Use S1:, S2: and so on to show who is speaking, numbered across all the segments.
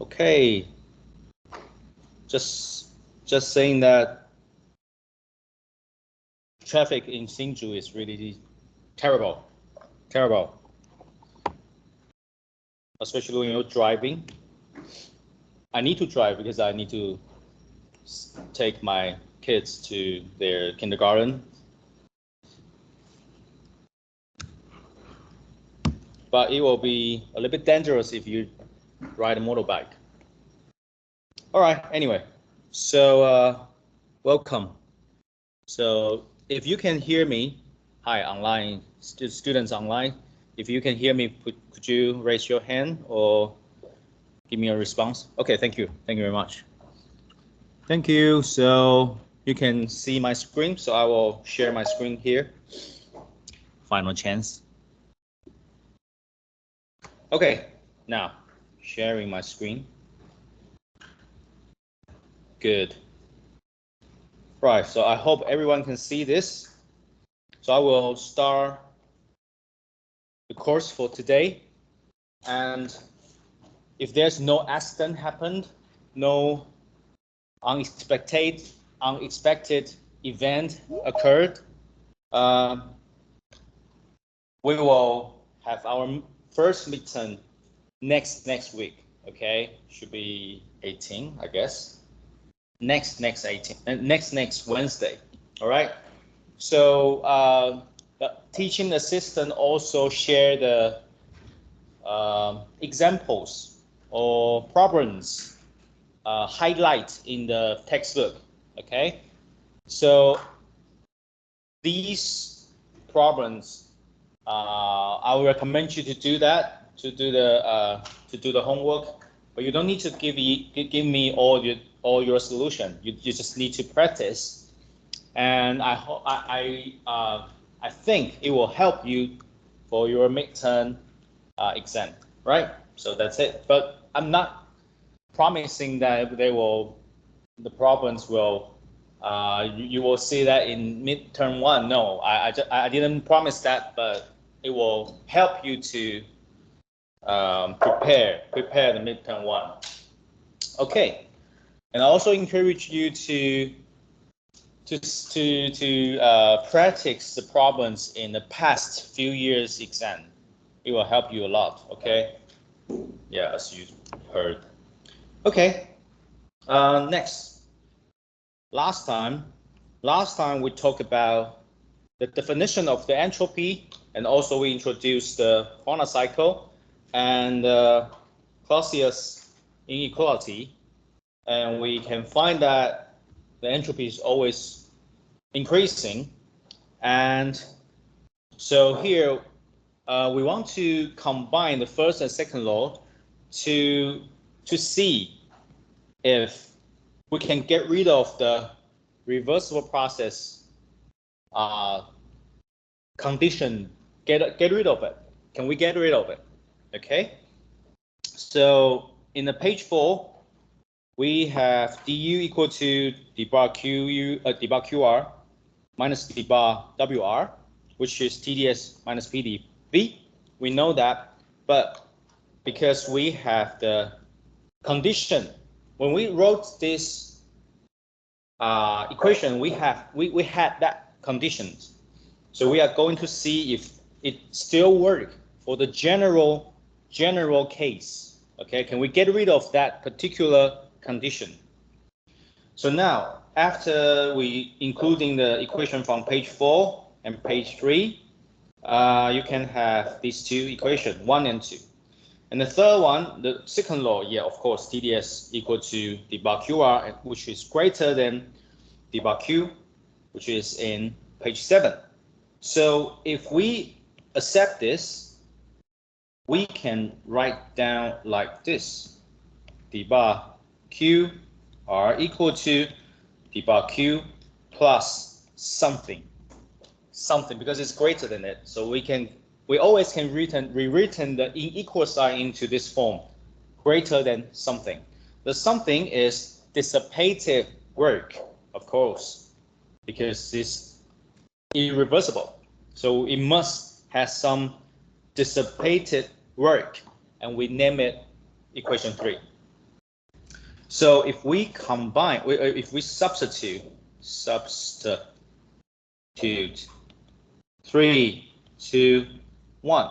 S1: Okay, just saying that traffic in Hsinchu is really terrible, especially when you're driving. I need to drive because I need to take my kids to their kindergarten. But it will be a little bit dangerous if you ride a motorbike. All right, anyway, so welcome. So if you can hear me, hi, online, students online, if you can hear me, could you raise your hand or give me a response? Okay, thank you. Thank you very much. Thank you. So you can see my screen, so I will share my screen here. Final chance. Okay, now sharing my screen. Good. Right, so I hope everyone can see this. So I will start the course for today. And if there's no accident happened, no unexpected event occurred, we will have our first midterm next week. Okay, should be 18, I guess. Next Wednesday. All right. So the teaching assistant also share the examples or problems highlight in the textbook. Okay. So these problems, I will recommend you to do that, to do the homework. But you don't need to give me all your solution. You just need to practice, and I think it will help you for your midterm exam, right? So that's it. But I'm not promising that the problems will you will see that in midterm 1. No, I didn't promise that, but it will help you to prepare the midterm 1. Okay, and I also encourage you to practice the problems in the past few years exam. It will help you a lot. Okay, yeah, as you heard. Okay, next. Last time we talked about the definition of the entropy, and also we introduced the Horner cycle and Clausius inequality, and we can find that the entropy is always increasing. And so here we want to combine the first and second law to see if we can get rid of the reversible process condition. Get rid of it. Can we get rid of it? Okay. So in the page 4, we have du equal to d bar qr minus d bar wr, which is TdS minus PdV. We know that, but because we have the condition, when we wrote this equation, we had that conditions. So we are going to see if it still works for the general case. Okay, can we get rid of that particular condition? So now, after we including the equation from page 4 and page 3, you can have these two equations, 1 and 2. And the third one, the second law, yeah, of course, TdS equal to d bar qr, which is greater than d bar q, which is in page 7. So if we accept this, we can write down like this: d bar q are equal to d bar q plus something, because it's greater than it. So we always can rewritten the equal sign into this form, greater than something. The something is dissipative work, of course, because it's irreversible. So it must have some dissipated work, and we name it equation 3. So if we combine, if we substitute 3, 2, 1.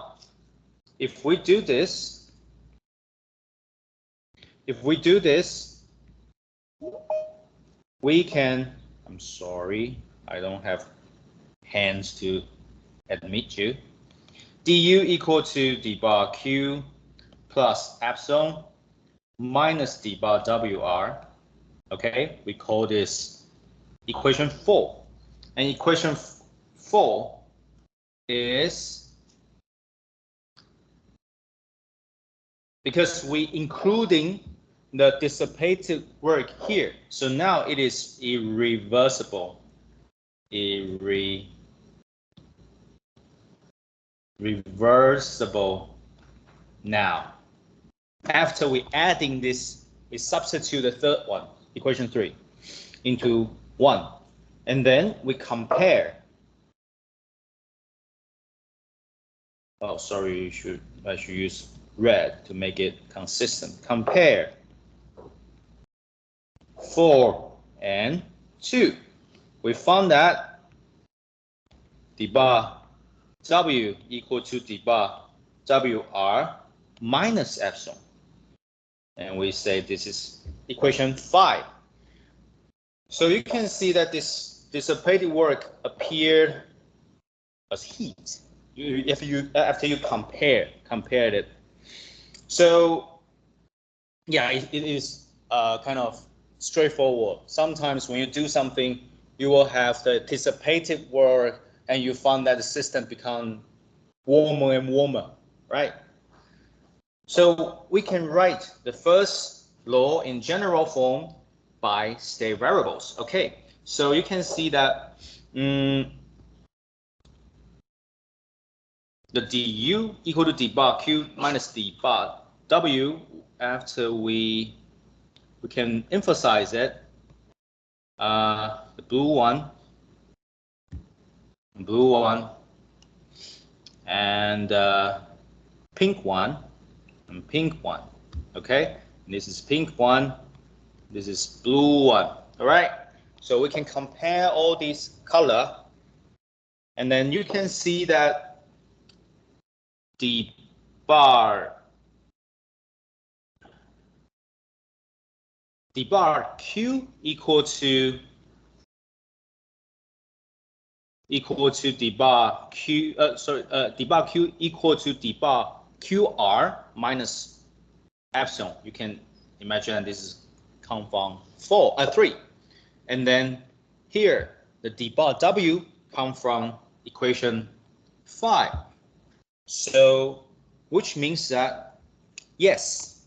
S1: If we do this, we can, I'm sorry, I don't have hands to admit you. du equal to d bar q plus epsilon minus d bar wr. Okay, we call this equation 4. And equation 4 is, because we including the dissipated work here, so now it is irreversible. Reversible now. After we adding this, we substitute the third one, equation 3, into 1. And then we compare. Oh, sorry, I should use red to make it consistent. Compare 4 and 2. We found that d bar w equal to d bar wr minus epsilon. And we say this is equation 5. So you can see that this dissipated work appeared as heat after you compared it. So yeah, it is kind of straightforward. Sometimes when you do something, you will have the dissipated work, and you find that the system become warmer and warmer, right? So we can write the first law in general form by state variables. Okay, so you can see that the du equal to d bar q minus d bar w. After we can emphasize it, the blue one, and pink one, and pink one. Okay, and this is pink one, this is blue one. All right, so we can compare all these color, and then you can see that d bar q equal to d bar q d bar q equal to d bar qr minus epsilon. You can imagine this is come from 3, and then here the d bar w come from equation 5. So which means that yes,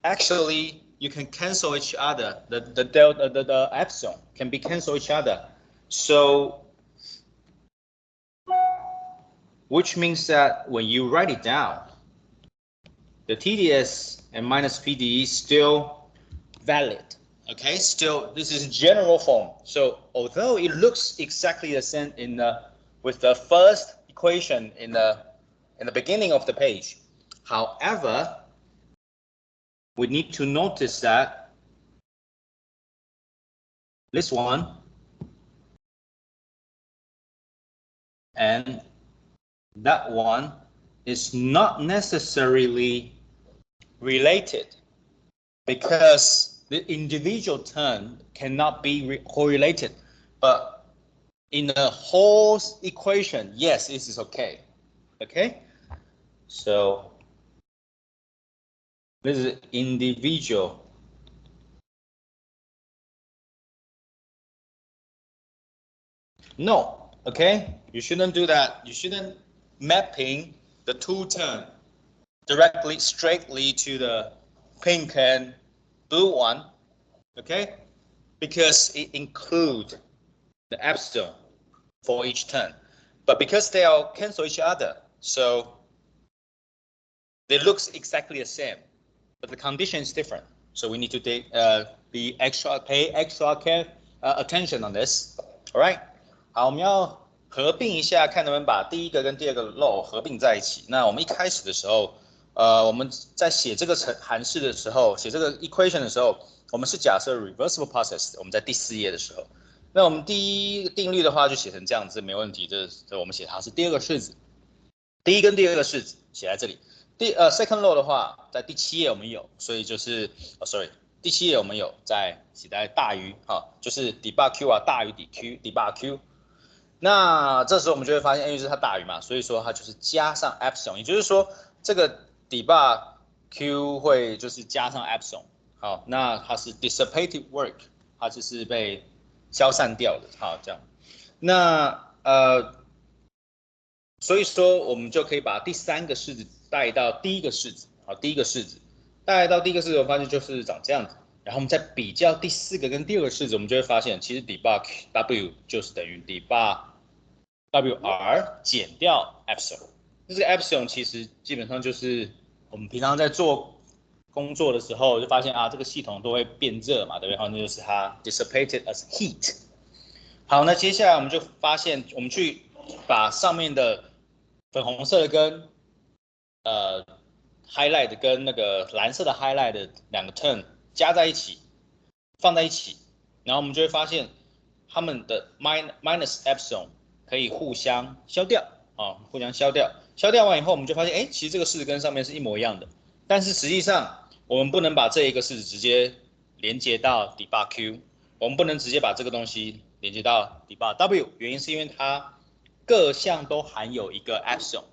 S1: actually you can cancel each other. The delta, the epsilon can be cancel each other. So which means that when you write it down, the TDS and minus PDE still valid. Okay, still this is general form. So although it looks exactly the same with the first equation in the beginning of the page, however, we need to notice that this one and that one is not necessarily related, because the individual term cannot be correlated, but in the whole equation, yes, this is okay. Okay, so this is individual. No, okay, you shouldn't do that. You shouldn't mapping the two term directly straightly to the pink and blue one, okay, because it includes the epsilon for each term, but because they all cancel each other, so they looks exactly the same, but the condition is different. So we need to pay extra care attention on this. All right， 好，我们要合并一下，看能不能把第一个跟第二个 law 合并在一起。那我们一开始的时候，我们在写这个函式的时候，写这个 equation 的时候，我们是假设 reversible process。我们在第4页的时候，那我们第一定律的话就写成这样子，没问题。这我们写它是第2个式子，第一跟第2个式子写在这里。second law 的话，在第7页我们有，所以就是第7页我们有写在大于就是 debug q r 大于 debug q。那这时候我们就会发现 n 是它大于嘛，所以说它就是加上 epsilon， 也就是说这个 debug q 会就是加上 epsilon。好，那它是 dissipated work， 它就是被消散掉的。好，这样。那所以说我们就可以把第3个式子带到第1个式子。好，第1个式子带到第1个式子，我发现就是长这样子。然后我们再比较第4个跟第2个式子，我们就会发现，其实 debug w 就是等于 debug wr 减掉 epsilon。这个 epsilon 其实基本上就是我们平常在做工作的时候就发现这个系统都会变热嘛，对不对？那就是它 dissipated as heat。好，那接下来我们就发现，我们去把上面的粉红色的跟highlight 跟那个蓝色的 highlight 的2个 term 加在一起，放在一起，然后我们就会发现它们的 minus epsilon 可以互相消掉互相消掉。消掉完以后，我们就发现，其实这个式子跟上面是一模一样的，但是实际上我们不能把这一个式子直接连接到 debug q， 我们不能直接把这个东西连接到 debug w， 原因是因为它各项都含有一个 epsilon，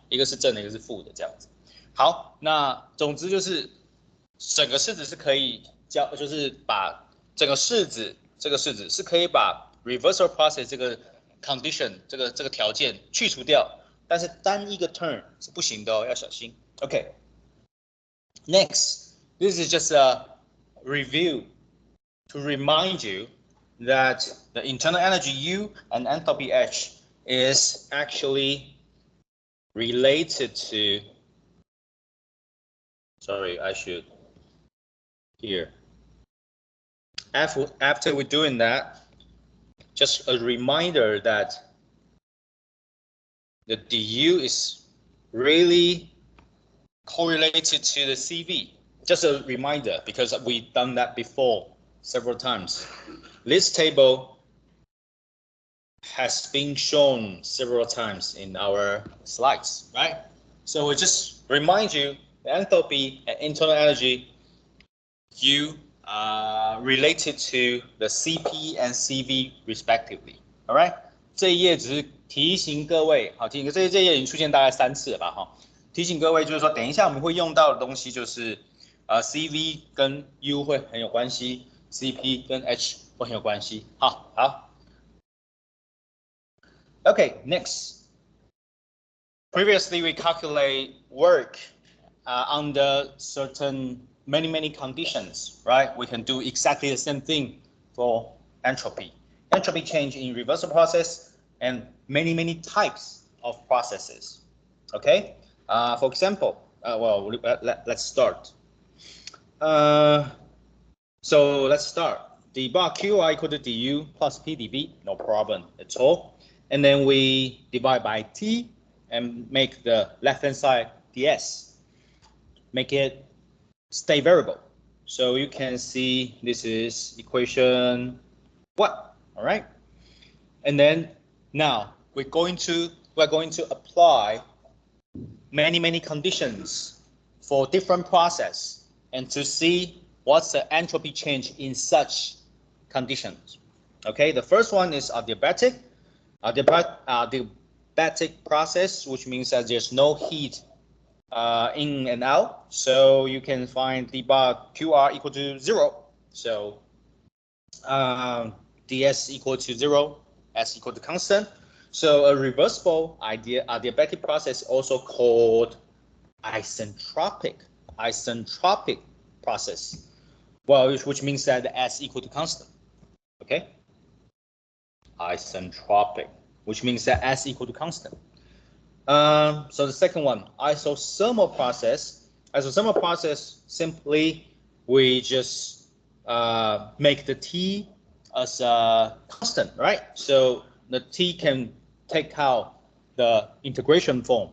S1: 一个是正的，一个是负的，这样子。好，那总之就是整个式子是可以就是把整个式子，这个式子是可以把 reversal process 这个 condition 这个条件去除掉，但是单一个 term 是不行的要小心。OK， next this is just a review to remind you that the internal energy U and enthalpy H is actually related to, sorry, I should here. After we're doing that, just a reminder that the du is really correlated to the CV. Just a reminder, because we've done that before several times. This table has been shown several times in our slides, right? So we just remind you the enthalpy and internal energy U are related to the CP and CV respectively. All right? 这一页只是提醒各位，好，提醒这一页已经出现大概3次了吧，提醒各位就是说，等一下我们会用到的东西就是CV 跟 U 会很有关系 ，CP 跟 H 会很有关系。好。Okay, next. Previously, we calculate work under certain many conditions, right? We can do exactly the same thing for entropy. Entropy change in reversible process and many types of processes. Okay. For example, let's start. So let's start. Debug QI equal to du plus PdV, no problem at all. And then we divide by T and make the left-hand side ds. Make it state variable. So you can see this is equation 1, all right? And then now we're going to apply many conditions for different process and to see what's the entropy change in such conditions. Okay, the first one is adiabatic. Adiabatic process, which means that there's no heat in and out. So you can find debug QR equal to 0. So ds equal to 0, s equal to constant. So a reversible adiabatic process also called isentropic process. Well, which means that the s equal to constant. Okay. Isentropic, which means that s equal to constant. So the second one, isothermal process. Isothermal process, simply we just make the T as a constant, right? So the T can take out the integration form.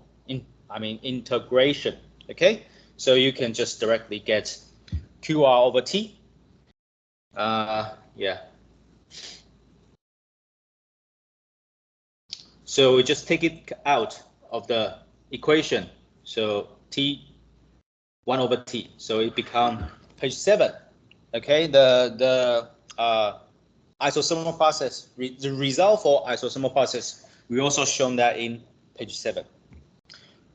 S1: Integration. Okay, so you can just directly get QR over T. Yeah. So we just take it out of the equation. So T 1 over T. So it become page 7. Okay, the isothermal process, the result for isothermal process, we also shown that in page 7.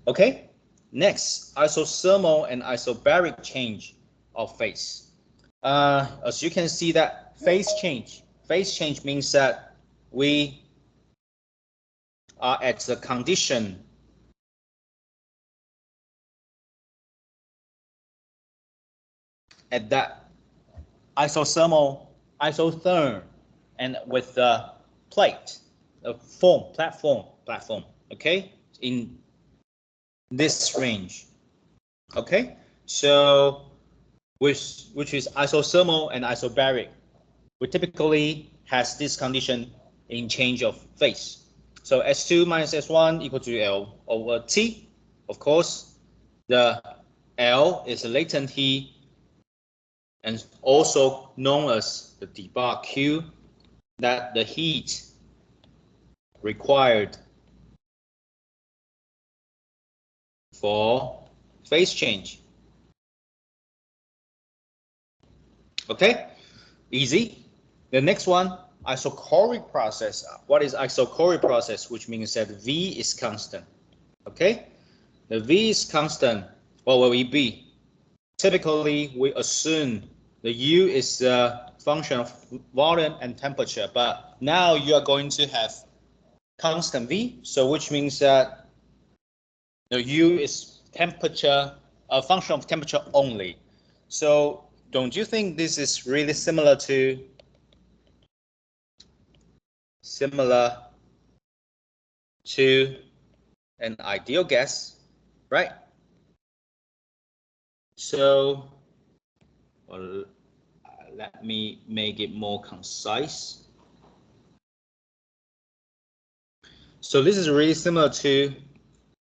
S1: Okay, next, isothermal and isobaric change of phase. As you can see that phase change means that we are at the condition at that isotherm and with the plate, the platform, okay, in this range, okay, so which is isothermal and isobaric, we typically has this condition in change of phase. So S2 minus S1 equal to L over T. Of course, the L is the latent heat and also known as the debug Q, that the heat required for phase change. Okay, easy. The next one, isochoric process. What is isochoric process? Which means that V is constant. Okay, the V is constant. What will it be? Typically, we assume the U is a function of volume and temperature, but now you are going to have constant V, so which means that the U is temperature, a function of temperature only. So don't you think this is really similar to an ideal gas, right? So well, let me make it more concise. So this is really similar to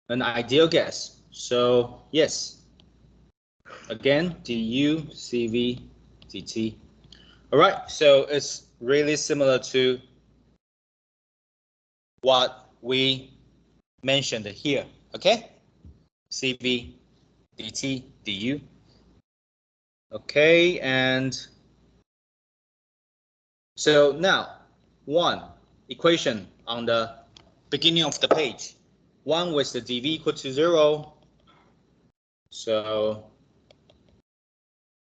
S1: an ideal gas. So yes, again, du, Cv, dt. All right, so it's really similar to what we mentioned here, okay? Cv, dt, du. Okay, and so now one equation on the beginning of the page. One with the dv equal to 0. So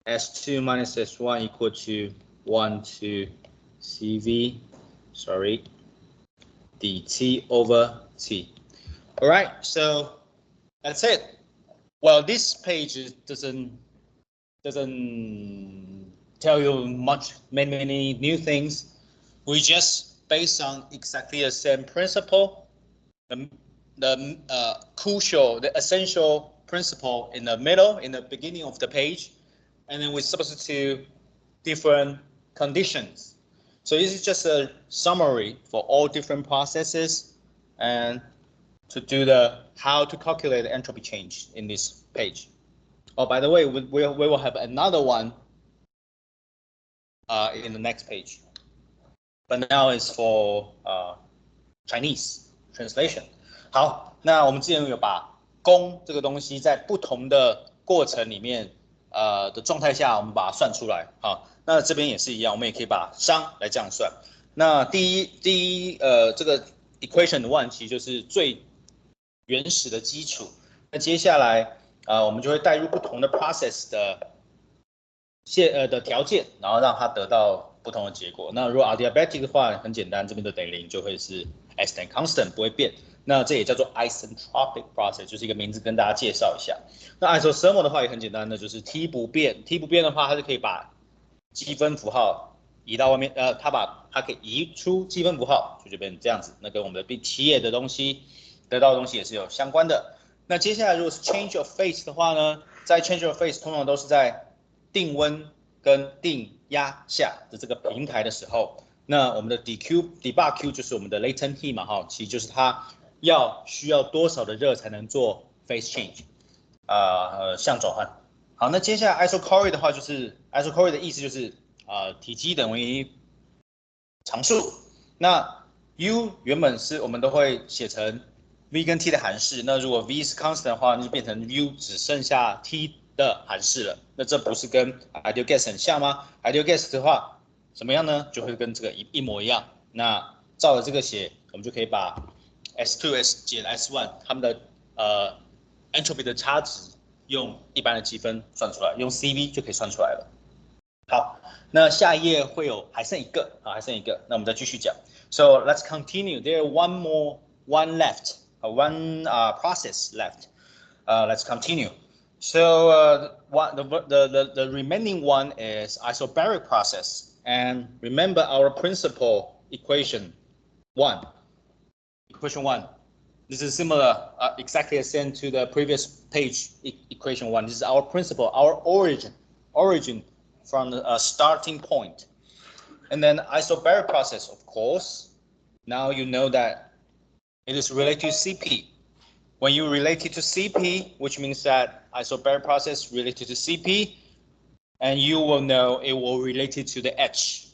S1: S2 minus S1 equal to 1 to Cv, sorry, dt over T. All right, so that's it. Well, this page doesn't tell you many new things. We just based on exactly the same principle, the crucial, the essential principle in the middle, in the beginning of the page, and then we substitute different conditions. So this is just a summary for all different processes and to do the how to calculate the entropy change in this page. Oh, by the way, we will have another one in the next page, but now it's for Chinese translation. 好，那我们之前有把功这个东西在不同的过程里面的状态下，我们把它算出来。好，那这边也是一样，我们也可以把商来这样算。那第一这个 equation 1其实就是最原始的基础。那接下来我们就会带入不同的 process 的条件，然后让它得到不同的结果。那如果 adiabatic 的话，很简单，这边的等于0就会是 s tan constant 不会变。那这也叫做 isentropic process， 就是一个名字跟大家介绍一下。那 isothermal 的话也很简单，那就是 T 不变。T 不变的话，它就可以把积分符号移到外面，它可以移出积分符号，就变成这样子。那跟我们的 T 的东西得到的东西也是有相关的。那接下来如果是 change of phase 的话呢，在 change of phase 通常都是在定温跟定压下的这个平台的时候，那我们的 debug Q 就是我们的 latent heat 嘛，其实就是它需要多少的热才能做 phase change。相转换。好，那接下来 isochoric 的话，就是 isochoric 的意思就是体积等于常数。那 u 原本是我们都会写成 v 跟 t 的函式，那如果 v 是 constant 的话，那就变成 u 只剩下 t 的函式了。那这不是跟 ideal gas 很像吗？ ideal gas 的话怎么样呢？就会跟这个一模一样。那照着这个写，我们就可以把 S2 减 S1 它们的entropy 的差值用一般的积分算出来，用 CV 就可以算出来了。好，那下一页会有还剩一个啊，还剩一个，那我们再继续讲。So let's continue. There one left, one process left. Let's continue. So the remaining one is isobaric process. And remember our principal equation one. Equation one. This is similar, exactly the same to the previous page equation one. This is our principle, our origin from the starting point. And then isobaric process, of course. Now you know that it is related to CP. When you relate it to CP, which means that isobaric process related to CP, and you will know it will relate it to the H.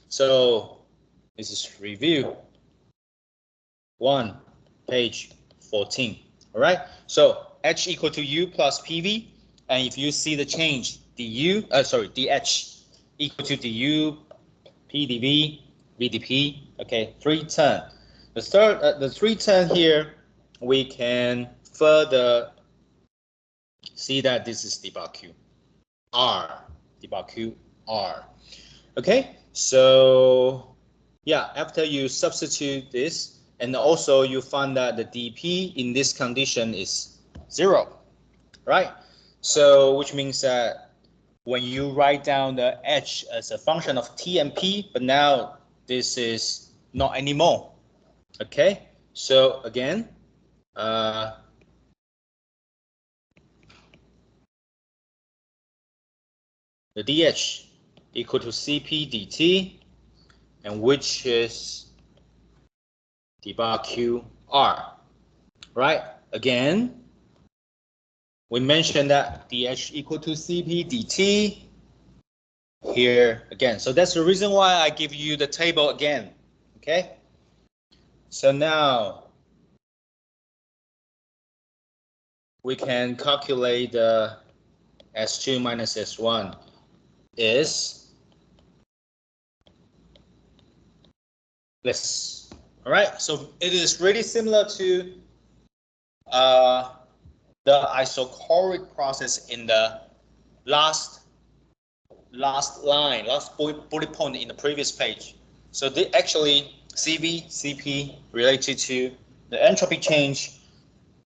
S1: So this is review. 1, page 14. All right. So H equal to U plus PV, and if you see the change, DH equal to DU, PdV, VdP. Okay, 3 term. The 3 term here, we can further see that this is d bar Q R, d bar Q R. Okay, so yeah, after you substitute this, and also you find that the dP in this condition is 0, right? So which means that when you write down the H as a function of T and P, but now this is not anymore. Okay, so again, the dH equal to Cp dt, and which is d bar Q R, right? Again, we mentioned that dH equal to Cp dt here again. So that's the reason why I give you the table again, okay? So now we can calculate the S2 minus S1 is this. All right, so it is really similar to the isochoric process in the last bullet point in the previous page. So they actually CV, CP related to the entropy change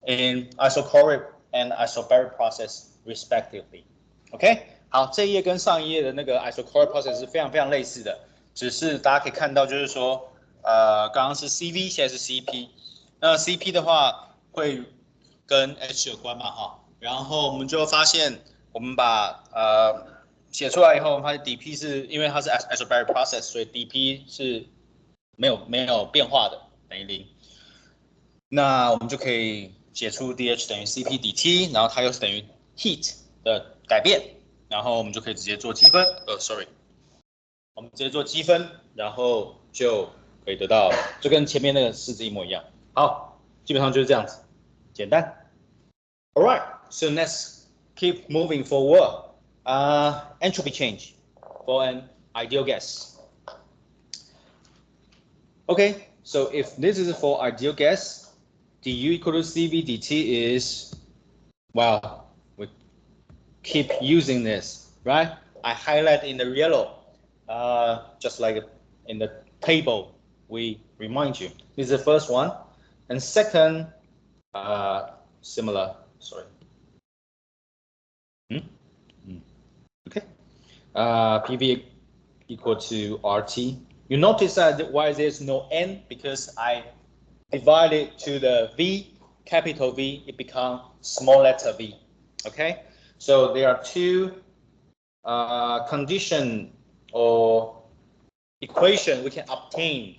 S1: in isochoric and isobaric process respectively. OK， 好，这一页跟上一页的那个 isochoric process 是非常非常类似的，只是大家可以看到就是说，刚刚是 CV， 现在是 CP。那 CP 的话会跟 H 有关嘛，哈，然后我们就发现，我们把写出来以后，我们发现 dP 是因为它是 isobaric process， 所以 dP 是没有变化的，等于0。那我们就可以写出 dH 等于 Cp dt， 然后它又是等于 heat 的改变，然后我们就可以直接做积分。我们直接做积分，然后就可以得到，就跟前面那个式子一模一样。好，基本上就是这样子，简单。All right, so let's keep moving forward. Entropy change for an ideal gas. Okay, so if this is for ideal gas, du equal to Cv dt is, well, we keep using this, right? I highlight in the yellow, just like in the table, we remind you. This is the first one. And second, similar, sorry. Okay. PV equal to RT. You notice that why there's no N? Because I divide it to the V, capital V, it becomes small letter v. Okay? So there are two condition or equation we can obtain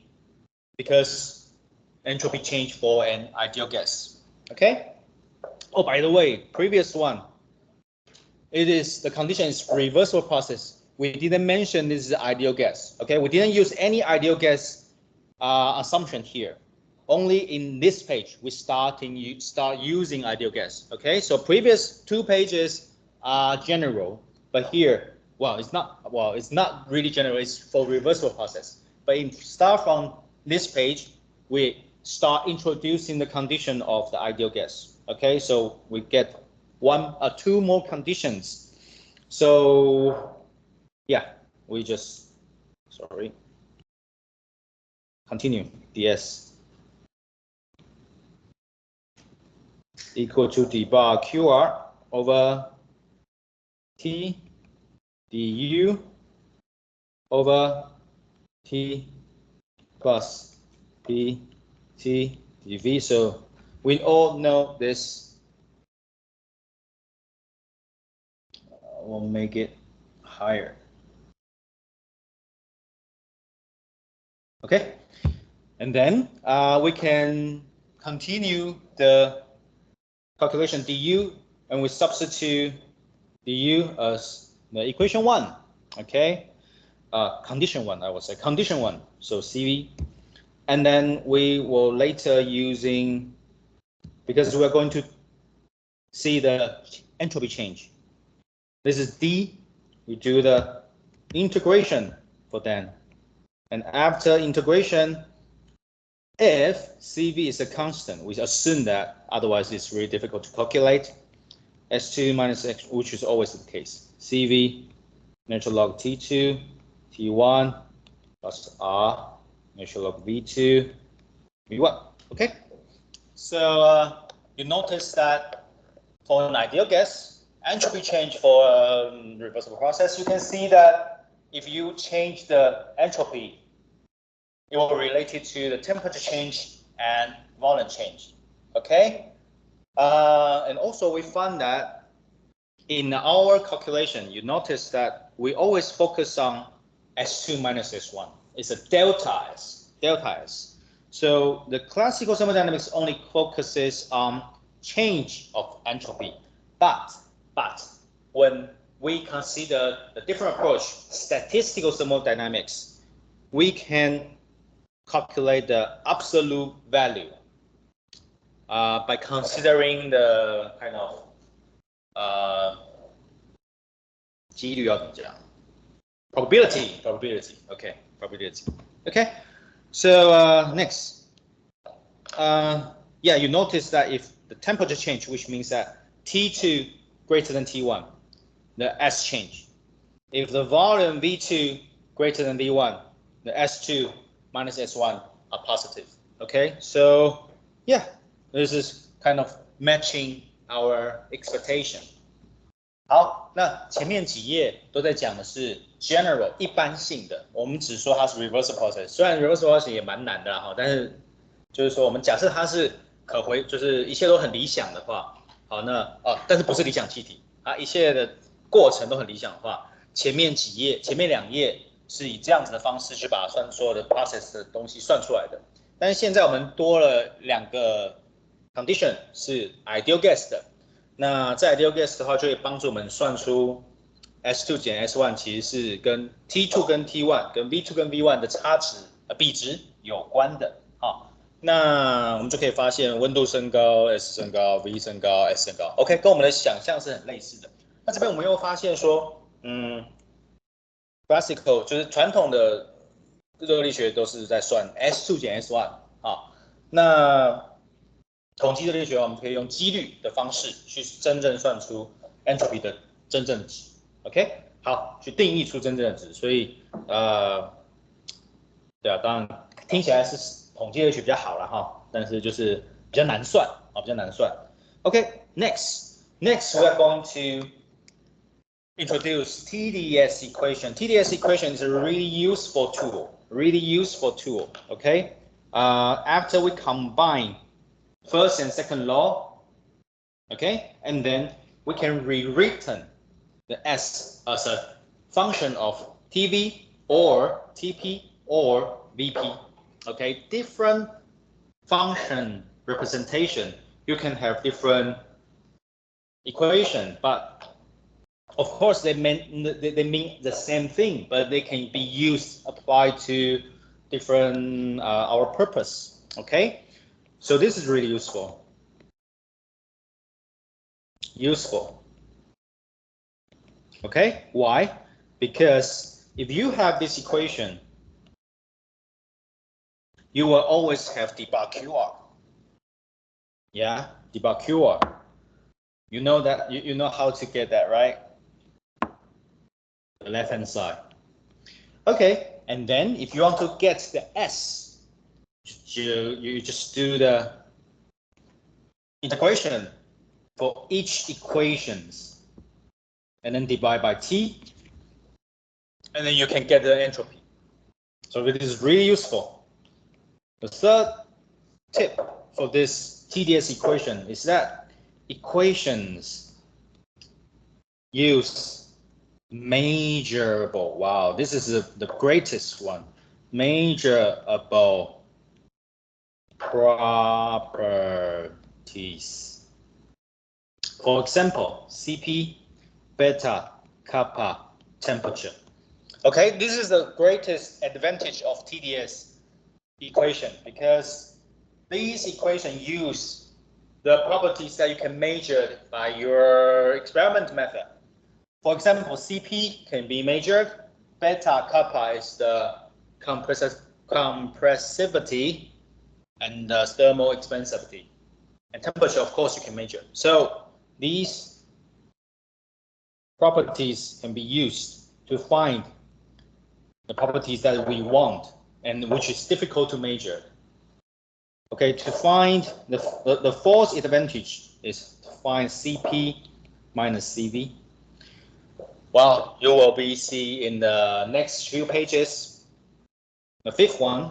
S1: because entropy change for an ideal gas. Okay? Oh, by the way, previous one, it is the condition is reversible process. We didn't mention this is ideal gas. Okay, we didn't use any ideal gas assumption here. Only in this page we start using ideal gas. Okay, so previous 2 pages are general, but here, it's not really general. It's for reversible process. But start from this page, we start introducing the condition of the ideal gas. Okay, so we get 2 more conditions. So yeah, we just continue. ds equal to d bar qr over t du over t plus b t dv. So we all know this. We'll make it higher. Okay, and then we can continue the calculation du, and we substitute du as the equation 1. Okay, condition 1, I would say condition 1. So CV, and then we will later using, because we are going to see the entropy change. This is D. We do the integration for then. And after integration, if CV is a constant, we assume that, otherwise it's really difficult to calculate. S2 minus X, which is always the case. CV natural log T2, T1 plus R natural log V2, V1. Okay. So you notice that for an ideal gas, entropy change for a reversible process, you can see that if you change the entropy, it will relate it to the temperature change and volume change. Okay? And also we found that in our calculation, you notice that we always focus on S2 minus S1. It's a delta S. So the classical thermodynamics only focuses on change of entropy. But when we consider the different approach, statistical thermodynamics, we can calculate the absolute value by considering the kind of 几率要怎么讲 probability. Okay, probability. Okay, so next, yeah, you notice that if the temperature change, which means that T2 greater than T1, the S change. If the volume V2 greater than V1, the S2 minus S1 are positive. Okay, so yeah, this is kind of matching our expectation. 好，那前面几页都在讲的是 general 一般性的，我们只说它是 reversible process， 虽然 reversible process 也蛮难的啦哈，但是就是说我们假设它是可回，就是一切都很理想的话，好，那但是不是理想气体啊，一切的过程都很理想的话，前面2页是以这样子的方式去把所有的 process 的东西算出来的，但是现在我们多了2个 condition 是 ideal gas 的。那在 ideal gas 的话，就会帮助我们算出 S2 减 S1 其实是跟 T2 跟 T1 跟 V2 跟 V1 的差值比值有关的。好，那我们就可以发现温度升高 ，S 升高 ，V 升高 ，S 升高。OK， 跟我们的想象是很类似的。那这边我们又发现说，classical 就是传统的热力学都是在算 S2 减 S1 啊，那统计热力学，我们可以用几率的方式去真正算出 entropy 的真正值。OK， 好，去定义出真正的值。所以对啊，当然听起来是统计热力学比较好了哈，但是就是比较难算啊，比较难算。OK，next we are going to introduce TDS equation. TDS equation is a really useful tool. Okay, after we combine first and second law, okay, and then we can rewritten the S as a function of TV or TP or VP. Okay, different function representation, you can have different equation, but of course they mean the same thing, but they can be used, applied to different our purpose. Okay, so this is really useful. Okay, why? Because if you have this equation, you will always have the bar QR. Yeah, the bar QR. You know that, you know how to get that, right? The left hand side. Okay, and then if you want to get the S, you just do the integration for each equations and then divide by T, and then you can get the entropy. So it is really useful. The third tip for this TDS equation is that equations use measurable. Wow, this is the greatest one. Measurable properties. For example, Cp, beta, kappa, temperature. Okay, this is the greatest advantage of TDS equation because these equations use the properties that you can measure by your experiment method. For example, Cp can be measured. Beta kappa is the compressivity and the thermal expansivity. And temperature, of course, you can measure. So these properties can be used to find the properties that we want and which is difficult to measure. Okay, to find the fourth advantage is to find Cp minus Cv. Well, you will be see in the next few pages. The fifth one,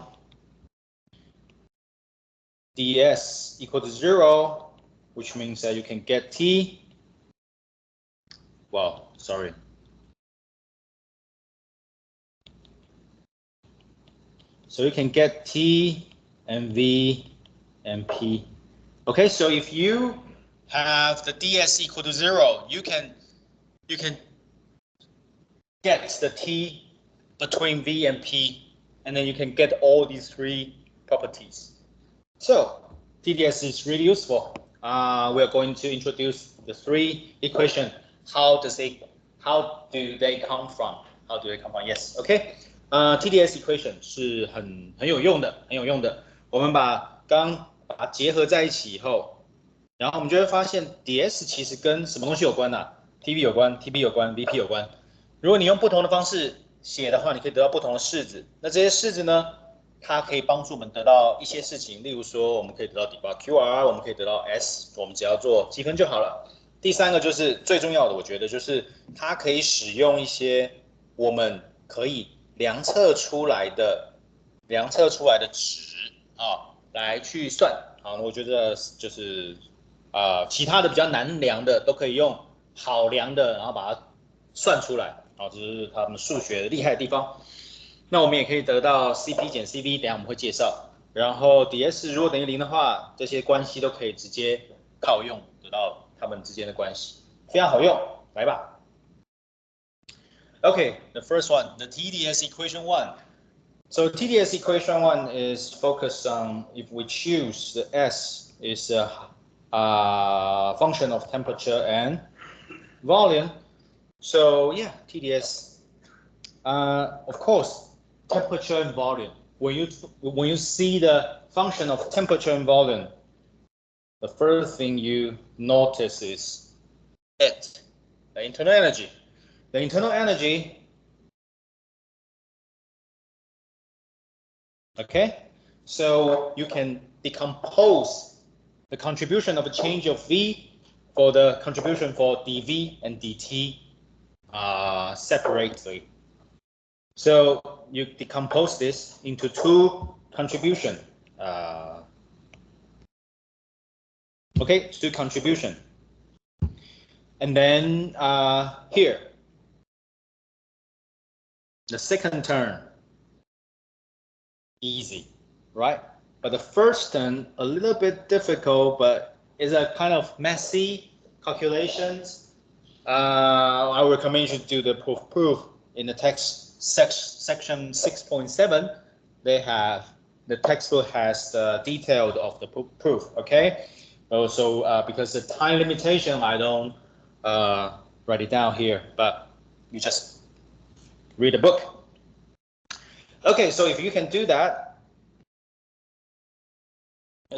S1: ds equal to 0, which means that you can get T. Well, sorry. So you can get T and V and P. Okay, so if you have the ds equal to 0, you can get the T between V and P, and then you can get all these three properties. So TDS is really useful. We are going to introduce the three equations. How do they come from? Yes, okay. TDS equation 是很有用的。我们把它结合在一起以后，然后我们就会发现 ds 其实跟什么东西有关呢？TV 有关 ，TB 有关 ，VP 有关。如果你用不同的方式写的话，你可以得到不同的式子。那这些式子呢，它可以帮助我们得到一些事情，例如说，我们可以得到底巴 QR， 我们可以得到 S， 我们只要做积分就好了。第三个就是最重要的，我觉得就是它可以使用一些我们可以量测出来的值啊，来去算啊。我觉得就是其他的比较难量的都可以用好量的，然后把它算出来啊，这是他们数学厉害的地方。那我们也可以得到 Cp 减 Cv， 等一下我们会介绍。然后 ds 如果等于0的话，这些关系都可以直接套用，得到它们之间的关系，非常好用。来吧。Okay, the first one, the TDS equation 1. So TDS equation 1 is focused on if we choose the S is a function of temperature and volume. So yeah, TDS. Of course, temperature and volume. When you see the function of temperature and volume, the first thing you notice is the internal energy. The internal energy. Okay, so you can decompose the contribution of a change of V for the contribution for dV and dt separately. So you decompose this into two contribution. Okay, two contribution. And then here, the second term, easy, right? But the first term, a little bit difficult, but is a kind of messy calculations, I would recommend you to do the proof in the text section 6.7. They have the textbook has the detailed of the proof. Okay. Also, because the time limitation, I don't write it down here, but you just read the book. Okay, so if you can do that,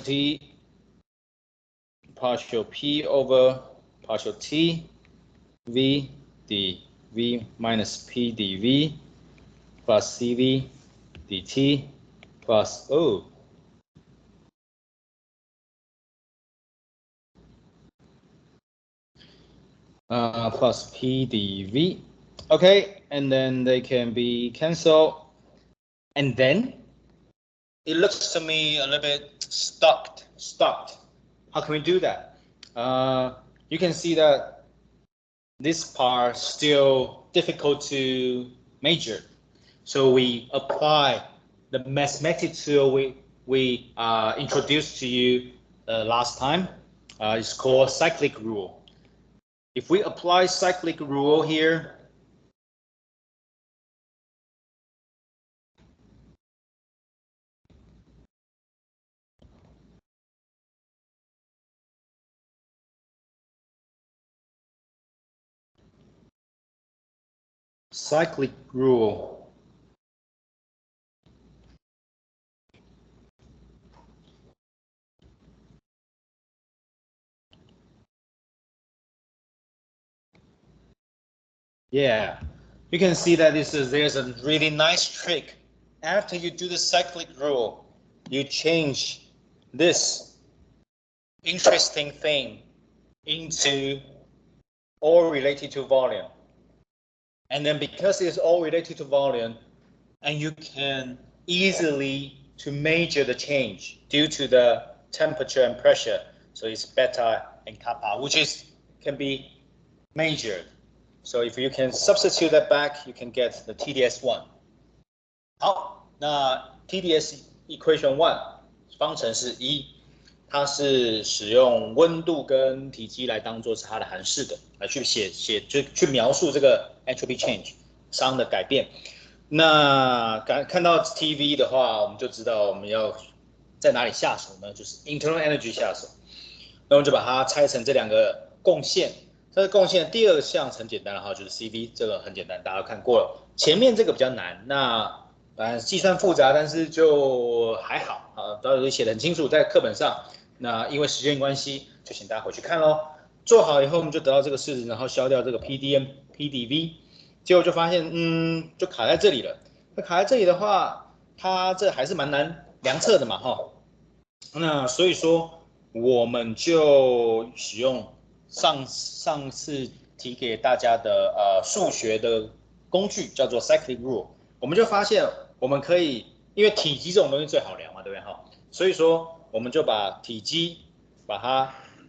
S1: T partial P over partial T V dV minus P dV plus CV dt plus O. Plus P dV. Okay, and then they can be canceled. And then it looks to me a little bit stuck. How can we do that? You can see that this part still difficult to measure. So we apply the mathematical tool we introduced to you last time. It's called cyclic rule. If we apply cyclic rule here, cyclic rule. Yeah, you can see that there's a really nice trick. After you do the cyclic rule, you change this interesting thing into all related to volume. And then because it's all related to volume, and you can easily to measure the change due to the temperature and pressure. So it's beta and kappa, which can be measured. So if you can substitute that back, you can get the TDS1. 好，那 TDS equation 1方程式1，它是使用温度跟体积来当做是它的函式的，来去去描述这个 entropy change 熵的改变。那看到 TV 的话，我们就知道我们要在哪里下手呢？就是 internal energy 下手。那我们就把它拆成这两个贡献。这个贡献第二项很简单的哈，就是 CV， 这个很简单，大家看过了。前面这个比较难，那计算复杂，但是就还好啊，都写得很清楚在课本上。那因为时间关系，就请大家回去看咯。做好以后，我们就得到这个式子，然后消掉这个 PDV。结果就发现，就卡在这里了。那卡在这里的话，它这还是蛮难量测的嘛，哈。那所以说，我们就使用上次提给大家的数学的工具，叫做 cyclic rule。我们就发现，我们可以，因为体积这种东西最好量嘛，对不对，哈？所以说，我们就把体积，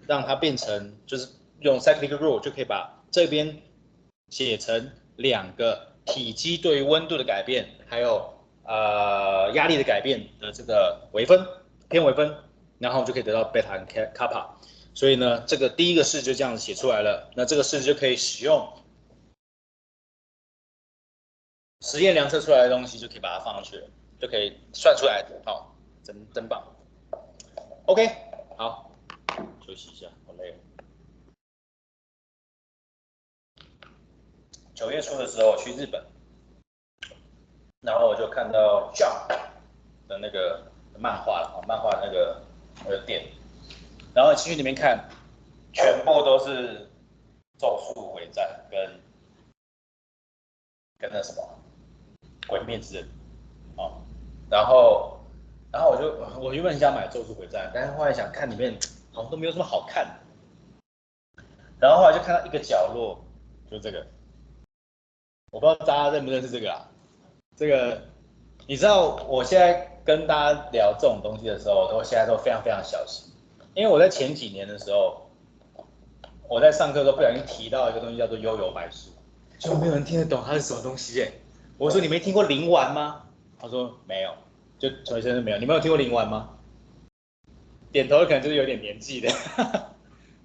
S1: 让它变成，就是用 cyclic rule 就可以把这边写成两个体积对于温度的改变，还有压力的改变的这个偏微分，然后就可以得到贝塔和kappa。所以呢，这个第一个式就这样子写出来了。那这个式就可以使用实验量测出来的东西，就可以把它放上去了，就可以算出来。好，真棒。OK， 好，休息一下，好累了。9月初的时候去日本，然后我就看到 Jump 的那个漫画那个店，然后进去里面看，全部都是咒术回战跟那什么鬼灭之刃，哦，然后我原本很想买咒术回战，但是后来想看里面好像都没有什么好看的，然后后来就看到一个角落，就这个。我不知道大家认不认识这个啊？这个你知道，我现在跟大家聊这种东西的时候，现在都非常非常小心，因为我在前几年的时候，我在上课都不小心提到一个东西叫做幽游白书，就没有人听得懂它是什么东西耶。我说你没听过灵丸吗？他说没有，就全身都没有。你没有听过灵丸吗？点头可能就是有点年纪的。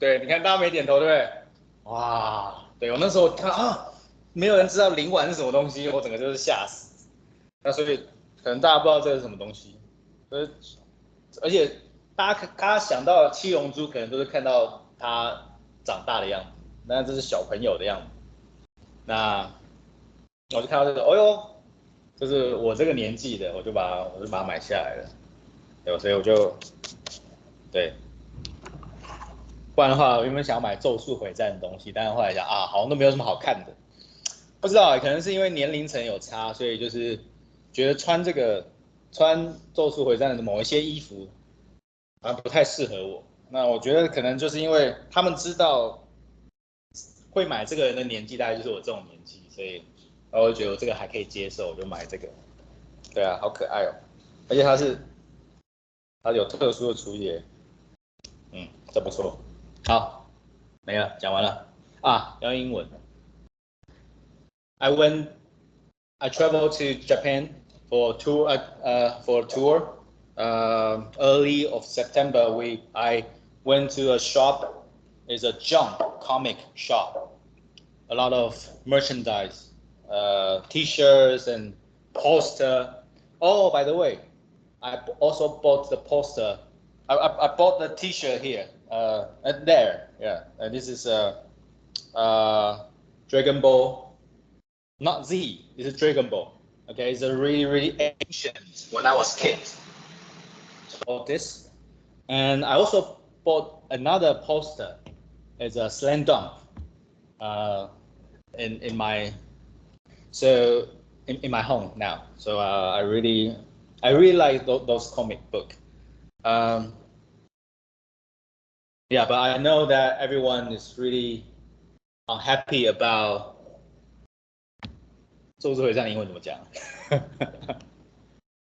S1: 对，你看大家没点头，对不对？哇，对我那时候看啊，没有人知道灵丸是什么东西，我整个就是吓死。那所以可能大家不知道这是什么东西，而且大家想到七龙珠，可能都是看到它长大的样子，那这是小朋友的样子。那我就看到这个，哦呦，就是我这个年纪的，我就把它买下来了。对，所以我就对，不然的话，我原本想要买《咒术回战》的东西，但是后来想啊，好像都没有什么好看的。不知道，可能是因为年龄层有差，所以就是觉得穿《咒术回战》的某一些衣服不太适合我。那我觉得可能就是因为他们知道会买这个人的年纪大概就是我这种年纪，所以我就觉得我这个还可以接受，我就买这个。对啊，好可爱哦，而且它有特殊的处理，这不错。好，没了，讲完了啊，要英文。I went I traveled to Japan for a tour. Early of September, I went to a shop. It's a junk comic shop. A lot of merchandise, T-shirts and poster. Oh, by the way, I also bought the poster. I bought the T-shirt here. There, yeah. This is Dragon Ball, not Z. This is Dragon Ball. Okay, it's a really ancient. When I was kid, bought this, and I also bought another poster. It's a slam dunk. Uh, in my so in my home now. So I really like those comic book. Um, yeah, but I know that everyone is really unhappy about 咒术回战英文怎么讲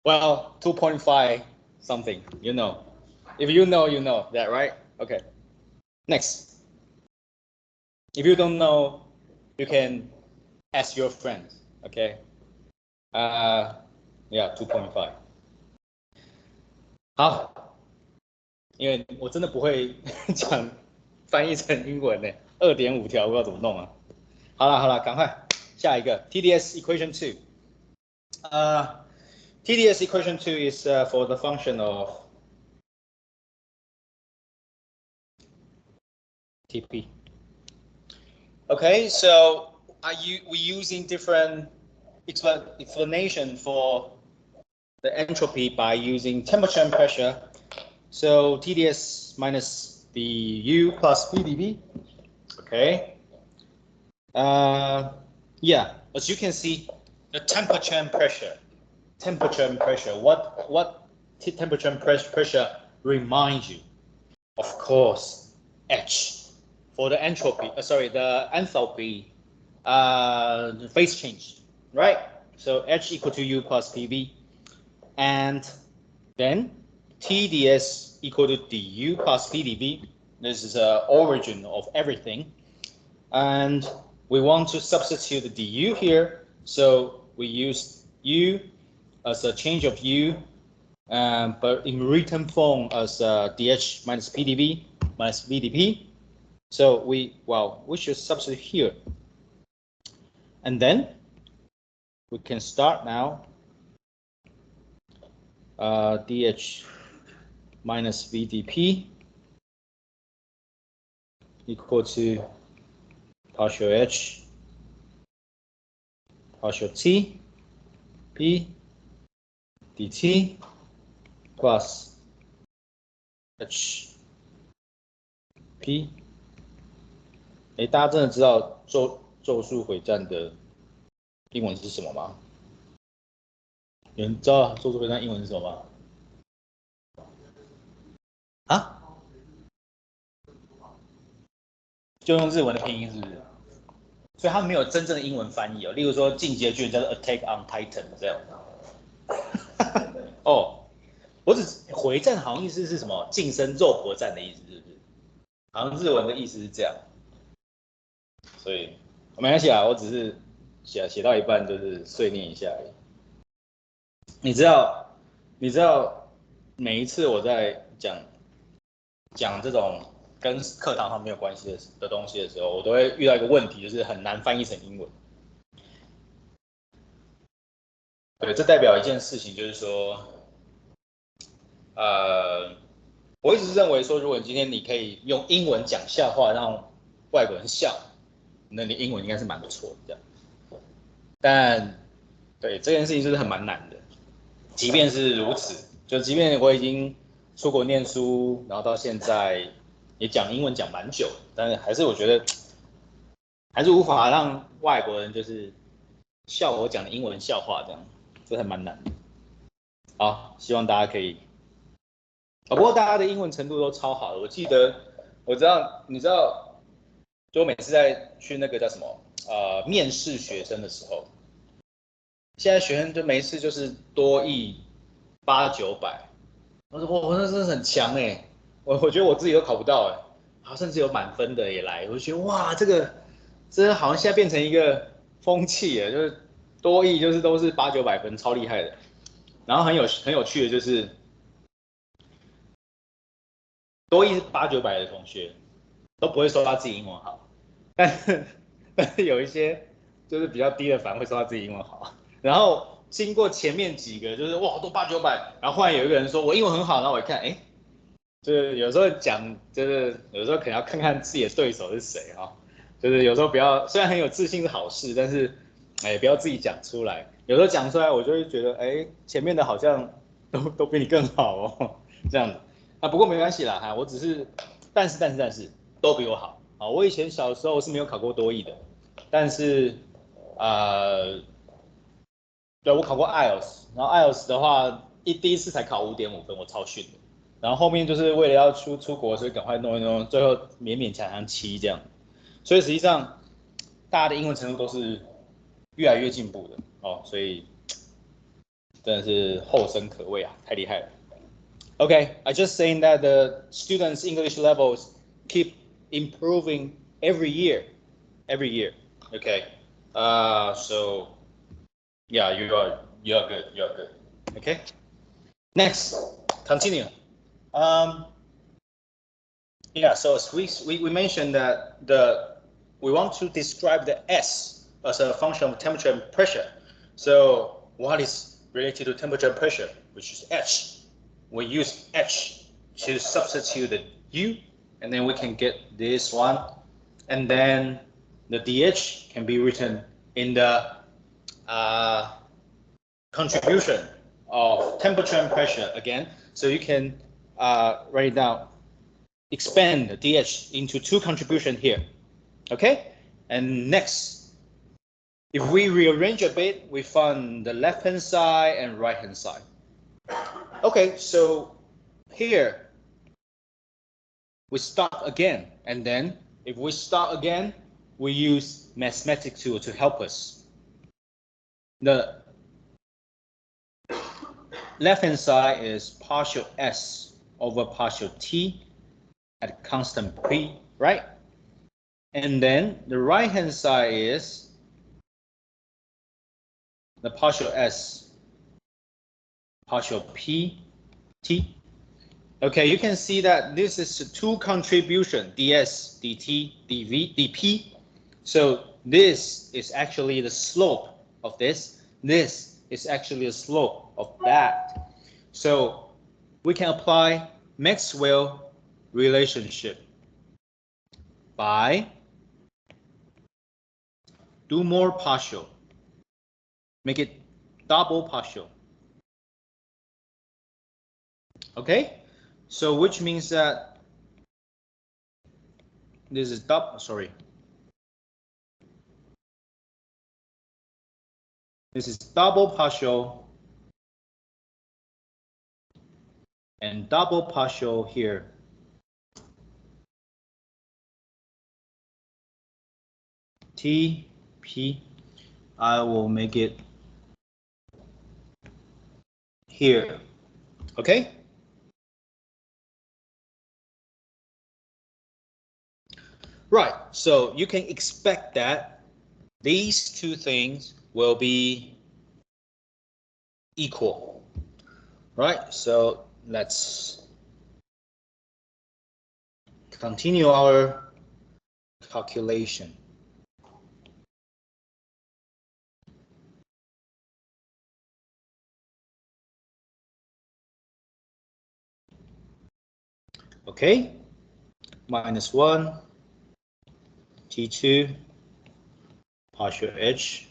S1: ？Well, 2.5 something, you know. If you know, you know that, right? Okay. Next. If you don't know, you can ask your friends. Okay. Yeah, 2.5. 好，因为我真的不会讲翻译成英文呢，2.5条不知道怎么弄啊。好了，赶快下一个 TDS equation two。TDS equation two is for the function of TP. Okay, so we using different explanation for the entropy by using temperature and pressure. So TDS minus the U plus PdV. Okay. Yeah, as you can see, the temperature and pressure. What temperature and pressure remind you? Of course, H for the entropy. The enthalpy phase change, right? So H equal to U plus PV, and then TDS equal to du plus PdV. This is the origin of everything, and we want to substitute the du here, so we use U as a change of U, but in written form as dH minus PdV minus VdP. So we should substitute here. And then we can start now. dH minus VdP equal to partial H partial T P dt plus H P。大家真的知道咒术回战的英文是什么吗？有人知道咒术回战英文是什么吗？啊？就用日文的拼音是不是？所以它没有真正的英文翻译哦。例如说进阶句叫做 Attack on Titan 这样。哦，我只回战好像意思是什么近身肉搏战的意思，是不是？好像日文的意思是这样。所以没关系啊，我只是写到一半就是碎念一下而已。你知道每一次我在讲这种跟课堂上没有关系的东西的时候，我都会遇到一个问题，就是很难翻译成英文。对，这代表一件事情，就是说，我一直认为说，如果今天你可以用英文讲笑话让外国人笑，那你英文应该是蛮不错的这样。但对这件事情就是很蛮难的，即便是如此，就即便我已经出国念书，然后到现在也讲英文讲蛮久，但是还是我觉得还是无法让外国人就是笑我讲的英文笑话这样，这还蛮难的。好，希望大家可以。不过大家的英文程度都超好的，我知道，你知道，就我每次在去那个叫什么面试学生的时候，现在学生就每一次就是多益800、900，我说我那真的是很强哎，我觉得我自己都考不到哎，好甚至有满分的也来，我就觉得哇这好像现在变成一个风气了，就是多益就是都是800、900分，超厉害的。然后很有趣的就是多益800、900的同学都不会说他自己英文好，但是有一些就是比较低的反而会说他自己英文好，然后经过前面几个就是哇都800、900，然后忽然有一个人说我英文很好，然后我一看哎。就是有时候讲，就是有时候可能要看看自己的对手是谁哈、哦，就是有时候不要，虽然很有自信是好事，但是哎不要自己讲出来，有时候讲出来我就会觉得哎前面的好像都比你更好哦，这样子啊不过没关系啦哈，我只是但是都比我好啊，我以前小时候是没有考过多益的，但是对我考过 IELTS，然后 IELTS 的话第一次才考5.5分，我超逊的。然后后面就是为了要出国，所以赶快弄一弄，最后勉勉强强7这样。所以实际上大家的英文程度都是越来越进步的哦，所以真的是后生可畏啊，太厉害了。Okay, I just saying that the students' English levels keep improving every year, every year. Okay, so yeah, you are good, you are good. Okay, next, continue. Um, Yeah, so as we mentioned that we want to describe the S as a function of temperature and pressure. So what is related to temperature and pressure, which is H? We use H to substitute the U, and then we can get this one. And then the DH can be written in the contribution of temperature and pressure again. So you can write it down, expand the DH into 2 contributions here. Okay? And next, if we rearrange a bit, we find the left-hand side and right-hand side. Okay, so here we start again. And then if we start again, we use mathematics tool to help us. The left-hand side is partial S over partial T at constant P, right? And then the right-hand side is the partial S, partial P, T. Okay, you can see that this is 2 contribution, ds, dt, dv, dp. So this is actually the slope of this. This is actually the slope of that. So we can apply Maxwell relationship by do more partial, make it double partial. Okay, so which means that this is double, sorry. This is double partial and double partial here. T, P, I will make it here, okay? Right, so you can expect that these 2 things will be equal, right? So let's continue our calculation. Okay, -1 T2 partial H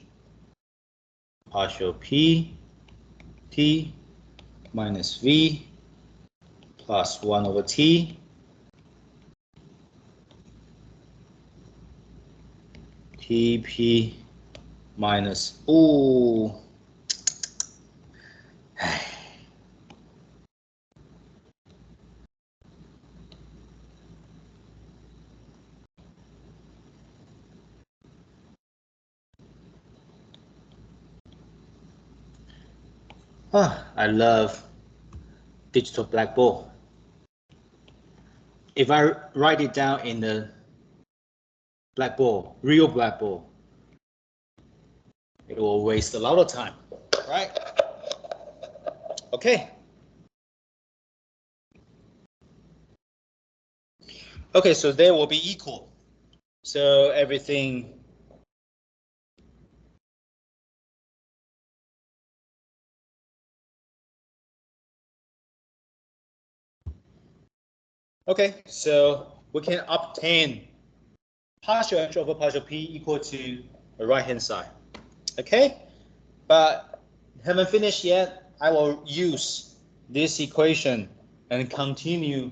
S1: partial P T minus V plus 1 over T TP minus, ooh, I love digital blackboard. If I write it down in the blackboard, real blackboard, it will waste a lot of time, right? Okay. Okay, so they will be equal. So everything okay, so we can obtain partial H over partial P equal to the right hand side. Okay, but haven't finished yet. I will use this equation and continue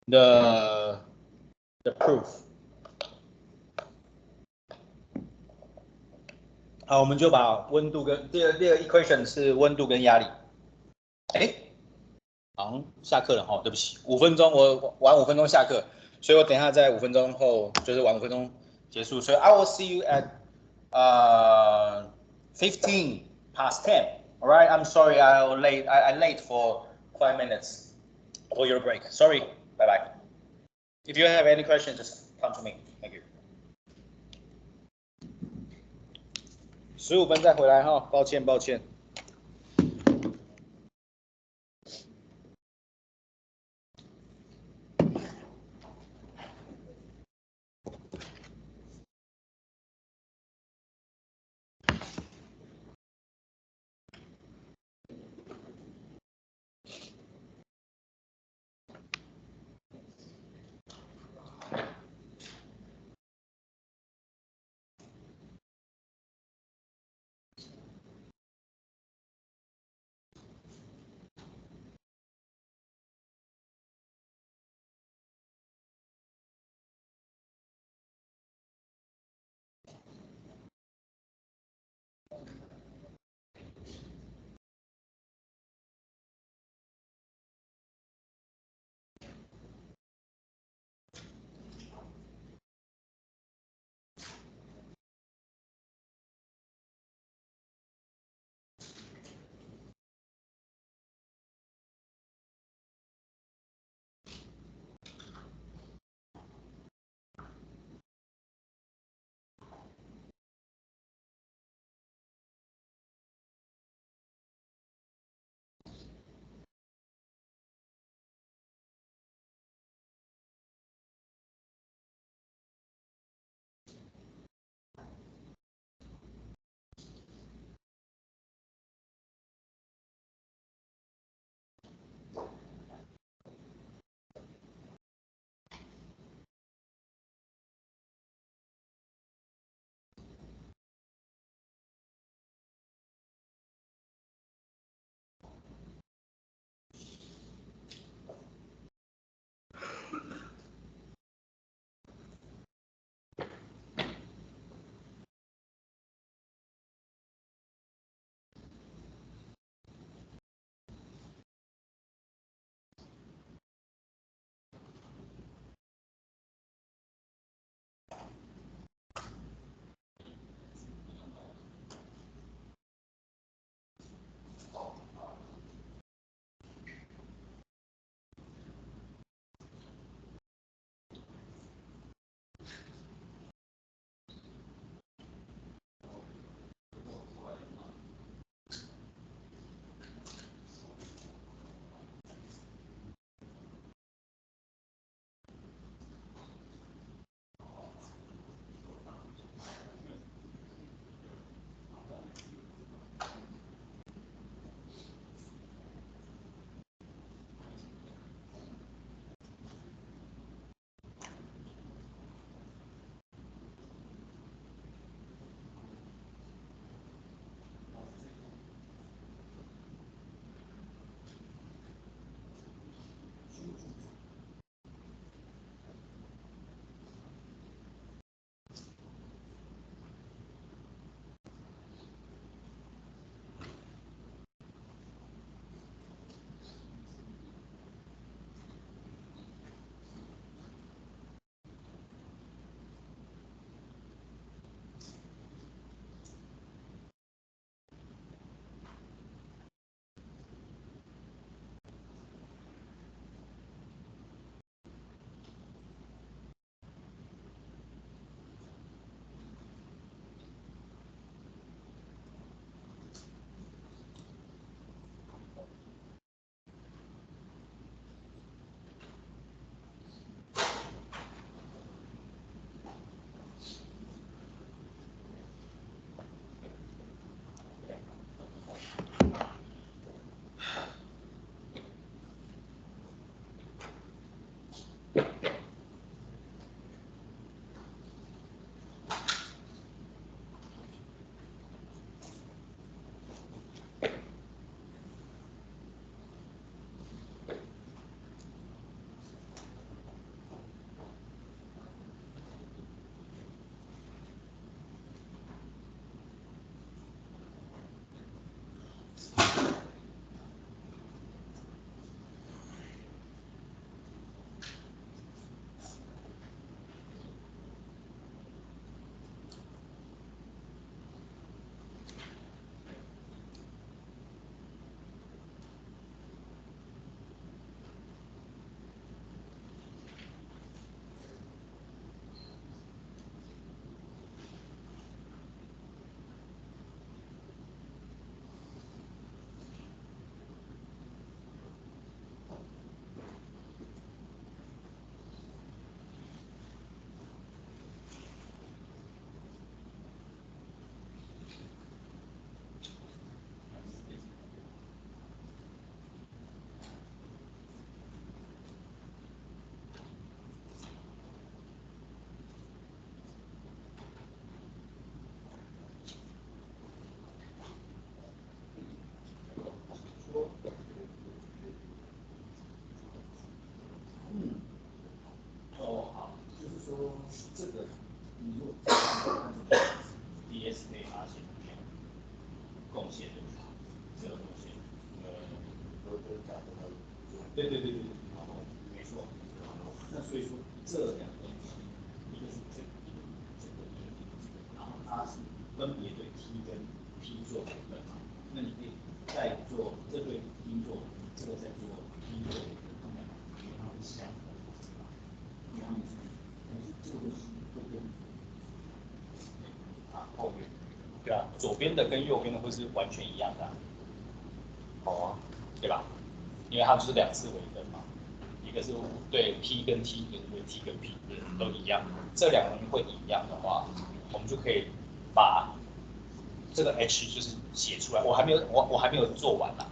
S1: the proof. 好，我们就把温度跟第二个 equation 是温度跟压力。哎，好像下课了哈，对不起，5分钟，我晚5分钟下课，所以我等一下在5分钟后就是晚5分钟结束，所以 I will see you at 15 past 10. All right, I'm sorry I late for 5 minutes for your break. Sorry, bye bye. If you have any questions, just come to me. Thank you. 15分再回来哈，抱歉抱歉。这个你如果 DSA 发现里面贡献的这个贡献，对，没错。那所以说这两个东西，一个是这个，然后它是分别对 T 跟 P 做评分嘛，那你可以再做这对 T 做，这个再做 P 做评分，因为它们是相同的，因为它们是，这个东西会跟后面，对啊，左边的跟右边的会是完全一样的，对吧？因为它就是两次微分嘛，一个是对 P 跟 T， 一个是对 T 跟 P， 都一样。这两个东西会一样的话，我们就可以把这个 H 就是写出来。我还没有做完啦，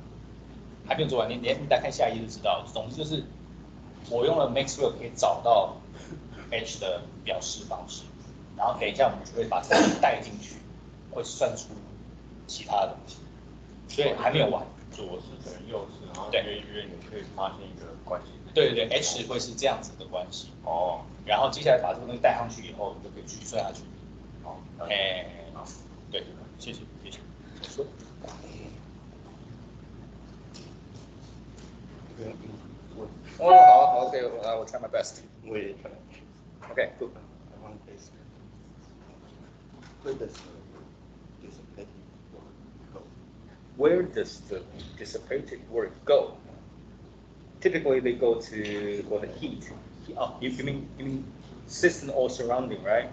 S1: 还没有做完，你大概看下一页就知道。总之就是我用了 Maxwell 可以找到 H 的表示方式，然后等一下我们就会把这个带进去，会算出其他的东西。所以还没有完。
S2: 左是等于右是，然后约你可以发现一个关系。
S1: 对，H 会是这样子的关系。然后接下来把这个东西带上去以后，你就可以继续算下去。对，谢谢。说。好 ，OK， I will try my best. Okay, good. Where does the dissipated work go? Typically, they go to the heat. Oh, you mean system or surrounding, right?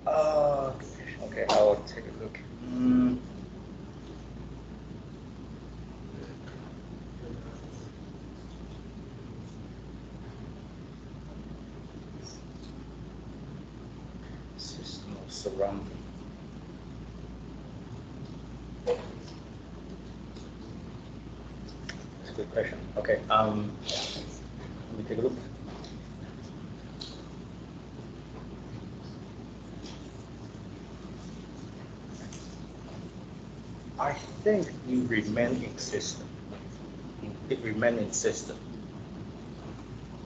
S1: Okay, I will take a look. System or surrounding. That's a good question. Okay, let me take a look. I think it remains in system. It remains in system.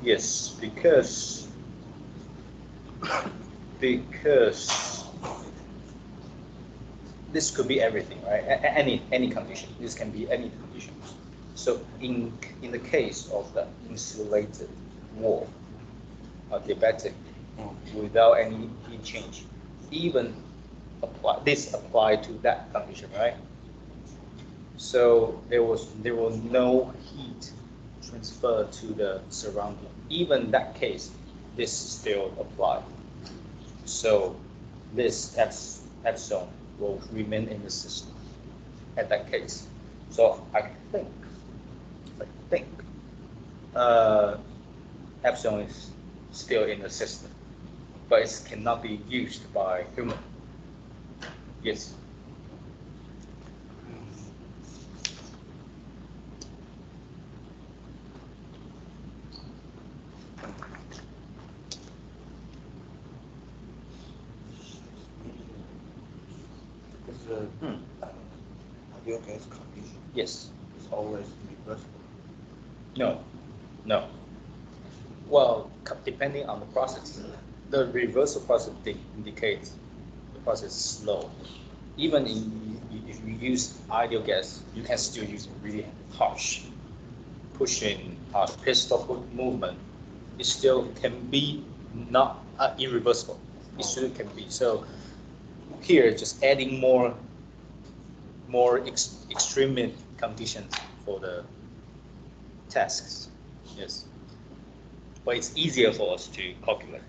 S1: Yes, because this could be everything, right? Any condition. This can be any condition. So in the case of the insulated wall, diabatic, without any heat change, even apply to that condition, right? So there was no heat transfer to the surrounding. Even that case, this still applied. So this epsilon will remain in the system at that case. So I think epsilon is still in the system, but it cannot be used by human. Yes.
S2: Ideal gas condition.
S1: Yes.
S2: It's always reversible.
S1: No. Well, depending on the process, the reversal process indicates the process is slow. Even if you use ideal gas, you can still use really harsh pushing pistol movement. It still can be not irreversible. It still can be. So here, just adding more extreme conditions for the tasks. Yes. But it's easier for us to calculate.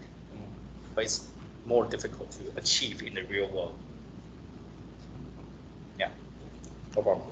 S1: But it's more difficult to achieve in the real world. Yeah. No problem.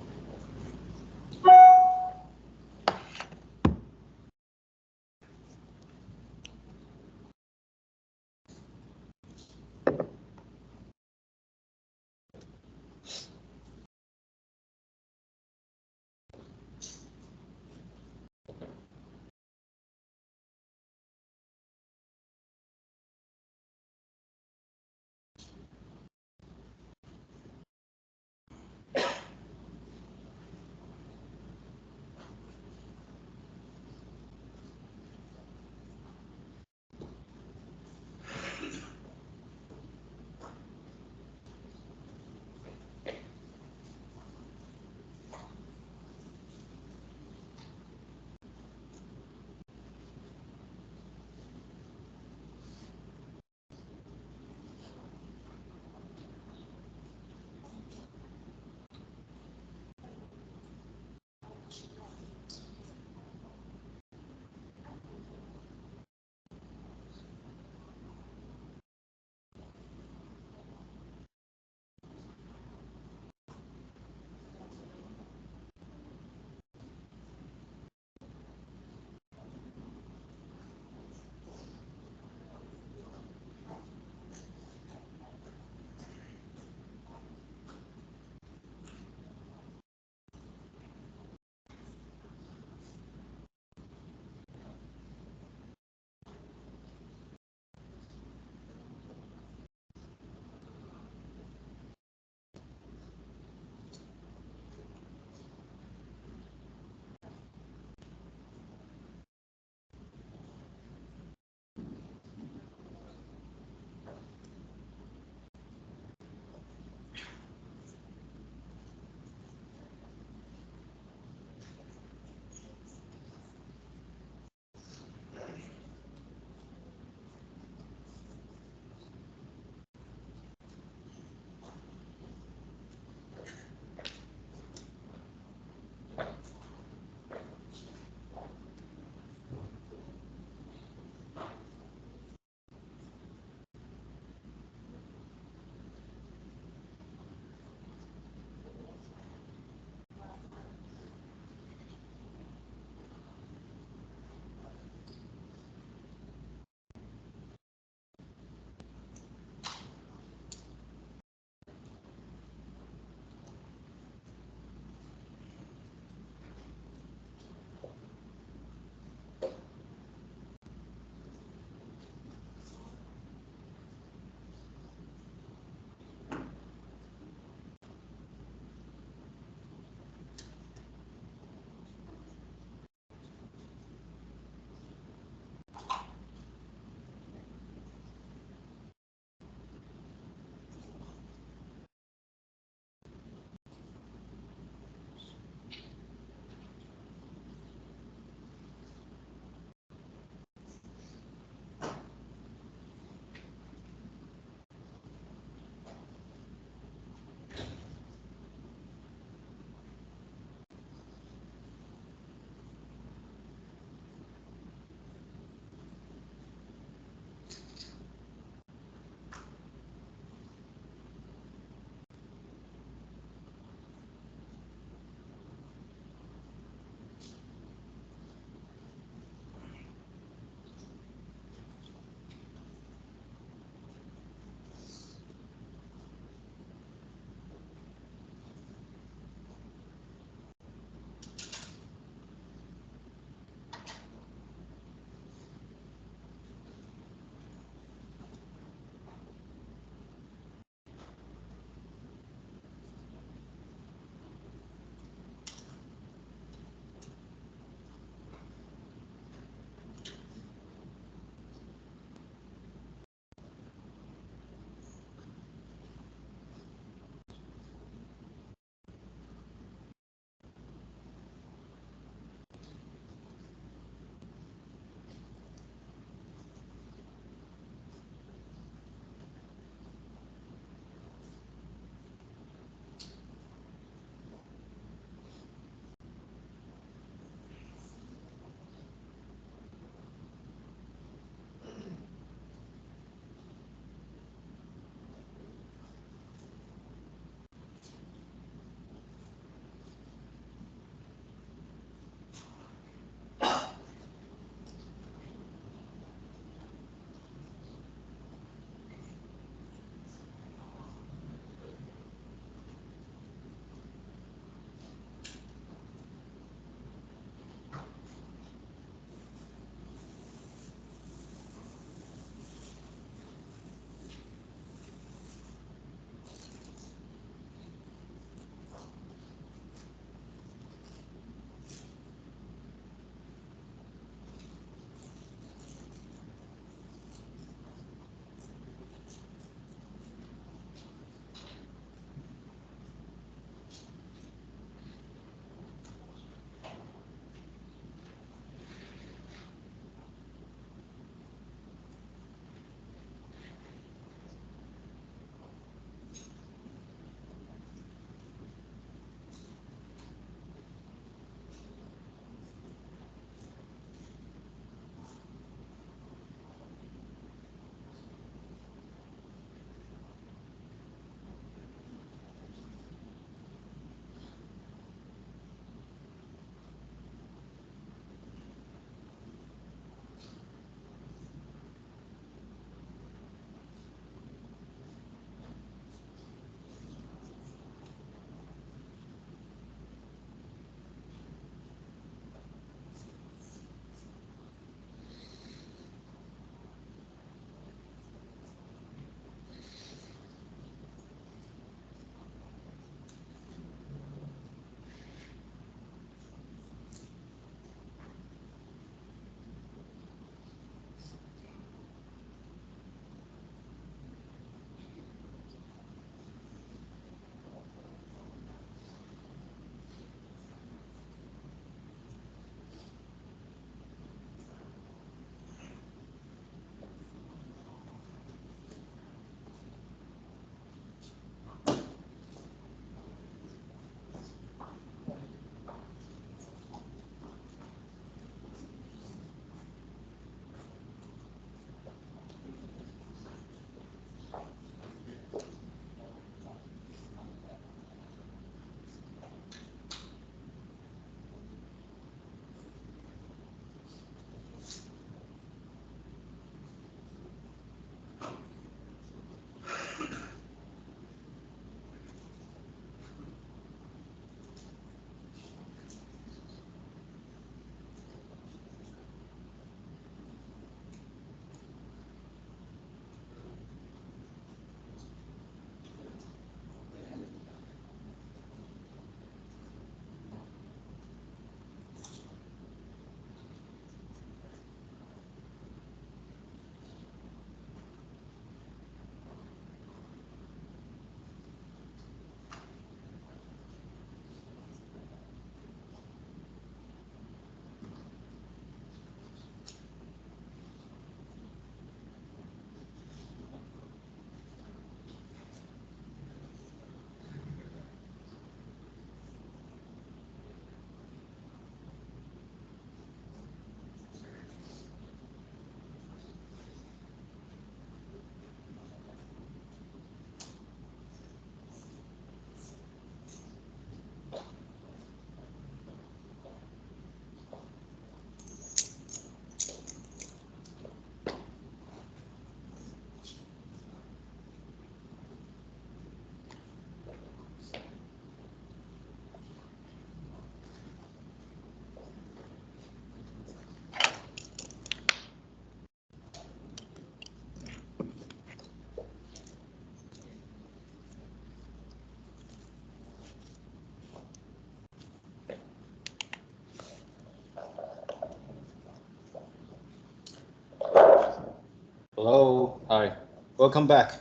S1: Hi, welcome back.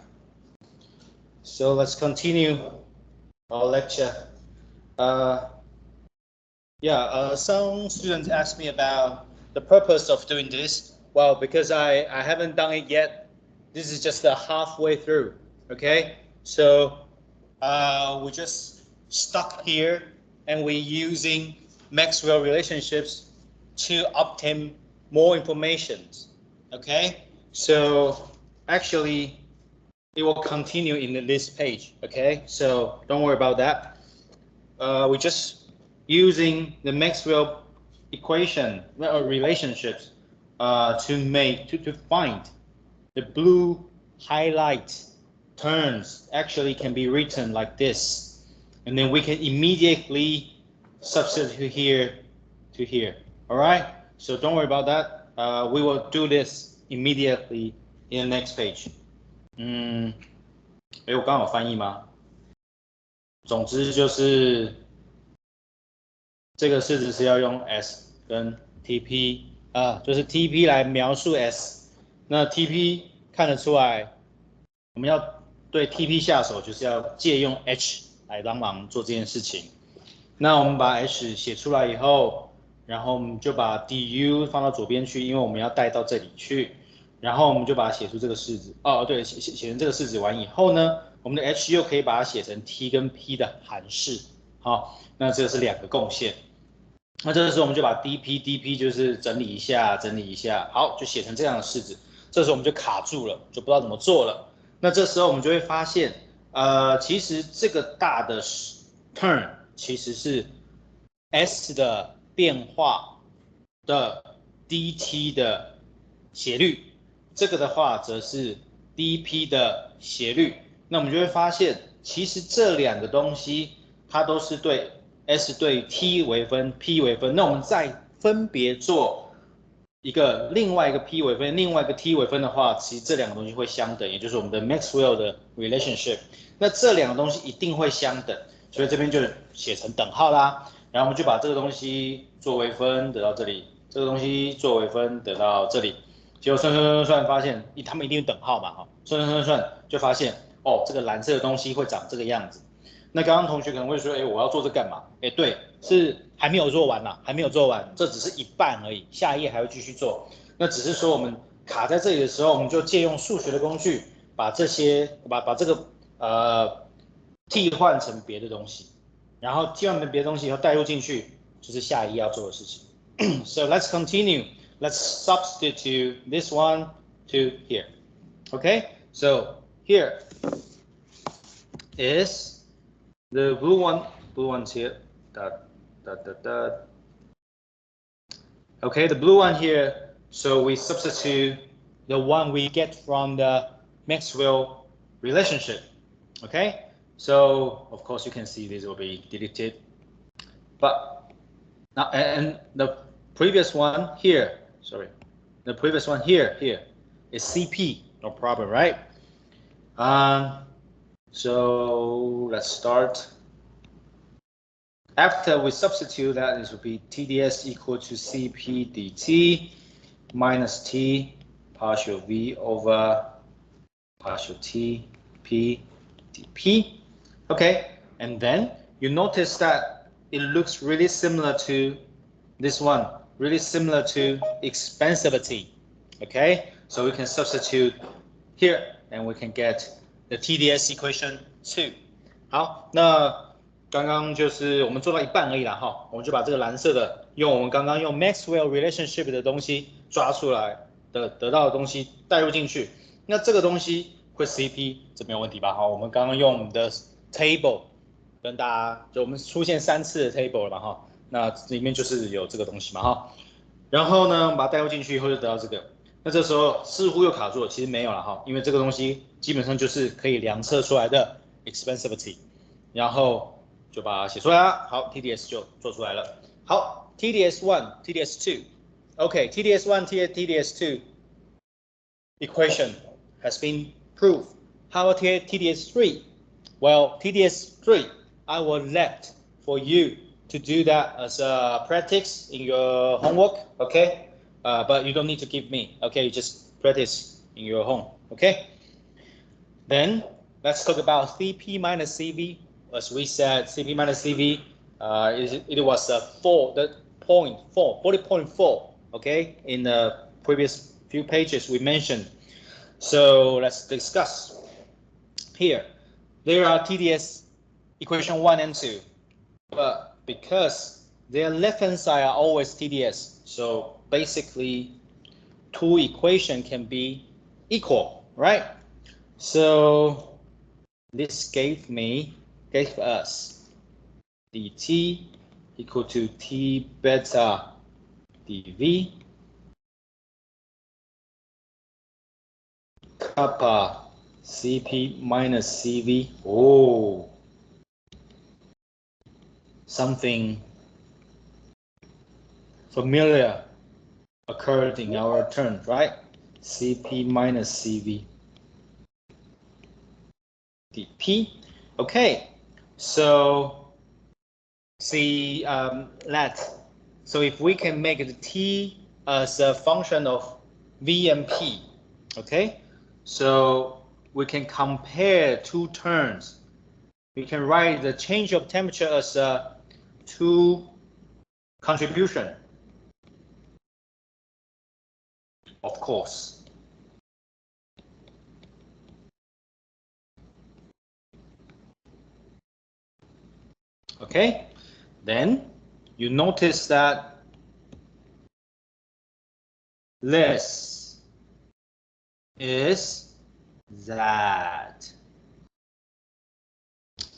S1: So let's continue our lecture. Some students asked me about the purpose of doing this. Well, because I haven't done it yet. This is just the halfway through. Okay, so we just stuck here and we're using Maxwell relationships to obtain more information. Okay, so actually it will continue in this page. Okay, so don't worry about that. We're just using the Maxwell equation relationships to find the blue highlight terms actually can be written like this, and then we can immediately substitute here to here. All right, so don't worry about that. We will do this immediately in the next page. 我刚好翻译吗？总之就是这个式子是要用 S 跟 TP 就是 TP 来描述 S。那 TP 看得出来，我们要对 TP 下手，就是要借用 H 来帮忙做这件事情。那我们把 H 写出来以后，然后我们就把 du 放到左边去，因为我们要带到这里去。然后我们就把它写出这个式子。对，写成这个式子完以后呢，我们的 H 又可以把它写成 T 跟 P 的函式。好，那这是两个共线。那这个时候我们就把 dp 就是整理一下，好，就写成这样的式子。这时候我们就卡住了，就不知道怎么做了。那这时候我们就会发现，其实这个大的 term 其实是 S 的变化的 dt 的斜率，这个的话则是 dp 的斜率。那我们就会发现，其实这两个东西它都是对 S 对 T 为分 P 为分，那我们再分别做另外一个 P 为分，另外一个 T 为分的话，其实这两个东西会相等，也就是我们的 Maxwell 的 relationship。那这两个东西一定会相等，所以这边就写成等号啦。然后我们就把这个东西做微分得到这里，这个东西做微分得到这里，结果算发现，它们一定等号嘛，哈，算就发现，这个蓝色的东西会长这个样子。那刚刚同学可能会说，我要做这干嘛？对，是还没有做完啦，还没有做完，这只是一半而已，下一页还会继续做。那只是说我们卡在这里的时候，我们就借用数学的工具，把这个替换成别的东西，然后替换成别的东西以后带入进去，就是下一页要做的事情。So let's continue. Let's substitute this one to here. Okay. So here is the blue one's here. Okay, the blue one here. So we substitute the one we get from the Maxwell relationship. Okay, so of course you can see this will be deleted. But now, and the previous one here, the previous one here is CP, no problem, right? So let's start. After we substitute that, this will be TDS equal to CP dt minus T partial V over partial T P dP. Okay, and then you notice that it looks really similar to this one, really similar to expansivity. Okay, so we can substitute here and we can get the TDS equation 2. 好，那刚刚就是我们做到一半而已啦，哈，我们就把这个蓝色的用我们刚刚用 Maxwell relationship 的东西抓出来的得到的东西带入进去，那这个东西会 CP， 这没有问题吧？哈，我们刚刚用我们的 table 跟大家就我们出现3次的 table 了嘛，哈，那里面就是有这个东西嘛，哈，然后呢，把它带入进去以后就得到这个，那这时候似乎又卡住了，其实没有了哈，因为这个东西基本上就是可以量测出来的 expansivity， 然后就把它写出来了。好 ，TDS 就做出来了。好 ，TDS 1 ，TDS 2 ，OK， TDS 1 TDS 2 equation has been proved. How about TDS 3? Well, TDS 3, I will left for you to do that as a practice in your homework, okay? But you don't need to give me, okay? You just practice in your home. Okay. Then let's talk about Cp minus Cv. As we said, Cp minus Cv, it was 40.4. Okay, in the previous few pages we mentioned. So let's discuss. Here, there are TDS equation 1 and 2, but because their left-hand side are always TDS, so basically two equations can be equal, right? So this gave us dt equal to T beta dV kappa Cp minus Cv. Oh, something familiar occurred in our term, right? Cp minus Cv dP. Okay, so see that. So if we can make the T as a function of V and P, okay, so we can compare two terms. We can write the change of temperature as a two contribution, of course. Okay, then you notice that this is that,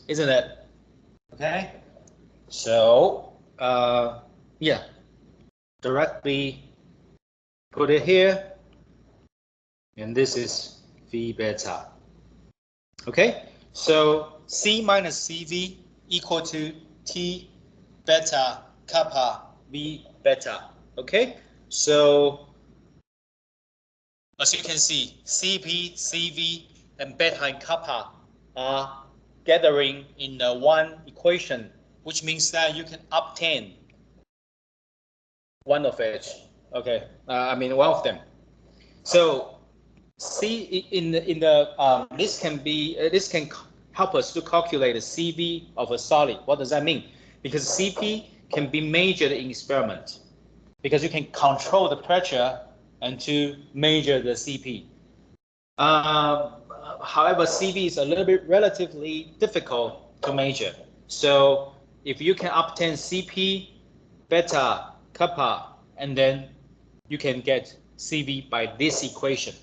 S1: isn't it? Okay, so yeah, directly put it here, and this is V beta. Okay, so C minus Cv equal to T beta kappa V beta. Okay, so as you can see, Cp, Cv, and beta and kappa are gathering in the one equation, which means that you can obtain one of each. Okay, I mean one of them. So C in the this can help us to calculate the Cv of a solid. What does that mean? Because Cp can be measured in experiment, because you can control the pressure and to measure the Cp. However, Cv is a little bit relatively difficult to measure. So if you can obtain Cp, beta, kappa, and then you can get Cv by this equation.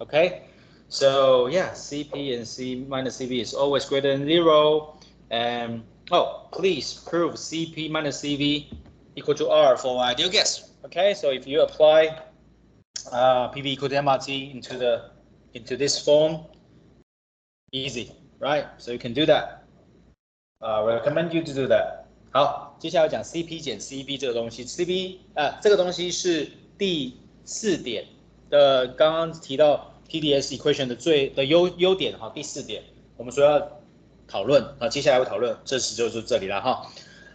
S1: Okay, so yeah, Cp and C minus Cv is always greater than 0. And please prove Cp minus Cv equal to R for ideal gas. Okay, so if you apply PV equal to MRT into this form, easy, right? So you can do that. Recommend you to do that. 好，接下来讲 Cp 减 Cv 这个东西。Cp 这个东西是第4点的，刚刚提到 TDS equation 的优点哈，第4点我们说要讨论啊，接下来会讨论，就是这里了哈。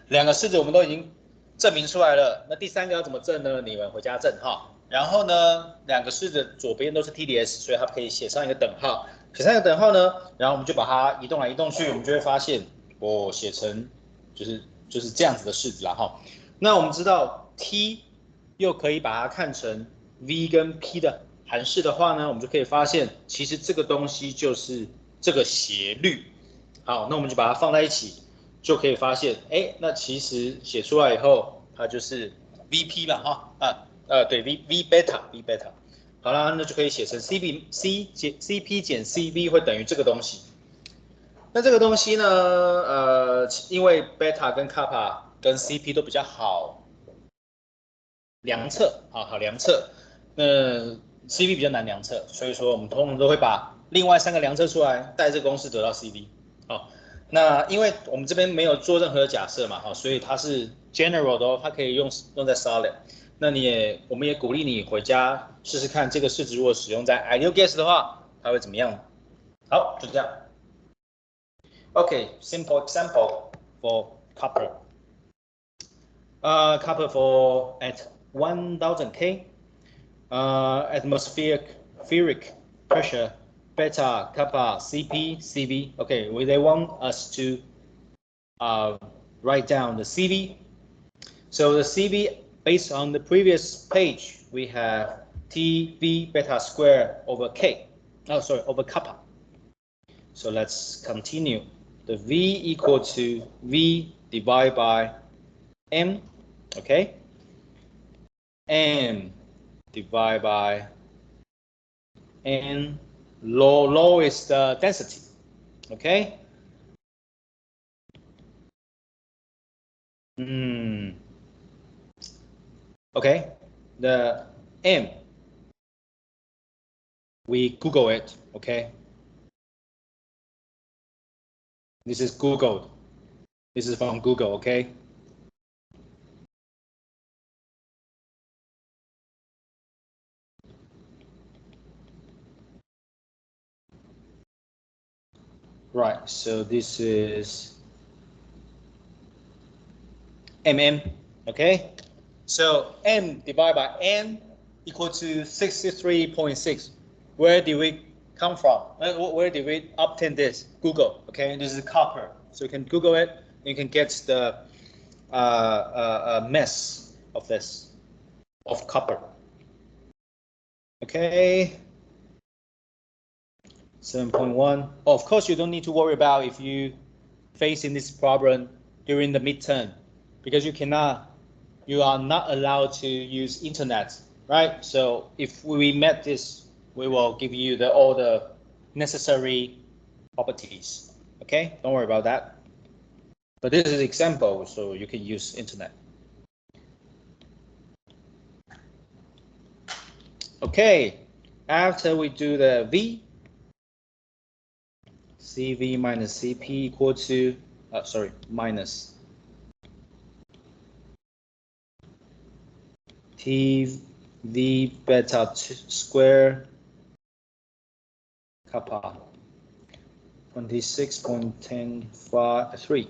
S1: 2个式子我们都已经证明出来了，那第3个要怎么证呢？你们回家证哈。然后呢，2个式子左边都是 TDS， 所以它可以写上一个等号。写上一个等号呢，然后我们就把它移动来移动去，我们就会发现我写成就是这样子的式子啦哈。那我们知道 T 又可以把它看成 V 跟 P 的函式的话呢，我们就可以发现，其实这个东西就是这个斜率。好，那我们就把它放在一起，就可以发现，哎，那其实写出来以后，它就是 VP 了哈，对 V beta。好啦，那就可以写成 CP 减 CV 会等于这个东西。那这个东西呢，因为 beta 跟 kappa 跟 CP 都比较好量测，好量测。那 CV 比较难量测，所以说我们通常都会把另外3个量测出来，带这个公式得到 CV。好，那因为我们这边没有做任何的假设嘛，所以它是 general 的哦，它可以用在 solid。那我们也鼓励你回家试试看，这个式子如果使用在 ideal gas 的话，它会怎么样？好，就这样。Okay, simple example for copper. Copper for at 1000 K, atmospheric pressure, beta, kappa, Cp, Cv. Okay, they want us to write down the Cv. So the Cv, based on the previous page, we have Tv beta square over K. Oh, sorry, over kappa. So let's continue. The V equal to V divided by M, okay? M divided by N. Low is the density, okay? Okay, the M, we Google it, okay? This is Googled. This is from Google, okay? Right, so this is mm, okay? So m divided by n equal to 63.6. Where did we come from? Where did we obtain this? Google, okay? This is copper. So you can Google it, you can get the mass of this, of copper. Okay. 7.1. Oh, of course, you don't need to worry about if you facing this problem during the midterm, because you are not allowed to use internet, right? So if we met this, we will give you all the necessary properties. Okay, don't worry about that. But this is an example, so you can use internet. Okay, after we do the V, CV minus CP equal to, minus TV beta square kappa 26.103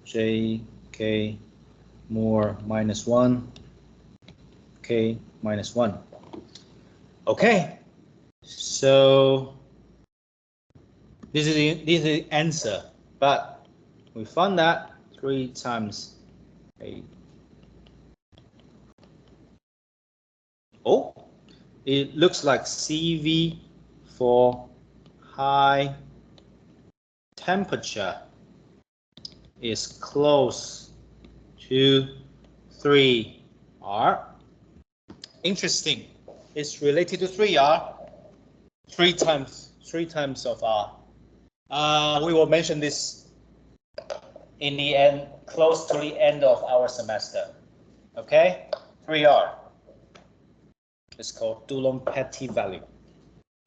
S1: JK more minus 1 K minus 1. Okay, so this is the answer, but we found that 3 times 8. Oh, it looks like CV for high temperature is close to 3R. Interesting. It's related to 3R. 3 times of R. We will mention this in the end, close to the end of our semester. Okay, 3R. It's called Dulong-Petty value.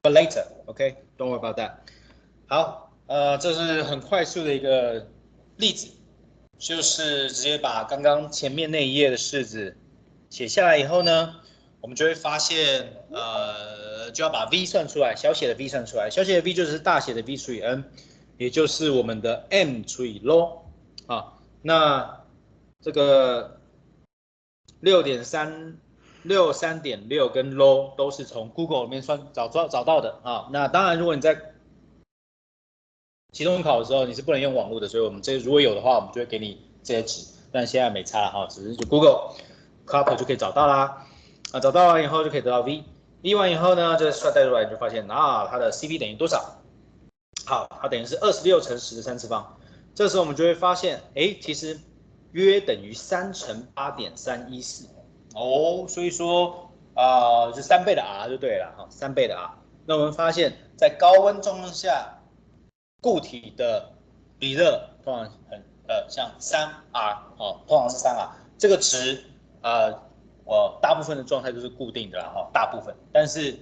S1: But later, okay, don't worry about that. 好，这是很快速的一个例子，就是直接把刚刚前面那一页的式子写下来以后呢，我们就会发现，就要把 v 算出来，小写的 v 算出来，小写的 v 就是大写的 v 除以 n， 也就是我们的 m 除以 ρ 啊。那这个63.6跟 ρ 都是从 Google 里面找到的啊。那当然，如果你在期中考的时候你是不能用网络的，所以我们这如果有的话，我们就会给你这些值，但现在没差哈，只是就 Google copy 就可以找到啦。找到完以后就可以得到 v 完以后呢，这算带出来你就发现它的 Cv 等于多少？好，它等于是26乘10的3次方。这时候我们就会发现，其实约等于3乘8.314。哦，所以说是3倍的 r 就对了哈，3倍的 r。那我们发现，在高温状况下，固体的比热通常像3R 通常是3R，这个值大部分的状态都是固定的哈，大部分。但是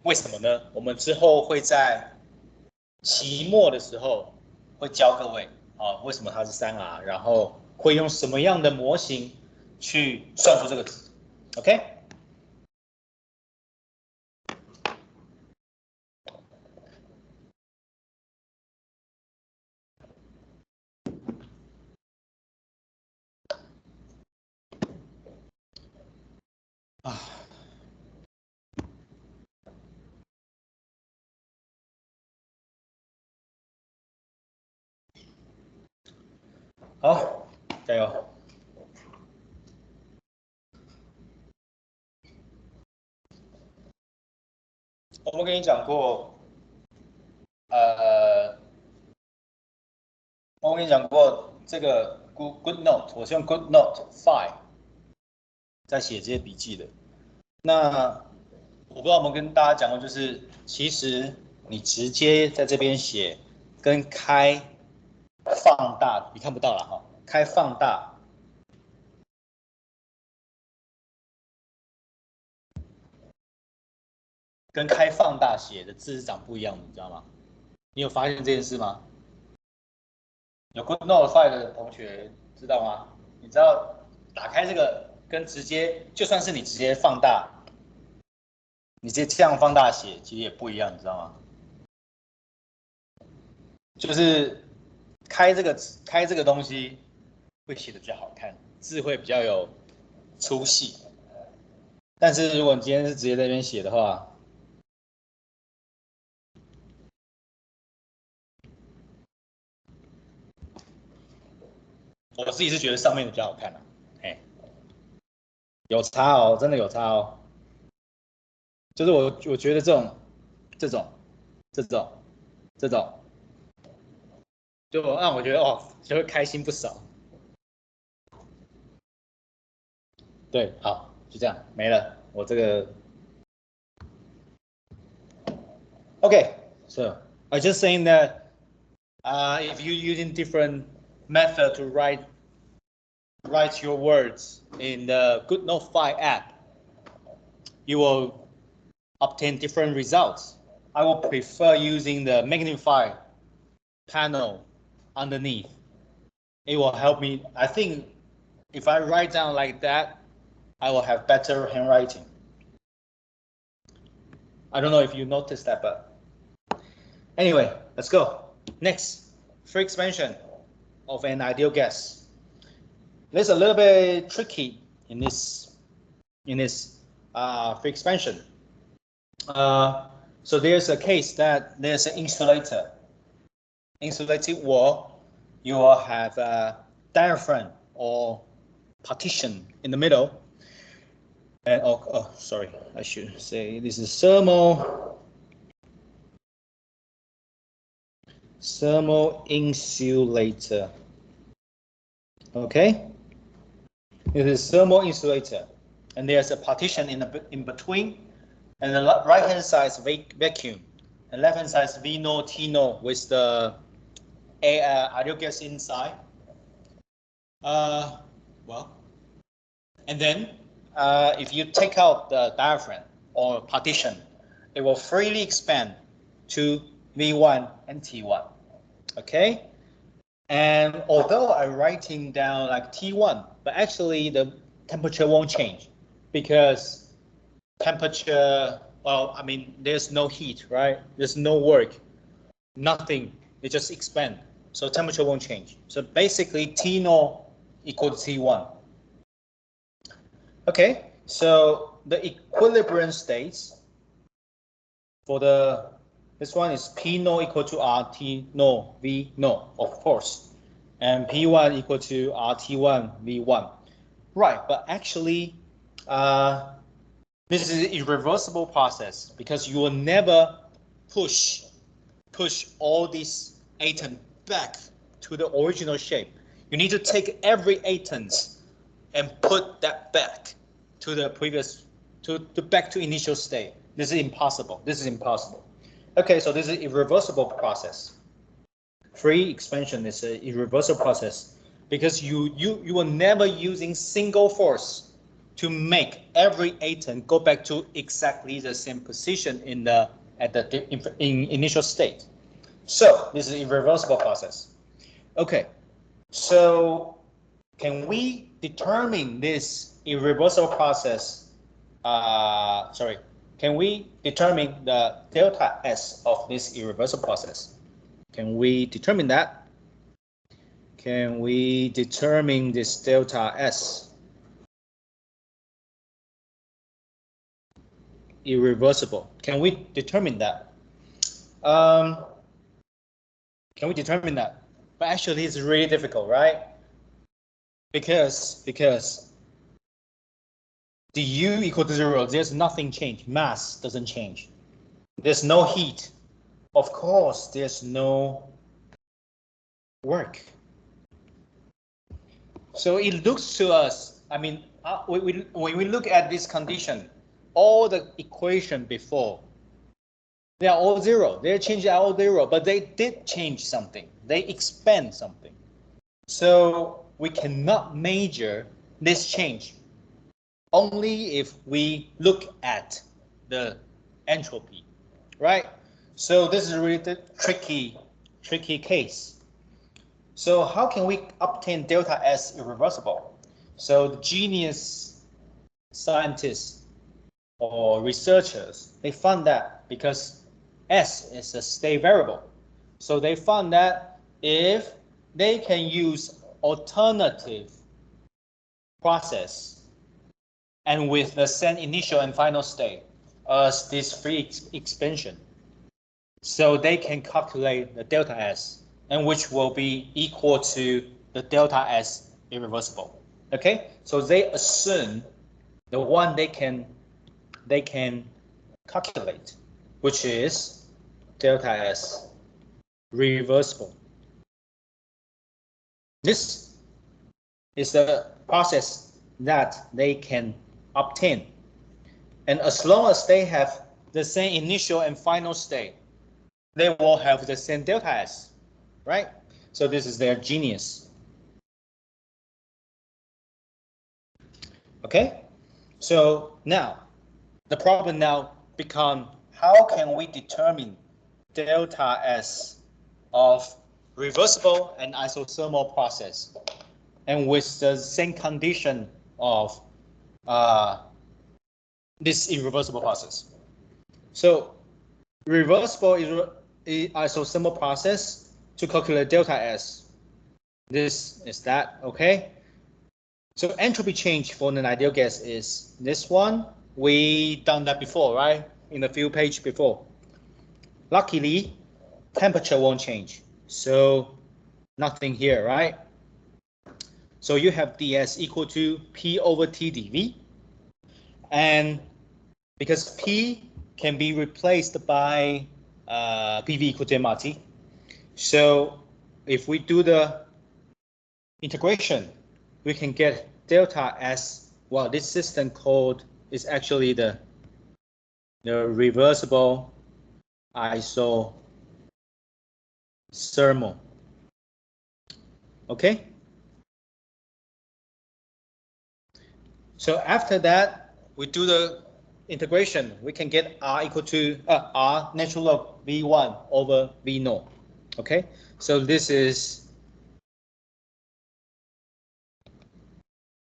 S1: 为什么呢？我们之后会在期末的时候会教各位为什么它是3R，然后会用什么样的模型去算出这个值 ，OK？好，加油。我们跟你讲过，我跟你讲过这个 good note， 我是用 good note file 在写这些笔记的。那我不知道我们跟大家讲过，就是其实你直接在这边写，跟开放大，你看不到了哈，开放大。跟开放大写的字是长不一样的，你知道吗？你有发现这件事吗？有 Good Note file 的同学知道吗？你知道打开这个跟直接，就算是你直接放大，你直接这样放大写，其实也不一样，你知道吗？就是开这个东西会写的比较好看，字会比较有粗细。但是如果你今天是直接在那边写的话，我自己是觉得上面的比较好看啊，哎，有差哦，真的有差哦。就是我觉得这种这种这种，就让我觉得哦，就会开心不少。对，好，就这样没了。我这个 OK， so I just saying that if you're using different method to write your words in the GoodNote app, you will obtain different results. I will prefer using the magnify panel underneath. It will help me. I think if I write down like that, I will have better handwriting. I don't know if you noticed that, but anyway, let's go. Next, free expansion of an ideal gas. This is a little bit tricky in this free expansion. So there's a case that there's an insulator. Insulated wall, you will have a diaphragm or partition in the middle. And sorry, I should say this is thermal insulator. Okay, it is thermal insulator, and there's a partition in between, and the right hand side is vacuum, and left hand side is V no T no with the ideal gas inside. Well, and then if you take out the diaphragm or partition, it will freely expand to V1 and T1. Okay, and although I'm writing down like T1, but actually the temperature won't change because temperature, well, I mean, there's no heat, right? There's no work, nothing. It just expand. So temperature won't change. So basically T0 equal to T1. Okay, so the equilibrium states for this one is P no equal to RT no V no, of course, and P1 equal to RT1 V1. Right, but actually, this is an irreversible process because you will never push all these atoms back to the original shape. You need to take every atoms and put that back to the previous, back to initial state. This is impossible. This is impossible. Okay, so this is an irreversible process. Free expansion is an irreversible process because you were never using single force to make every atom go back to exactly the same position in initial state. So this is an irreversible process. Okay, so can we determine this irreversible process? Can we determine the delta S of this irreversible process? Can we determine that? Can we determine this delta S? Irreversible. Can we determine that? Can we determine that? But actually, it's really difficult, right? because the U equal to 0, there's nothing changed. Mass doesn't change. There's no heat. Of course, there's no work. So it looks to us, I mean, when we look at this condition, all the equation before, they are all 0. They change all 0, but they did change something. They expand something. So we cannot measure this change only if we look at the entropy, right? So this is really the tricky case. So how can we obtain delta S irreversible? So the genius scientists or researchers, they found that because S is a state variable. So they found that if they can use alternative process and with the same initial and final state as this free expansion, so they can calculate the delta S, and which will be equal to the delta S irreversible. Okay, so they assume the one they can calculate, which is delta S reversible. This is the process that they can obtain. And as long as they have the same initial and final state, they will have the same delta S, right? So this is their genius. Okay, so now the problem now becomes, how can we determine delta S of reversible and isothermal process, and with the same condition of this irreversible process? So reversible is isothermal process to calculate delta S. This is that, okay? So entropy change for an ideal gas is this one. We done that before, right? In the few pages before. Luckily, temperature won't change. So nothing here, right? So you have ds equal to P over T dV. And because P can be replaced by PV equal to MRT. So if we do the integration, we can get delta S. Well, this system code is actually the reversible isothermal. Okay. So after that, we do the integration. We can get R equal to R natural log V1 over V0. Okay. So this is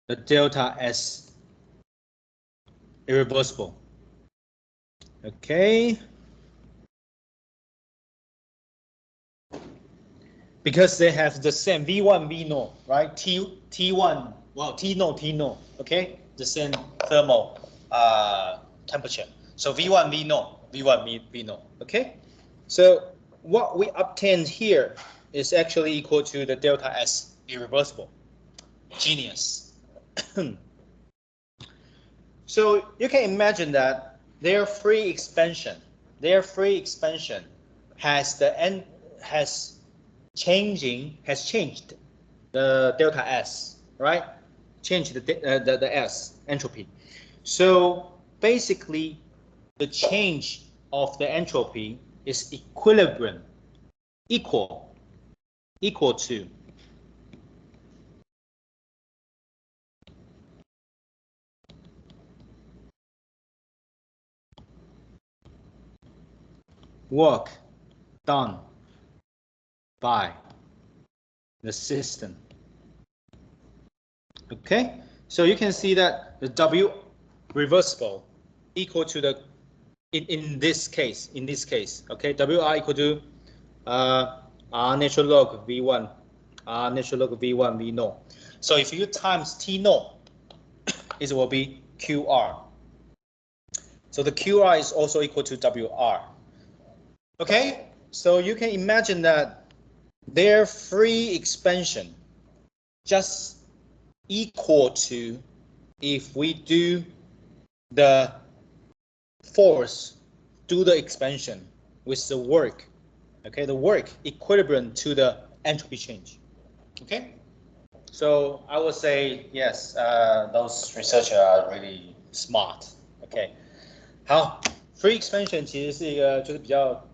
S1: the delta S irreversible. Okay. Because they have the same V1, V0, right? T1, well, T0, okay? The same thermal temperature. So V1, V0, okay? So what we obtained here is actually equal to the delta S irreversible. Genius. So you can imagine that their free expansion has changed the delta S, right? Changed the S entropy. So basically, the change of the entropy is equal to work done by the system. Okay, so you can see that the W reversible equal to the in this case, okay, WR equal to R natural log V1, R natural log V1 V0. So if you times T0, it will be QR. So the QR is also equal to WR. Okay, so you can imagine that their free expansion just equal to if we do the force, do the expansion with the work, okay, the work equivalent to the entropy change, okay? So I would say yes, those researchers are really smart, okay? 好 ，free expansion 其实是一个就是比较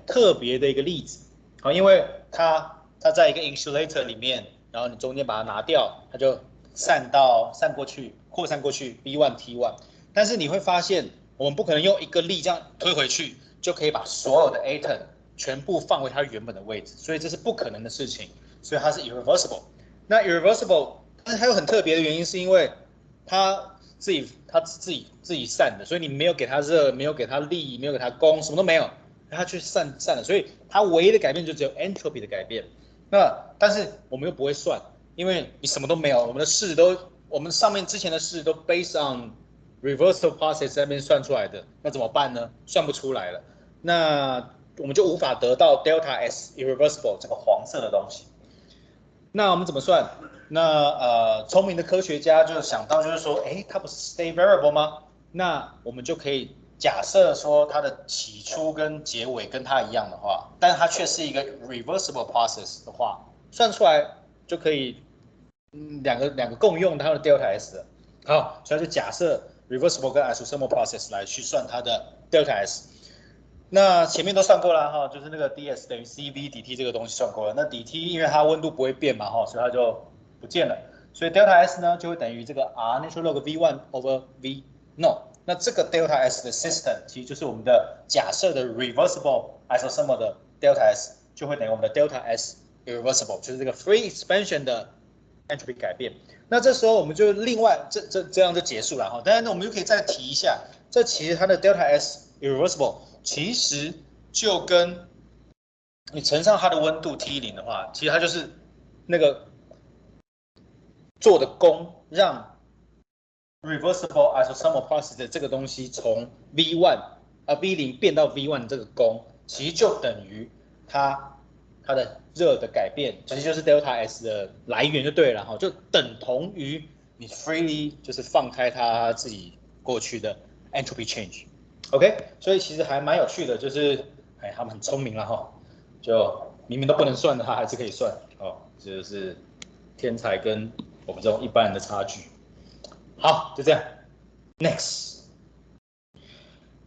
S1: 特别的一个例子，好，因为它在一个 insulator 里面，然后你中间把它拿掉，它就散过去，扩散过去 V1 T1，但是你会发现我们不可能用一个力这样推回去就可以把所有的 atom 全部放回它原本的位置，所以这是不可能的事情，所以它是 irreversible。那 irreversible， 但是它有很特别的原因，是因为它自己散的，所以你没有给它热，没有给它力，没有给它功，什么都没有，它去散了，所以它唯一的改变就只有 entropy 的改变。那但是我们又不会算，因为你什么都没有，我们上面之前的式都 based on reversible process 在那边算出来的，那怎么办呢？算不出来了，那我们就无法得到 delta S irreversible 这个黄色的东西。那我们怎么算？那聪明的科学家就想到，就是说，它不是 stay variable 吗？那我们就可以假设说它的起初跟结尾跟它一样的话，但是它却是一个 reversible process 的话，算出来就可以，两个共用它的 delta S 了。好，所以就假设 reversible 跟 isothermal process 来去算它的 delta S。那前面都算过了哈，就是那个 ds 等于 cv dt 这个东西算过了。那 dt 因为它温度不会变嘛哈，所以它就不见了。所以 delta S 呢就会等于这个 r natural log v1 over v no。那这个 delta S 的 system 其实就是我们的假设的 reversible isothermal 的 delta S 就会等于我们的 delta S irreversible， 就是这个 free expansion 的 entropy 改变。那这时候我们就另外这样就结束了哈。当然呢，我们就可以再提一下，这其实它的 delta S irreversible。其实就跟你乘上它的温度 T0的话，其实它就是那个做的功，让 reversible isothermal process 的这个东西从 V0 变到 V1 这个功，其实就等于它的热的改变，其实就是 delta S 的来源就对了哈，就等同于你 freely 就是放开它自己过去的 entropy change。OK， 所以其实还蛮有趣的，就是他们很聪明了哈，就明明都不能算的，他还是可以算哦，这就是天才跟我们这种一般人的差距。好，就这样。Next，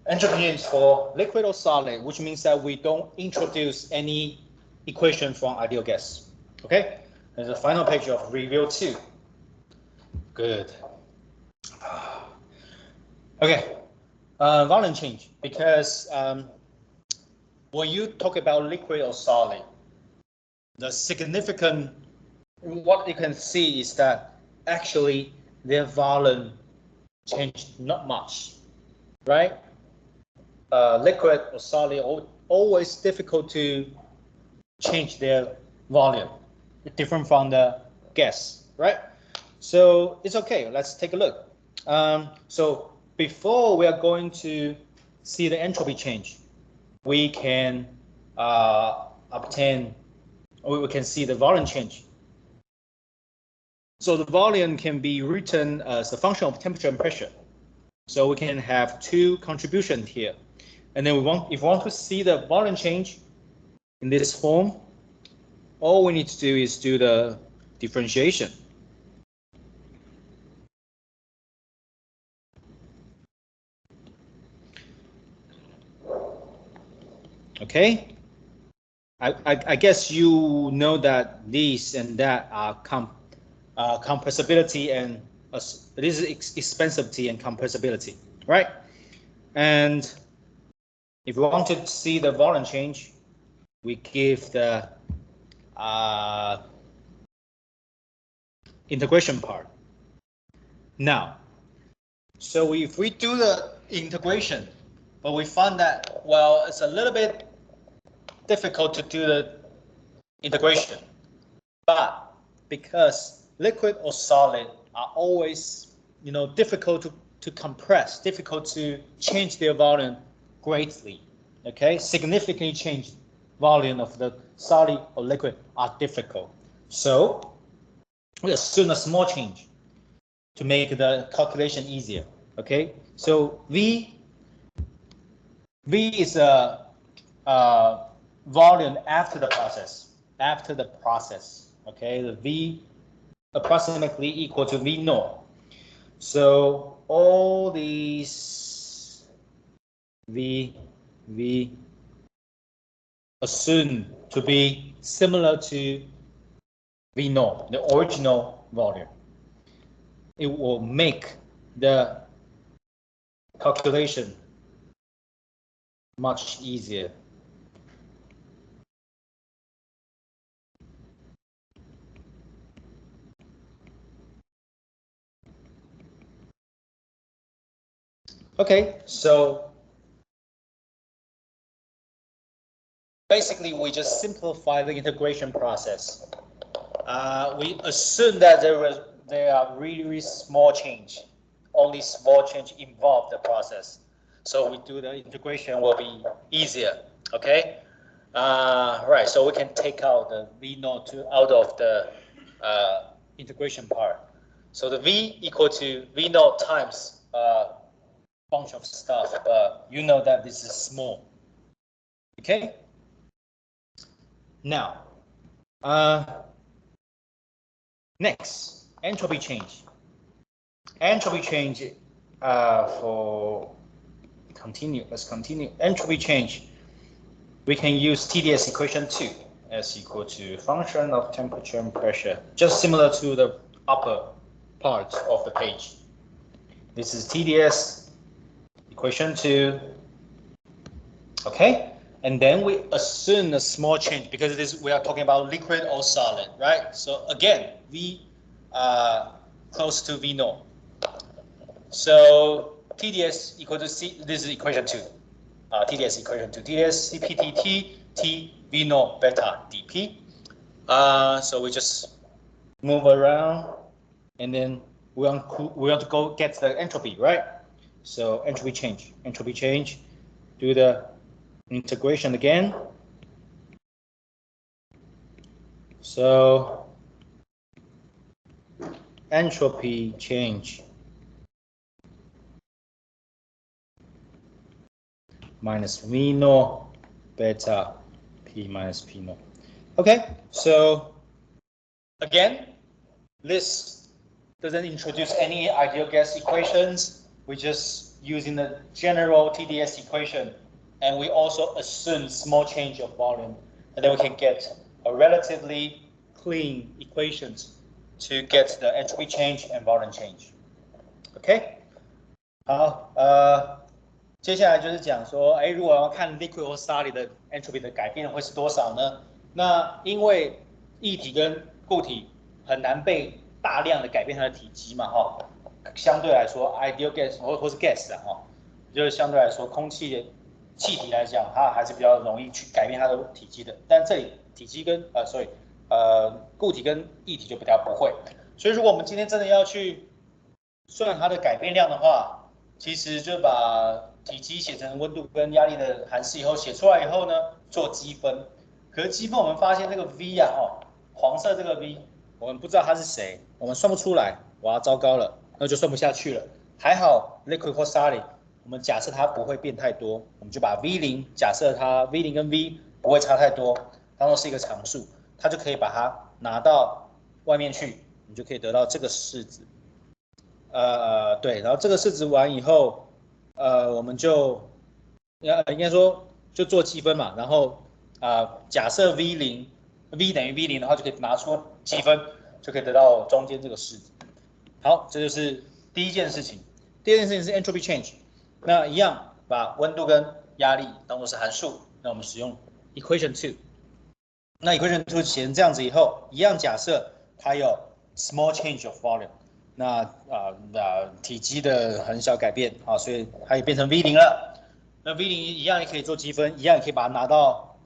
S1: entropy is for liquid or solid, which means that we don't introduce any equation from ideal gas. Okay, there's the final page of review 2. Good. Okay. Volume change, because when you talk about liquid or solid, the significant, what you can see is that actually their volume changed not much, right? Liquid or solid always difficult to change their volume, different from the gas, right? So it's okay. Let's take a look. So before we are going to see the entropy change, we can we can see the volume change. So the volume can be written as a function of temperature and pressure. So we can have two contributions here. And then if we want to see the volume change in this form, all we need to do is do the differentiation. Okay, I guess you know that these and that are compressibility and this is expansivity and compressibility, right? And if we want to see the volume change, we give the integration part. Now, so if we do the integration, but we find that, well, it's a little bit difficult to do the integration, but because liquid or solid are always, difficult to compress, difficult to change their volume greatly, okay? Significantly change volume of the solid or liquid are difficult. So we assume a small change to make the calculation easier. Okay, so V is a volume after the process. After the process, okay, the V approximately equal to V naught. So all these V assumed to be similar to V naught, the original volume. It will make the calculation much easier. Okay, so basically we just simplify the integration process. We assume that there are really small change, only small change involved the process. So we do the integration will be easier. Okay, right. So we can take out the V naught out of the integration part. So the V equal to V naught times bunch of stuff, but you know that this is small. Okay. Now, next, entropy change. Entropy change for continue. Let's continue. Entropy change. We can use TdS equation 2 as equal to function of temperature and pressure, just similar to the upper part of the page. This is TdS equation 2. Okay, and then we assume a small change because we are talking about liquid or solid, right? So again, V close to V naught. So TdS equal to C. This is equation 2. TdS equation 2. TdS CPT T V naught beta dP. So we just move around, and then we want to go get the entropy, right? So entropy change. Do the integration again. So entropy change minus V naught beta P minus P naught. Okay, so again, this doesn't introduce any ideal gas equations. We're just using the general TdS equation, and we also assume small change of volume, and then we can get a relatively clean equations to get the entropy change and volume change. OK， 好，接下来就是讲说，如果要看 liquid 或 solid 的 entropy 的改变会是多少呢？那因为液体跟固体很难被大量的改变它的体积嘛，相对来说 ideal gas 或是 gas 啊，就是相对来说空气气体来讲，它还是比较容易去改变它的体积的。但这里体积跟固体跟液体就比较不会。所以如果我们今天真的要去算它的改变量的话，其实就把体积写成温度跟压力的函式以后写出来以后呢，做积分。可是积分我们发现这个 V 啊，黄色这个 V， 我们不知道它是谁，我们算不出来，哇，糟糕了，那就算不下去了。还好 liquid 或 solid， 我们假设它不会变太多，我们就把 V0 假设它 V0 跟 V 不会差太多，当做是一个常数，它就可以把它拿到外面去，你就可以得到这个式子。对，然后这个式子完以后，我们就应该说就做积分嘛，然后假设 V0 等于 V0 的话，就可以拿出积分，就可以得到中间这个式子。好，这就是第一件事情。第二件事情是 entropy change， 那一样把温度跟压力当做是函数，那我们使用 equation 2。那 equation 2写成这样子以后，一样假设它有 small change of volume。那体积的很小改变啊，所以它也变成 V0 了。那 V0 一样也可以做积分，一样也可以把它拿到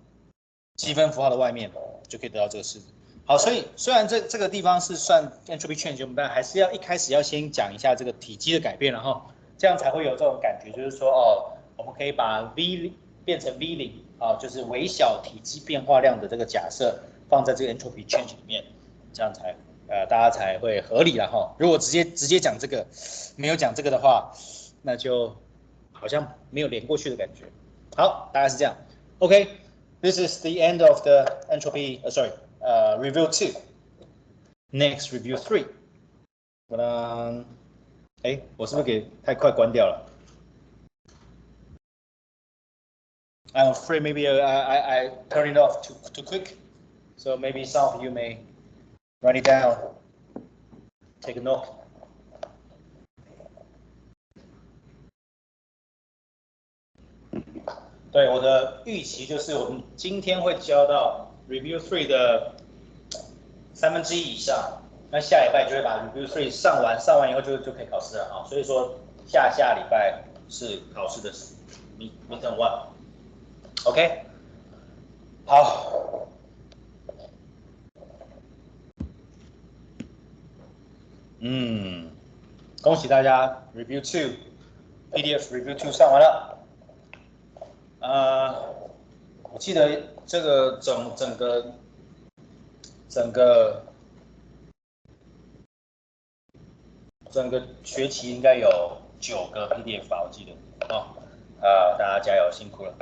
S1: 积分符号的外面，就可以得到这个式子。好，所以虽然这个地方是算 entropy change， 我们但还是要一开始要先讲一下这个体积的改变，然后这样才会有这种感觉，就是说我们可以把 V 变成 V0 就是微小体积变化量的这个假设放在这个 entropy change 里面，这样才
S3: 大家才会合理了哈。如果直接讲这个，没有讲这个的话，那就好像没有连过去的感觉。好，大概是这样。OK，this is the end of the entropy. Review 2. Next review 3. 我是不是给太快关掉了？I'm afraid maybe I turned it off too quick. So maybe some of you may write it down. Take a note. 对，我的预期就是我们今天会教到 Review 3的1/3以上，那下礼拜就会把 Review 3上完以后就可以考试了啊。所以说下礼拜是考试的midterm 1。OK， 好。恭喜大家 Review 2 PDF Review 2上完了。我记得这个整个学期应该有9个 PDF 吧，我记得哦。大家加油，辛苦了。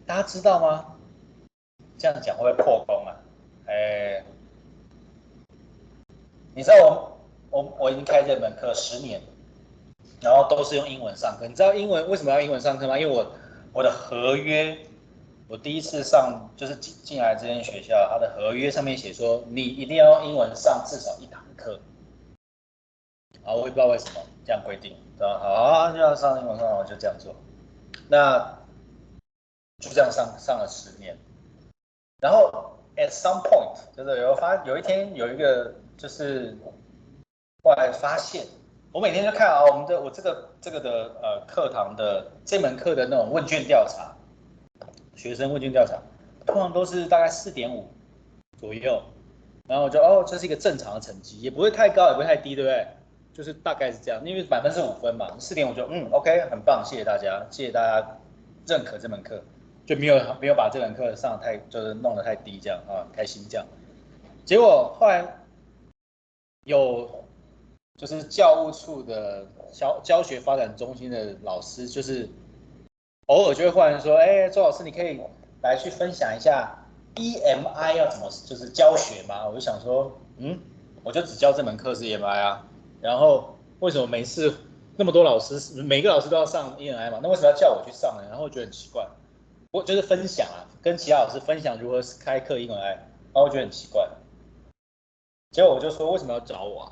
S3: 大家知道吗？这样讲会不会破功啊？你知道我已经开这门课10年，然后都是用英文上课。你知道为什么要英文上课吗？因为我的合约，我第一次上就是进来这间学校，它的合约上面写说你一定要用英文上至少1堂课。我也不知道为什么这样规定，好就要上英文上，我就这样做。那就这样上了10年，然后 at some point 就是有一天有一个就是后来发现，我每天就看我这个的课堂的这门课的那种问卷调查，学生问卷调查，通常都是大概4.5左右，然后我就这是一个正常的成绩，也不会太高，也不会太低，对不对？就是大概是这样，因为满分是5分嘛，4.5就OK， 很棒，谢谢大家认可这门课，就没有把这门课上就是弄得太低这样开心这样。结果后来就是教务处的教学发展中心的老师，就是偶尔就会忽然说，周老师你可以来去分享一下 EMI 要怎么就是教学吗？我就想说，我就只教这门课是 EMI 啊。然后为什么每次那么多老师，每个老师都要上 EMI 嘛？那为什么要叫我去上呢？然后我觉得很奇怪，我就是分享跟其他老师分享如何开课 EMI， 然后我觉得很奇怪。结果我就说为什么要找我啊？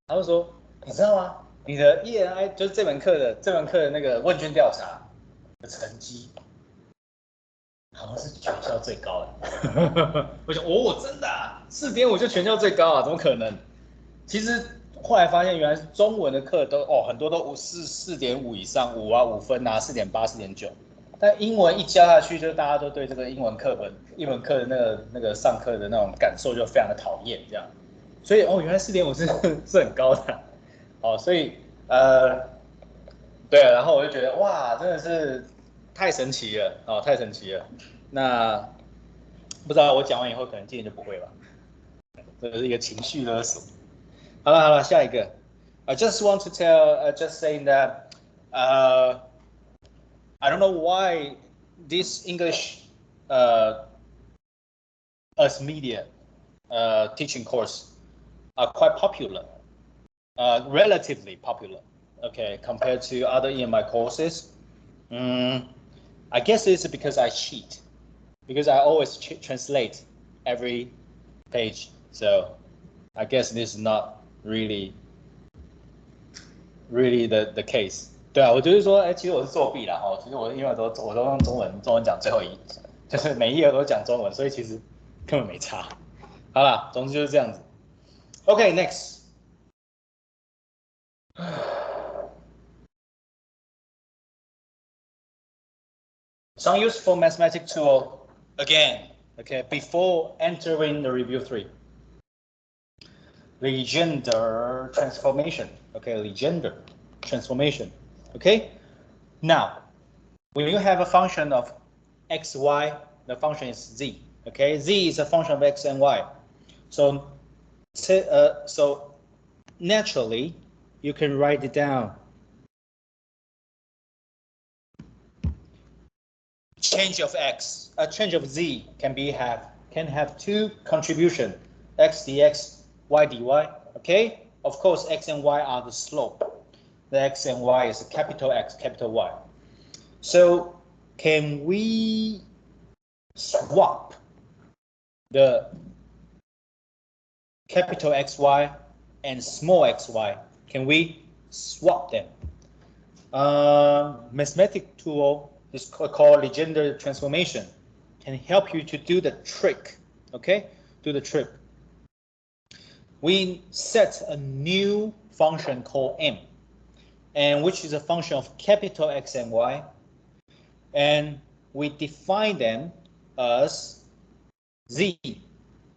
S3: 他就说你知道吗？你的 EMI 就是这门课的那个问卷调查的成绩，好像是全校最高的。我想真的4.5就全校最高啊？怎么可能？其实后来发现，原来是中文的课都很多都4.5以上，5分4.8、4.9。但英文一教下去，就大家都对这个英文课的那个上课的那种感受就非常的讨厌这样。所以原来4.5是很高的。所以对，然后我就觉得哇，真的是太神奇了太神奇了。那不知道我讲完以后，可能今天就不会吧。这是一个情绪勒索。好了，下一个。I just want to tell, just saying that, I don't know why this English, as media, teaching course are quite popular, relatively popular, okay, compared to other EMI courses. I guess it's because I cheat, because I always translate every page. So I guess this is not really the case。对啊，我就是说，其实我是作弊啦其实因为我都用中文讲最后就是每一页都讲中文，所以其实根本没差。好啦，总之就是这样子。OK, next. Some useful mathematics tool again. Okay, before entering the review 3. Legendre transformation. Okay, Legendre transformation. Okay. Now, when you have a function of x, y, the function is z. Okay, z is a function of x and y. So
S1: So naturally, you can write it down. Change of x, a change of z can have two contribution, x dx, y dy. Okay, of course, x and y are the slope. The x and y is capital X, capital Y. So can we swap the capital XY and small xy? Can we swap them? Mathematical tool is called Legendre transformation. Can help you to do the trick. Okay, do the trick. We set a new function called m, and which is a function of capital X and Y, and we define them as z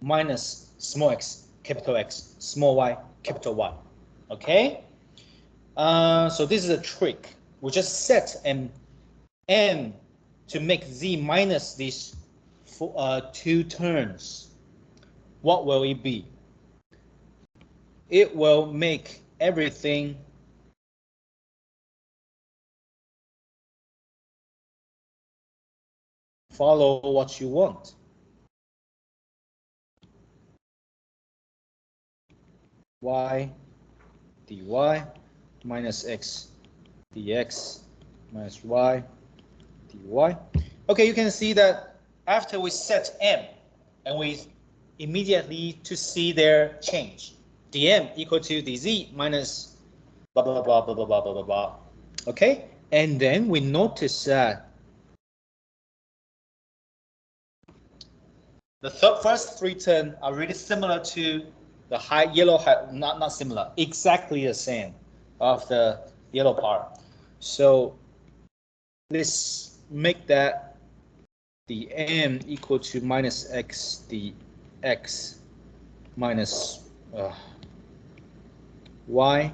S1: minus small x, capital X, small y, capital Y. Okay? So this is a trick. We just set an m to make z minus these two terms. What will it be? It will make everything follow what you want. Y dy minus x dx minus y dy. Okay, you can see that after we set m, and we immediately to see their change. dm equal to dz minus blah blah blah blah blah blah blah blah. Okay, and then we notice that the first three terms are really similar to the not similar, exactly the same of the yellow part. So let's make that the m equal to minus x dx minus y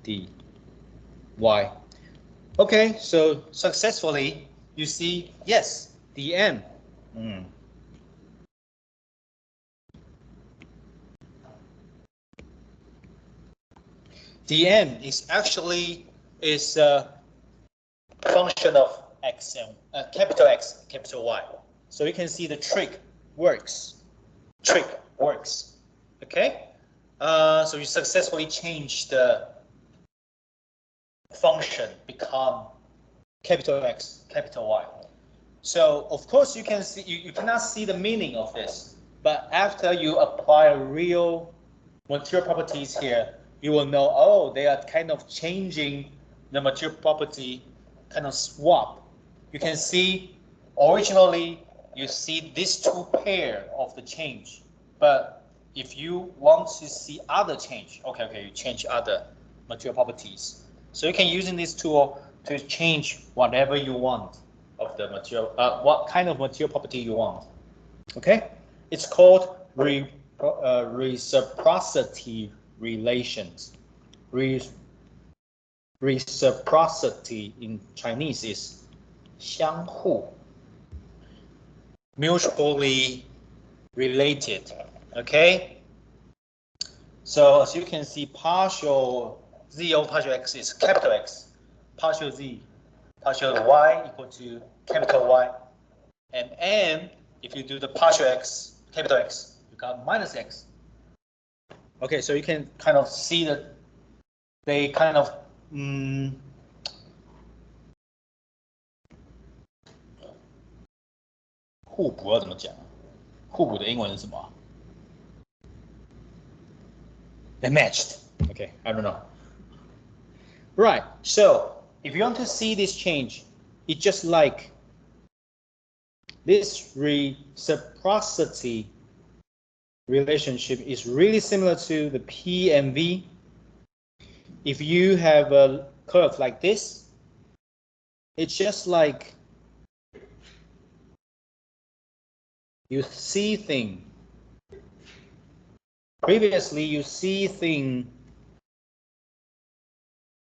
S1: dy. Okay, so successfully you see, yes, the m. dm is actually a function of x and capital X, capital Y. So you can see the trick works. Okay. So you successfully change the function become capital X, capital Y. So of course you can see you cannot see the meaning of this, but after you apply real material properties here, you will know, oh, they are kind of changing the material property, kind of swap. You can see originally you see these two pair of the change, but if you want to see other change, okay, you change other material properties. So you can using this tool to change whatever you want of the material, what kind of material property you want. Okay, it's called reciprocity relations. Reciprocity in Chinese is 相互, mutually related. Okay, so as you can see, partial z over partial x is capital X, partial z, partial y equal to capital Y, and n, if you do the partial x, capital X, you got minus x. Okay, so you can kind of see that they kind of互补要怎么讲？互补的英文是什么？ They matched. Okay, I don't know. Right, so if you want to see this change, it's just like this reciprocity relationship is really similar to the P and V. If you have a curve like this, it's just like you see thing. Previously, you see thing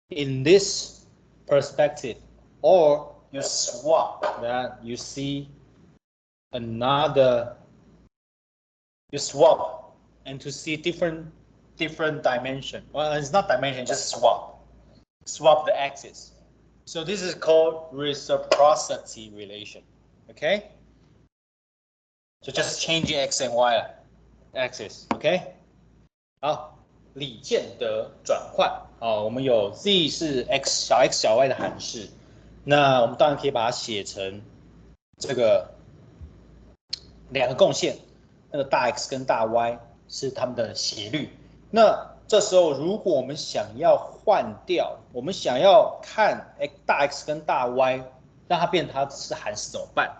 S1: in this perspective, or you swap that, you see another, you swap
S3: and to see different dimension. Well, it's not dimension, just swap the axis. So this is called reciprocity relation. Okay? So just changing x and y axis. OK? 好，李健德转换。好，我们有 z 是 x 小 y 的函式，那我们当然可以把它写成这个两个共线，那个大 X 跟大 Y 是它们的斜率。那这时候，如果我们想要换掉，我们想要看大 X 跟大 Y， 让它变成它是函式怎么办？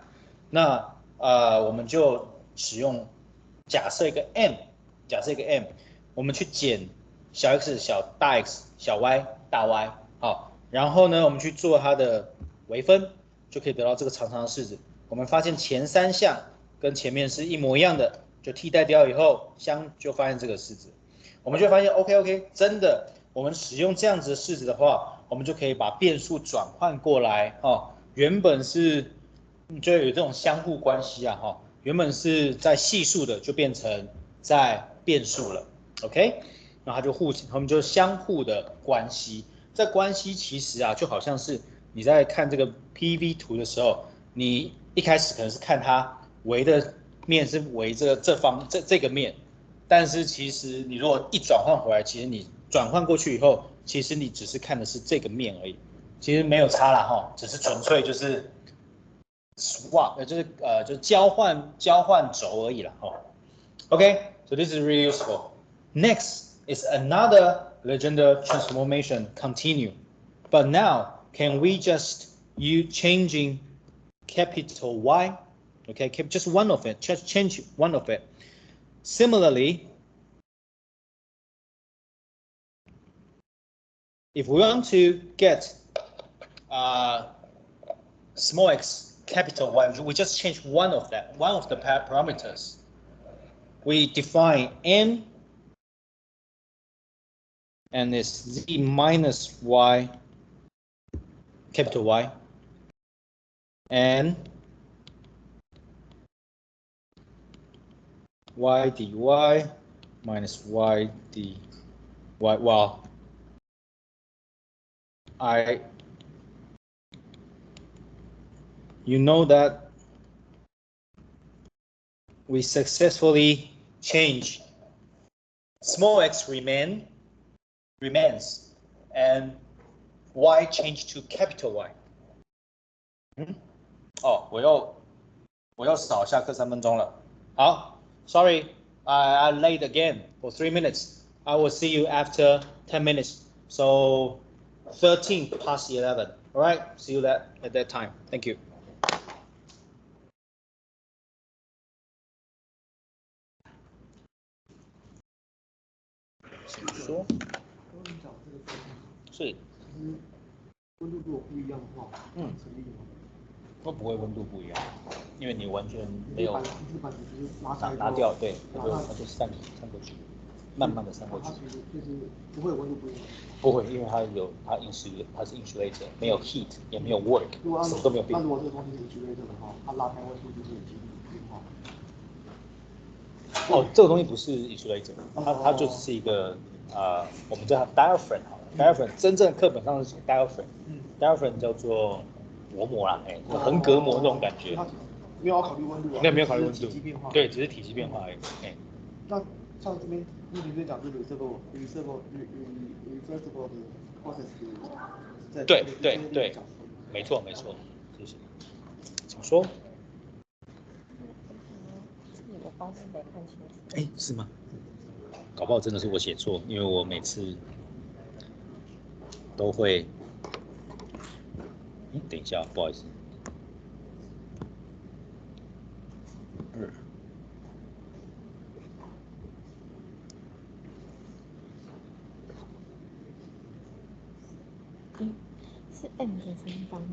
S3: 那我们就使用假设一个 M， 我们去减小 X 大 X 小 Y 大 Y， 好，然后呢，我们去做它的微分，就可以得到这个长长的式子。我们发现前三项跟前面是一模一样的，就替代掉以后，就发现这个式子，我们就发现 OK， 真的，我们使用这样子的式子的话，我们就可以把变数转换过来哦。原本是就有这种相互关系啊哈，原本是在系数的，就变成在变数了 ，OK， 然后他们就相互的关系。这关系其实啊，就好像是你在看这个 PV 图的时候，你一开始可能是看它围的面是围这个面，但是其实你如果一转换回来，其实你转换过去以后，其实你只是看的是这个面而已，其实没有差啦哈，只是纯粹就是 swap， 就是交换轴而已啦哈。Okay, so this is really useful. Next is another Legendre transformation continue, but now can we just use changing capital Y? Okay, just one of it, just change one of it. Similarly, if we want to get small x, capital Y, we just change one of the parameters. We define n, and it's z minus y, capital Y, and y dy minus y dy. Well, you know that we successfully change small x remains and y change to capital Y. 哦，我又少下课3分钟了。好 ，sorry, I late again for 3 minutes. I will see you after 10 minutes. So 13 past 11. All right, see you at that time. Thank you. 请说。是。
S4: 温度如果不一样的话，成立吗？
S3: 都不会温度不一样，因为你完全没有
S4: 拿
S3: 掉，对，它就散过去，慢慢的散过去。
S4: 它其实就是不会有温度不一样。
S3: 不会，因为它是 insulator， 没有 heat， 也没有 work， 什么都没有变。
S4: 那如果这个东西是 insulator 的话，它拉开温度就是有几率变化。
S3: 哦，这个东西不是 insulator， 它就只是一个我们叫它 diaphragm 好了 ，diaphragm 真正课本上是写 diaphragm，diaphragm 叫做薄膜啦，横膈膜那种感觉。
S4: 没有要考虑温度啊。
S3: 没有考虑温度。
S4: 体积变化。
S3: 对，只是体积变化而已。
S4: 那像这边目前在讲是 reversible 的 process，
S3: 对，没错，谢谢。请说。
S5: 这里的方式得看清楚。
S3: 哎，是吗？搞不好真的是我写错，因为我每次都会。等一下，不好意思。
S5: 是 m 的3方吗？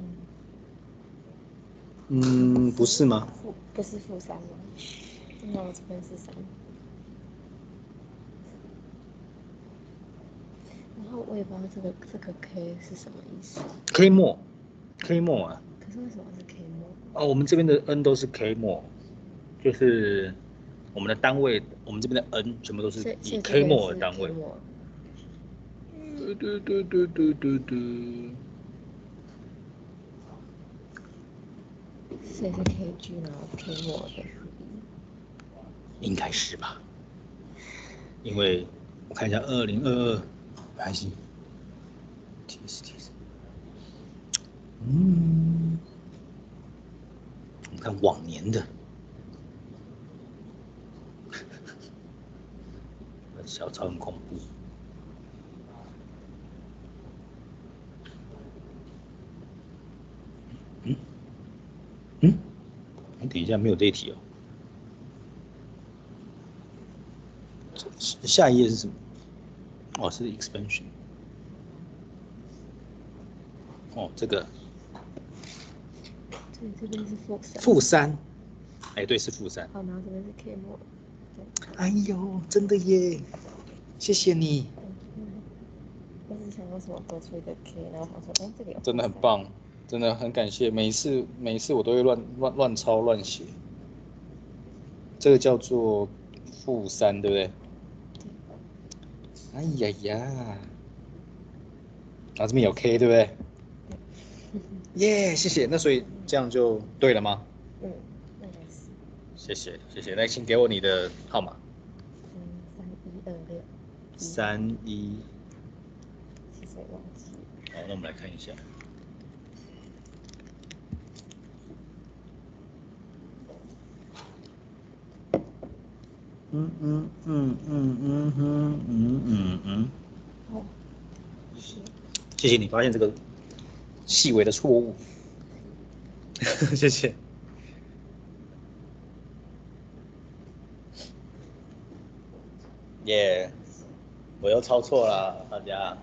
S3: 不是吗？
S5: 不是负3吗？那我这边是3。然后我也不知道这个 k 是什么意思。
S3: K 末啊。
S5: 可是为什么是 k 末？
S3: 我们这边的 n 都是 K 末，就是
S1: 我们的单位，我们这边的 N 全部都是以
S5: 所以这
S1: K
S5: 边是
S1: 末的单
S5: K
S1: 位。
S5: 末所以是 Kg，然后 K 末的
S1: 应该是吧？因为我看一下2022，没关系。我们看往年的，小抄很恐怖。等一下没有这一题哦。下一页是什么？哦，是 expansion。哦，这个
S5: 对，这边是
S1: -3，哎，对，是-3。
S5: 好，然后这边是 K 末。
S1: 哎呦，真的耶！谢谢你。
S5: 我是想为什么多出一个 K，然后想说，哎，这里有。
S1: 真的很棒，真的很感谢。每一次我都会乱抄乱写。这个叫做-3，对不对？哎呀呀，然后这边有 K，对不对？耶，谢谢。那所以这样就对了吗？
S5: 那个是。
S1: 谢谢谢谢。那请给我你的号码。
S5: 3126。
S1: 31。
S5: 其实忘记。
S1: 好，那我们来看一下。谢谢你发现这个细微的错误，谢谢。耶，我又抄错了，大家。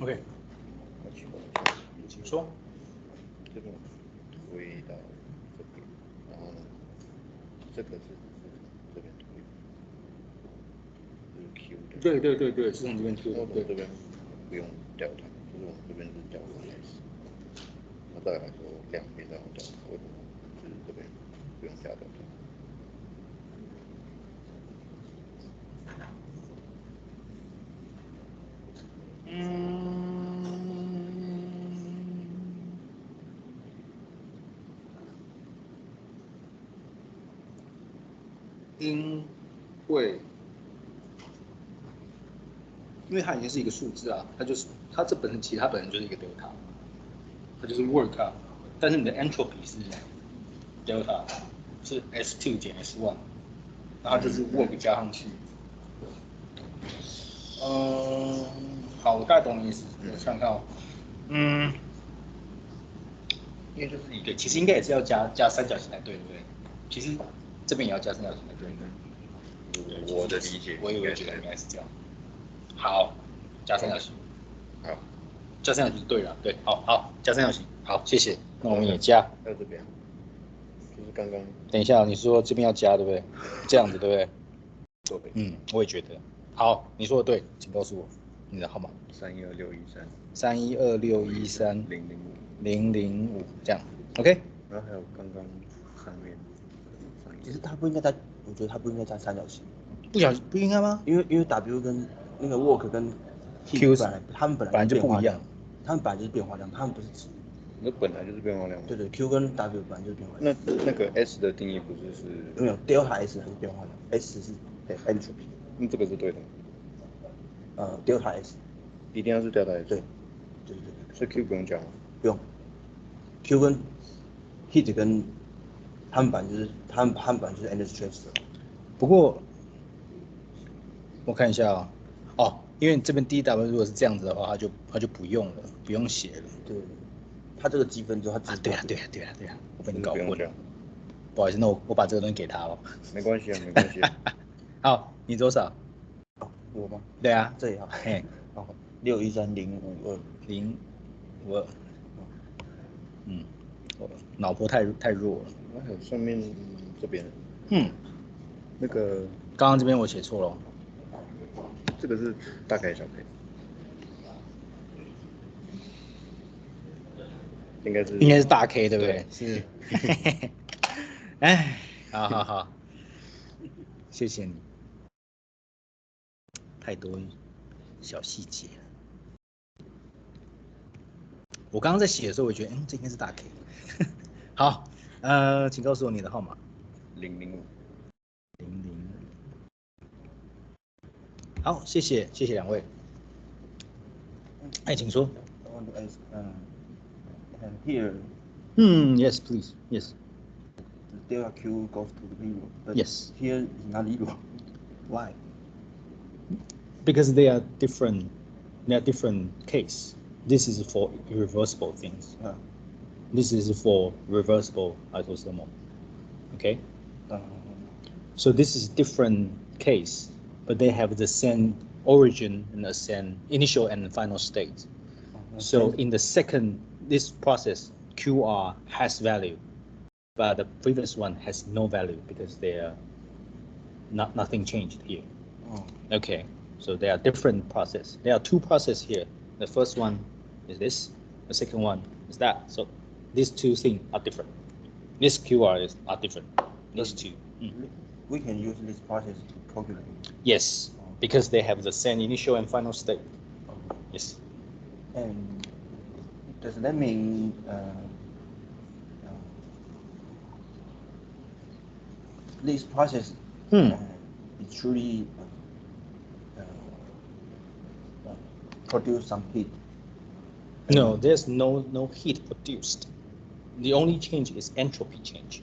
S1: OK，请说。
S2: 这个推到这边，然后呢，这个是这边推，这是 Q 的。
S1: 对，是从这边 Q 的。
S2: 对，这边不用调它，就是我们这边是调它 S。那再来说两边都要调它，为什么？就是这边不用加调它。
S1: 因为它已经是一个数字啊，它这本身其实它本身就是一个 delta， 它就是 work 啊，但是你的 entropy 是 delta， 是 S2 减 S1， 然后就是 work 加上去。好，我大概懂你意思。我想想看哦，因为就是一个，其实应该也是要加三角形才对，对不对？其实这边也要加三角形才对。
S2: 我的理解，
S1: 我也觉得应该是这样。好，加三角形。
S2: 好，
S1: 加三角形对了，对，好，加三角形，好，谢谢。那我们也加。
S2: 在这边，就是刚刚。
S1: 等一下，你说这边要加，对不对？这样子，对不对？
S2: 对。
S1: 我也觉得。好，你说的对，请告诉我你的号码。312613005这样 ，OK。
S2: 然后还有刚刚上面。
S6: 其实它不应该加，我觉得它不应该加三角形。
S1: 不应该吗？
S6: 因为 W 跟那个 work 跟
S1: Q
S6: 他们本
S1: 来就不一样，
S6: 他们本来就是变化量，他们不是值。
S2: 那本来就是变化量。
S6: 对，Q 跟 W 本来就是变化量。
S2: 那个 S 的定义不是
S6: 没有 delta S 还是变化量 ，S 是 entropy。
S2: 那这个是对的。
S6: delta S
S2: 一定要是 delta S。
S6: 对。
S2: 所以 Q 不用讲吗？
S6: 不用。Q 跟 heat 跟他们本来就是 energy transfer。
S1: 不过我看一下哦，因为这边 dW 如果是这样子的话，它就不用了，不用写了。
S6: 对，它这个积分之后，它
S1: 对啊，我被你搞混了。
S3: 不好意思，那我把这个东西给他了。
S2: 没关系啊，没关系啊。
S3: 好，你多少？
S6: 哦，我吗？
S3: 对啊，
S6: 这也好。
S3: 嘿，
S6: 哦，613052。
S3: 052。我脑波太弱了。
S2: 那还有上面这边，那个
S3: 刚刚这边我写错了。
S2: 这个是大 K 小 K，应该是
S3: 大 K 对不对？
S2: 对
S3: 是。哎，好，谢谢你。太多小细节了。我刚刚在写的时候，我觉得，这应该是大 K。好，请告诉我你的号码。
S2: 005。
S3: 好，谢谢两位。请说。
S6: I want to ask, and here,
S3: Yes, please. Yes.
S6: the delta Q goes to 0, but
S3: Yes.
S6: here is not 0. Why?
S3: Because they are different. They are different case. This is for irreversible things. This is for reversible isothermal. Okay. So this is different case, but they have the same origin and the same initial and final state. So in the second, this process, QR has value, but the previous one has no value because they are nothing changed here. Okay, so they are different process. There are two process here. The first one is this, the second one is that. So these two things are different. This QR are different. These two.
S6: We can use this process to calculate.
S3: Yes, because they have the same initial and final state. Yes.
S6: And does that mean this process it truly produce some heat?
S3: No, there's no heat produced. The only change is entropy change.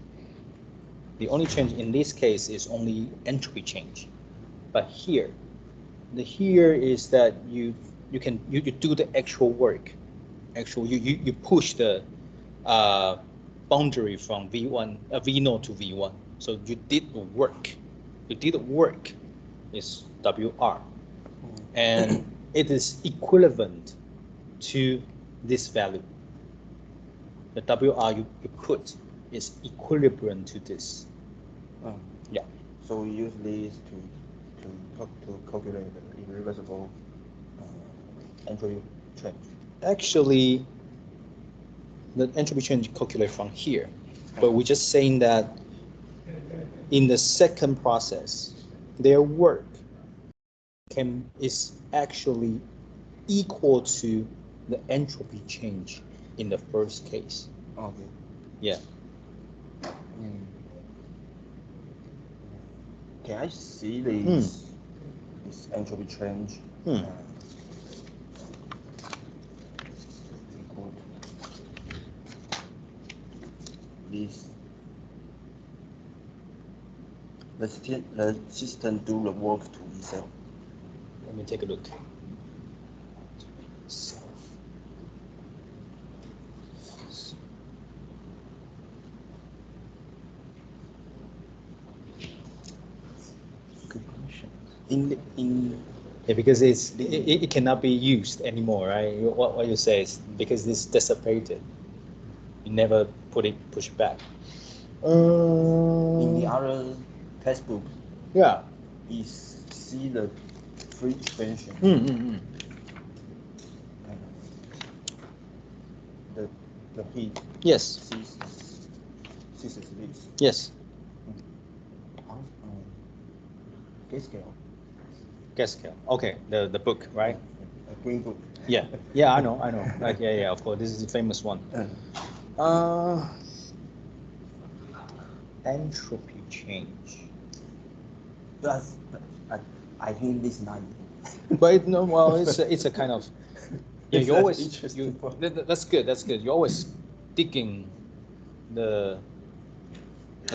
S3: The only change in this case is only entropy change. But here is that you do the actual work. You push the boundary from V1 V0 to V1. So you did the work. You did the work is WR, and it is equivalent to this value. The WR you put is equilibrium to this. Yeah.
S6: So we use this to calculate the irreversible entropy change.
S3: Actually, the entropy change calculate from here, but we're just saying that in the second process, their work is actually equal to the entropy change in the first case.
S6: Okay.
S3: Yeah.
S6: Can I see this entropy change? This the system do the work to itself.
S3: Let me take a look. Good question. Because it cannot be used anymore, right? What you say is because it's dissipated. You never push it back.
S6: In the other textbook,
S3: yeah,
S6: is see the free expansion. The heat.
S3: Yes.
S6: This is this.
S3: Yes.
S6: Gas scale.
S3: Okay, the book, right?
S6: A green book.
S3: Yeah, I know. Like, yeah, of course, this is the famous one. Entropy change.
S6: I think this is not.
S3: But no, well, it's a kind of. Yeah, you always.
S6: Interesting.
S3: That's good. That's good. You're always digging the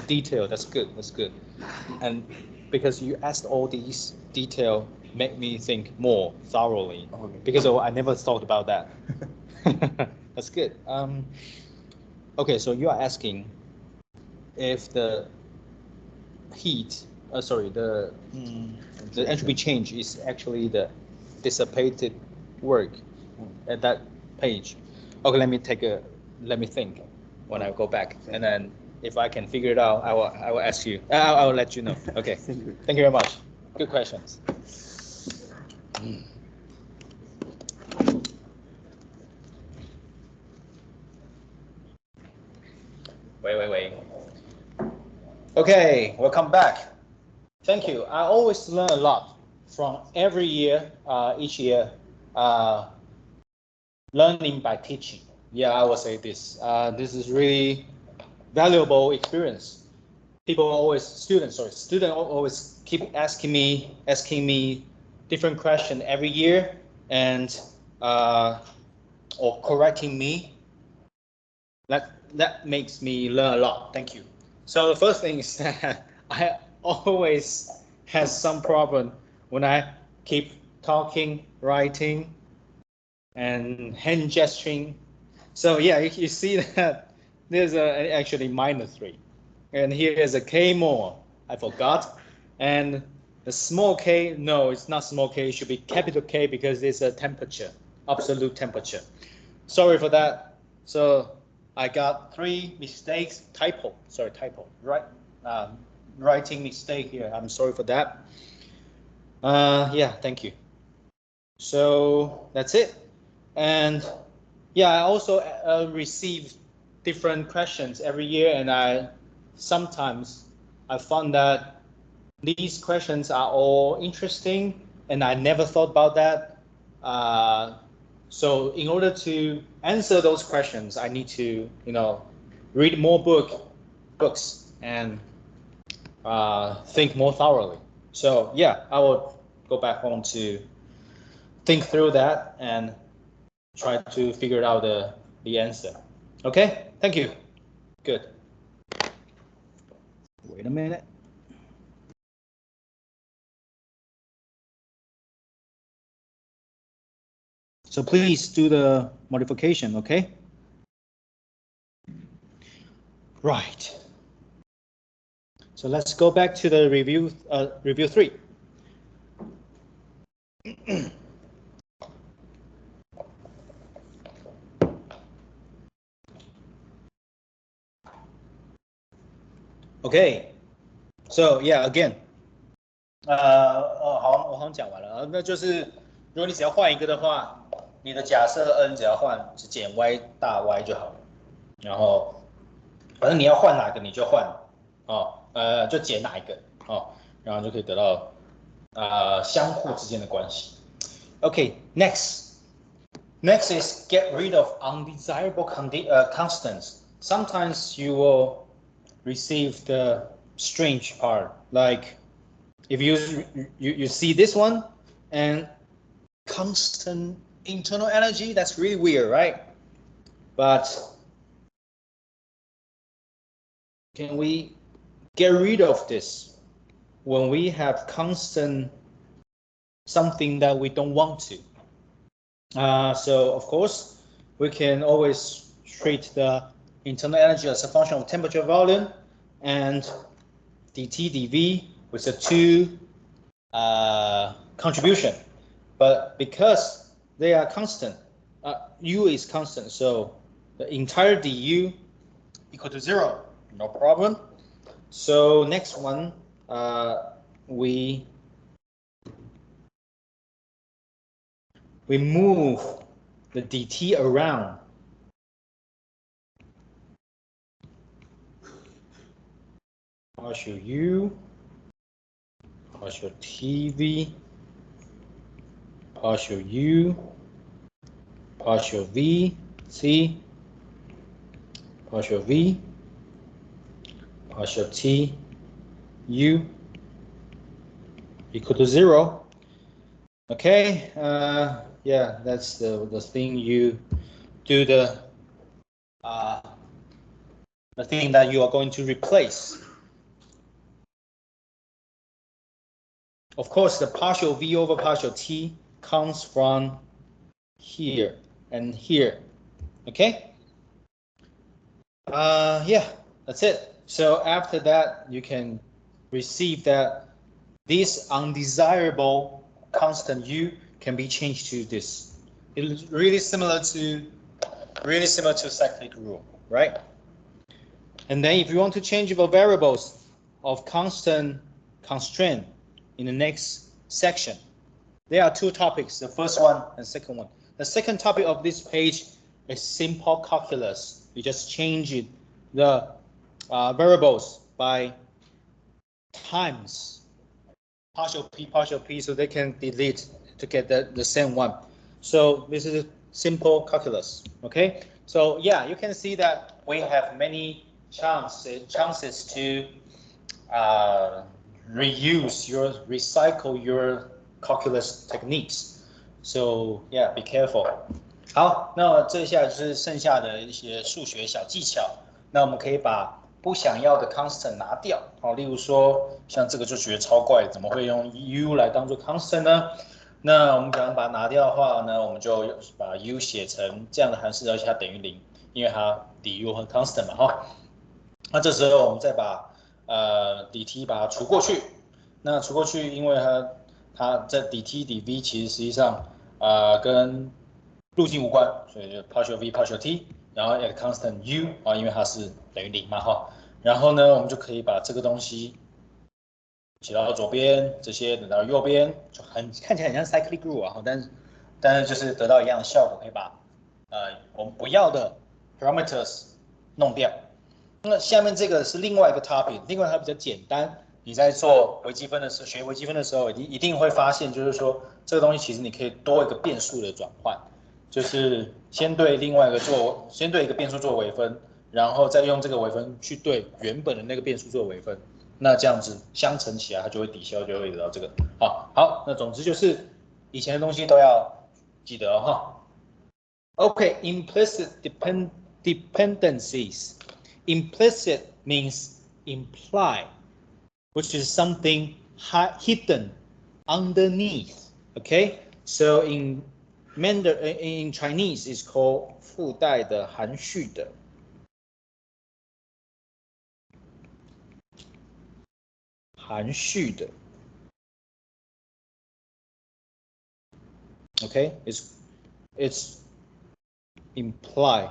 S3: detail. That's good. That's good. And because you asked all these detail, make me think more thoroughly.
S6: Okay.
S3: Because I never thought about that. That's good. Okay, so you are asking
S1: if the heat, the entropy change is actually the dissipated work at that page. Okay, let me think when I go back, and then if I can figure it out, I will ask you. I will let you know. Okay. Thank you very much. Good questions. Wait. Okay, welcome back. Thank you. I always learn a lot from every year, each year, learning by teaching. Yeah, I will say this. This is really valuable experience. Students always keep asking me different questions every year, and or correcting me. That makes me learn a lot. Thank you. So the first thing is that I always has some problem when I keep talking, writing, and hand gesturing. So yeah, you see that there's actually -3, and here is a K more. I forgot, and the small k, no, it's not small k. It should be capital K because it's a temperature, absolute temperature. Sorry for that. So I got 3 mistakes, typo, right? Writing mistake here. I'm sorry for that. Yeah, thank you. So that's it. And yeah, I also receive different questions every year, and sometimes I found that these questions are all interesting, and I never thought about that. So in order to answer those questions, I need to, read more books and think more thoroughly. So yeah, I will go back home to think through that and try to figure out the answer. Okay, thank you. Good. Wait a minute. So please do the modification, okay? Right. So let's go back to the review 3. Okay. So yeah, again. 好，我好像讲完了，那就是如果你只要换一个的话，你的假设 n 只要换是减 y 大 Y 就好了，然后反正你要换哪个你就换，就减哪一个，然后就可以得到相互之间的关系。Okay, next is get rid of undesirable constants. Sometimes you will receive the strange part, like if you see this one and constant internal energy, that's really weird, right? But can we get rid of this when we have constant something that we don't want to? So of course, we can always treat the internal energy as a function of temperature, volume, and dt dv with a 2 contribution. But because they are constant, u is constant, so the entire du equal to 0, no problem. So next one, we move the dt around. Partial u, partial tv, partial u, partial v, c, partial v, partial t, u equal to 0. Okay, yeah, that's the thing you do, the thing that you are going to replace. Of course, the partial v over partial t comes from here and here. Okay. Yeah, that's it. So after that, you can receive that this undesirable constant u can be changed to this. It's really similar to cyclic rule, right? And then if you want to change the variables of constant constraint in the next section, there are two topics, the first one and second one. The second topic of this page is simple calculus. You just change it, the variables by times partial p, so they can delete to get the same one. So this is a simple calculus, okay? So yeah, you can see that we have many chances to recycle your calculus techniques. So yeah, be careful. 好，那这下就是剩下的一些数学小技巧。那我们可以把不想要的 constant 拿掉，好，例如说像这个就觉得超怪，怎么会用 u 来当做 constant 呢？那我们想把它拿掉的话呢，我们就把 u 写成这样的函数，而且它等于0，因为它 du 和 constant 嘛，哈。那这时候我们再把dt 把它除过去，那除过去，因为它这 dt dv 其实实际上跟路径无关，所以就 partial v partial t， 然后 at constant u 啊，因为它是等于0嘛哈，然后呢，我们就可以把这个东西写到左边，这些等到右边，就看起来很像 cyclic rule 啊，但是就是得到一样的效果，可以把我们不要的 parameters 弄掉。那下面这个是另外一个 topic， 另外它比较简单。你在做微积分的时候，学微积分的时候，一定会发现，就是说这个东西其实你可以多一个变数的转换，就是先对一个变数做微分，然后再用这个微分去对原本的那个变数做微分，那这样子相乘起来，它就会抵消，就会得到这个。好，那总之就是以前的东西都要记得哈。Okay, implicit dependencies. Implicit means imply, which is something hidden underneath. Okay, so in Chinese, it's called 附带的含蓄的。含蓄的。Okay, it's imply.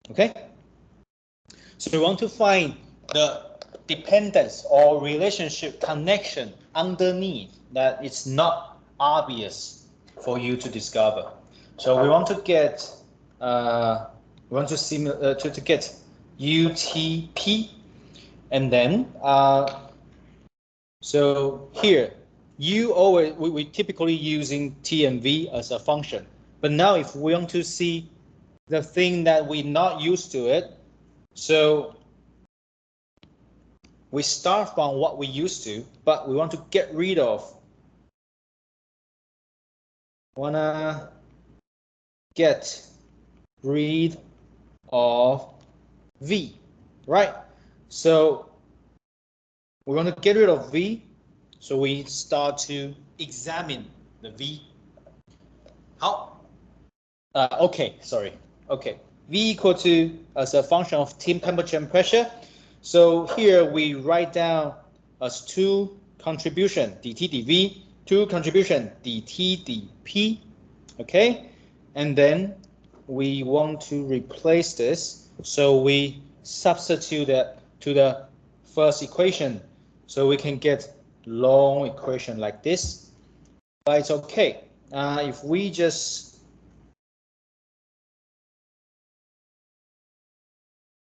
S1: Okay, so we want to find the dependence or relationship connection underneath that it's not obvious for you to discover. So we want to get to get UTP, and then so here we typically using T and V as a function, but now if we want to see the thing that we're not used to it, so we start from what we used to, but we want to get rid of. Wanna get rid of V, right? So we want to get rid of V, so we start to examine the V. How? Okay, V equal to as a function of temperature and pressure. So here we write down as two contribution dt dv, two contribution dt dp. Okay, and then we want to replace this, so we substitute that to the first equation, so we can get long equation like this. But it's okay if we just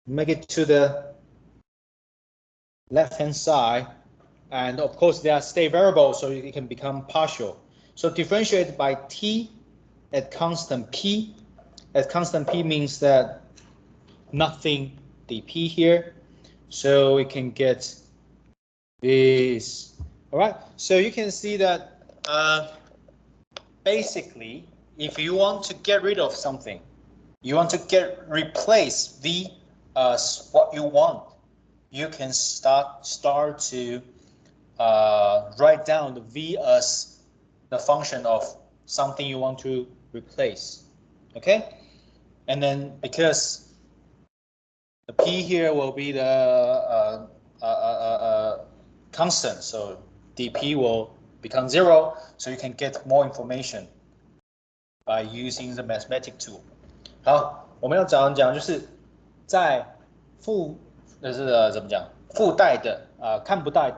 S1: make it to the left-hand side, and of course they are state variables, so it can become partial. So differentiate by t at constant p. At constant p means that nothing dp here, so we can get this. All right, so you can see that basically, if you want to get rid of something, you want to replace V as what you want, you can start to write down the V as the function of something you want to replace. Okay, and then because
S3: The P here will be the constant, so dP will become 0, so you can get more information by using the mathematics tool. 好，我们要讲就是在怎么讲附带的看不太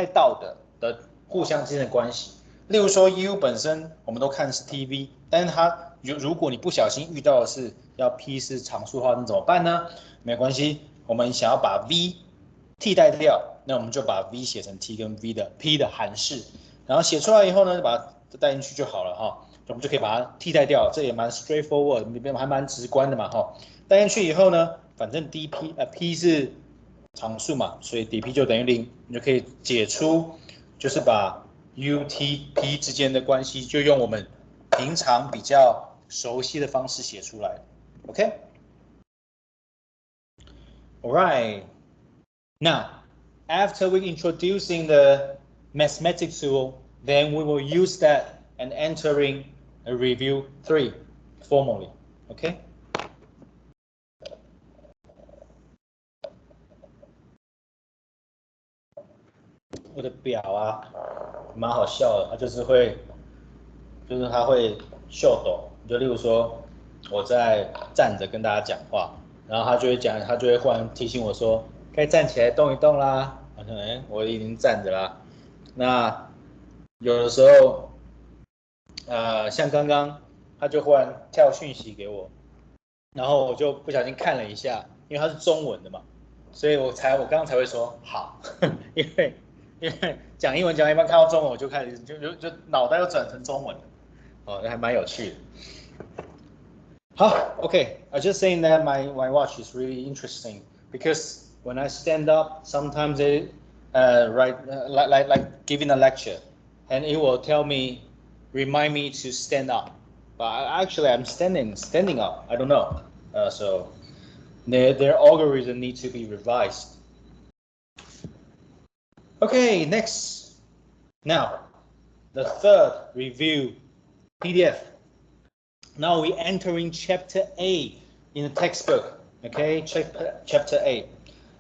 S3: 到的互相之间的关系。例如说 U 本身我们都看是 TV， 但是它如果你不小心遇到的是要 P 是常数的话，那怎么办呢？没关系，我们想要把 V 替代掉，那我们就把 V 写成 T 跟 V 的 P 的函式，然后写出来以后呢，就把它带进去就好了哈。我们就可以把它替代掉，这也蛮 straightforward， 还蛮直观的嘛哈。带进去以后呢，反正 P 是常数嘛，所以 dP 就等于0，你就可以解出，就是把 UTP 之间的关系就用我们平常比较熟悉的方式写出来 ，OK？ Alright. Now, after we introducing the mathematics tool, then we will use that and entering a review 3 formally. Okay? 我的表啊，蛮好笑的，它就是它会秀抖。就例如说，我在站着跟大家讲话，然后他就会忽然提醒我说，该站起来动一动啦。好像我已经站着啦。那有的时候，像刚刚他就忽然跳讯息给我，然后我就不小心看了一下，因为它是中文的嘛，所以我刚刚才会说好，因为讲英文讲一半看到中文，我就开始就脑袋又转成中文了，哦，还蛮有趣的。好 ，OK, I just saying that my watch is really interesting because when I stand up, sometimes it like giving a lecture, and it will remind me to stand up. But actually, I'm standing up. I don't know. So their algorithm needs to be revised. Okay, next. Now, the third review PDF. Now we entering chapter A in the textbook. Okay, chapter A.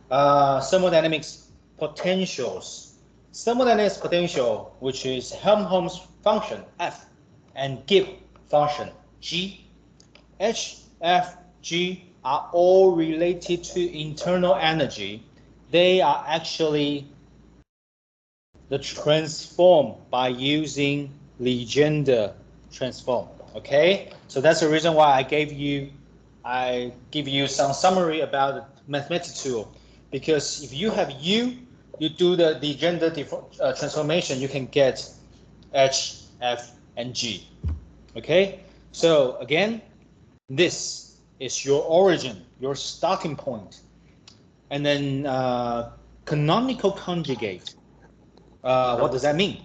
S3: Thermodynamics potentials. Thermodynamics potential, which is Helmholtz function F and Gibbs function G. H, F, G are all related to internal energy. They are actually the transform by using Legendre transform. Okay, so that's the reason why I give you some summary about the mathematics tool, because if you have you do the Legendre transformation, you can get H, F, and G. Okay, so again, this is your origin, your starting point, and then canonical conjugate. What does that mean?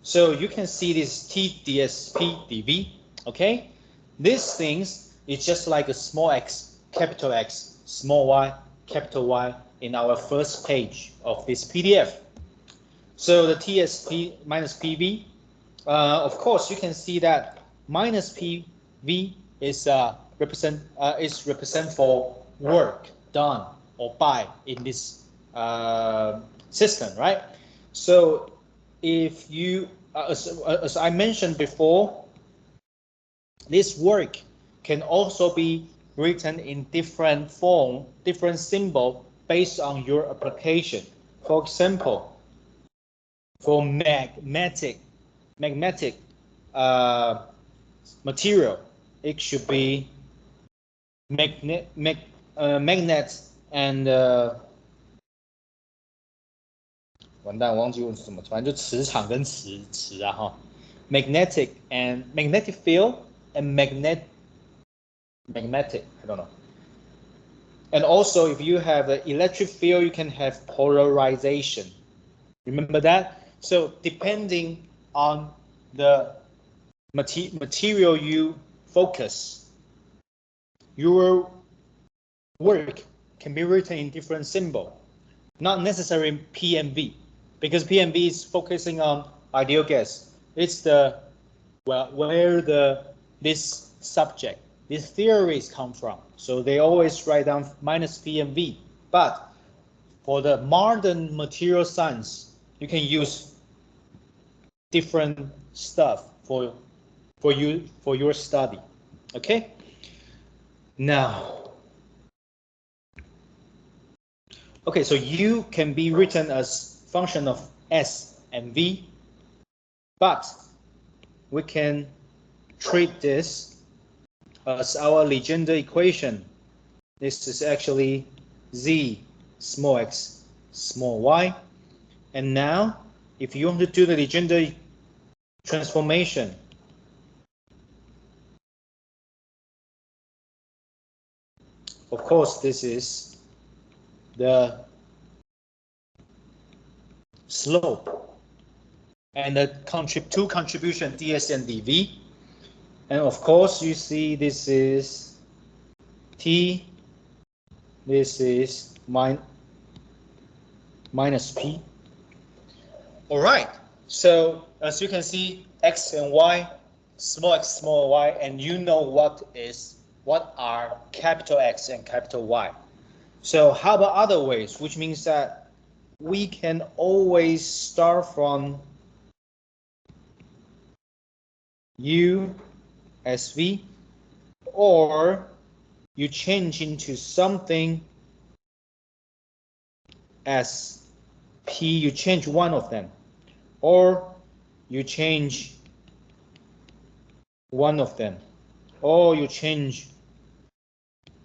S3: So you can see this T dsP dV. Okay, these things is just like a small x, capital X, small y, capital Y in our first page of this PDF. So the TSP minus PV, of course, you can see that minus PV is represent for work done or by in this system, right? So if you, as I mentioned before, this work can also be written in different form, different symbol based on your application. For example, for magnetic material, it should be magnet and 完蛋，我忘记问什么，反正就磁场跟磁啊哈 ，magnetic field and magnetic, I don't know. And also, if you have the electric field, you can have polarization. Remember that? So depending on the material you focus, your work can be written in different symbol, not necessarily PMV, because PMV is focusing on ideal gas. It's where this subject,
S1: these theories come from. So they always write down minus V and V. But for the modern material science, you can use different stuff for your study. Okay? Now, okay, so U can be written as function of S and V, but we can treat this as our Legendre equation. This is actually Z small x small y. And now, if you want to do the Legendre transformation, of course, this is the slope and the two contribution ds and dv. And of course, you see this is t, this is minus p. All right, so as you can see, x and y, small y, and you know what are capital X and capital Y. So how about other ways, which means that we can always start from U as V, or you change into something as P, you change one of them, or you change one of them, or you change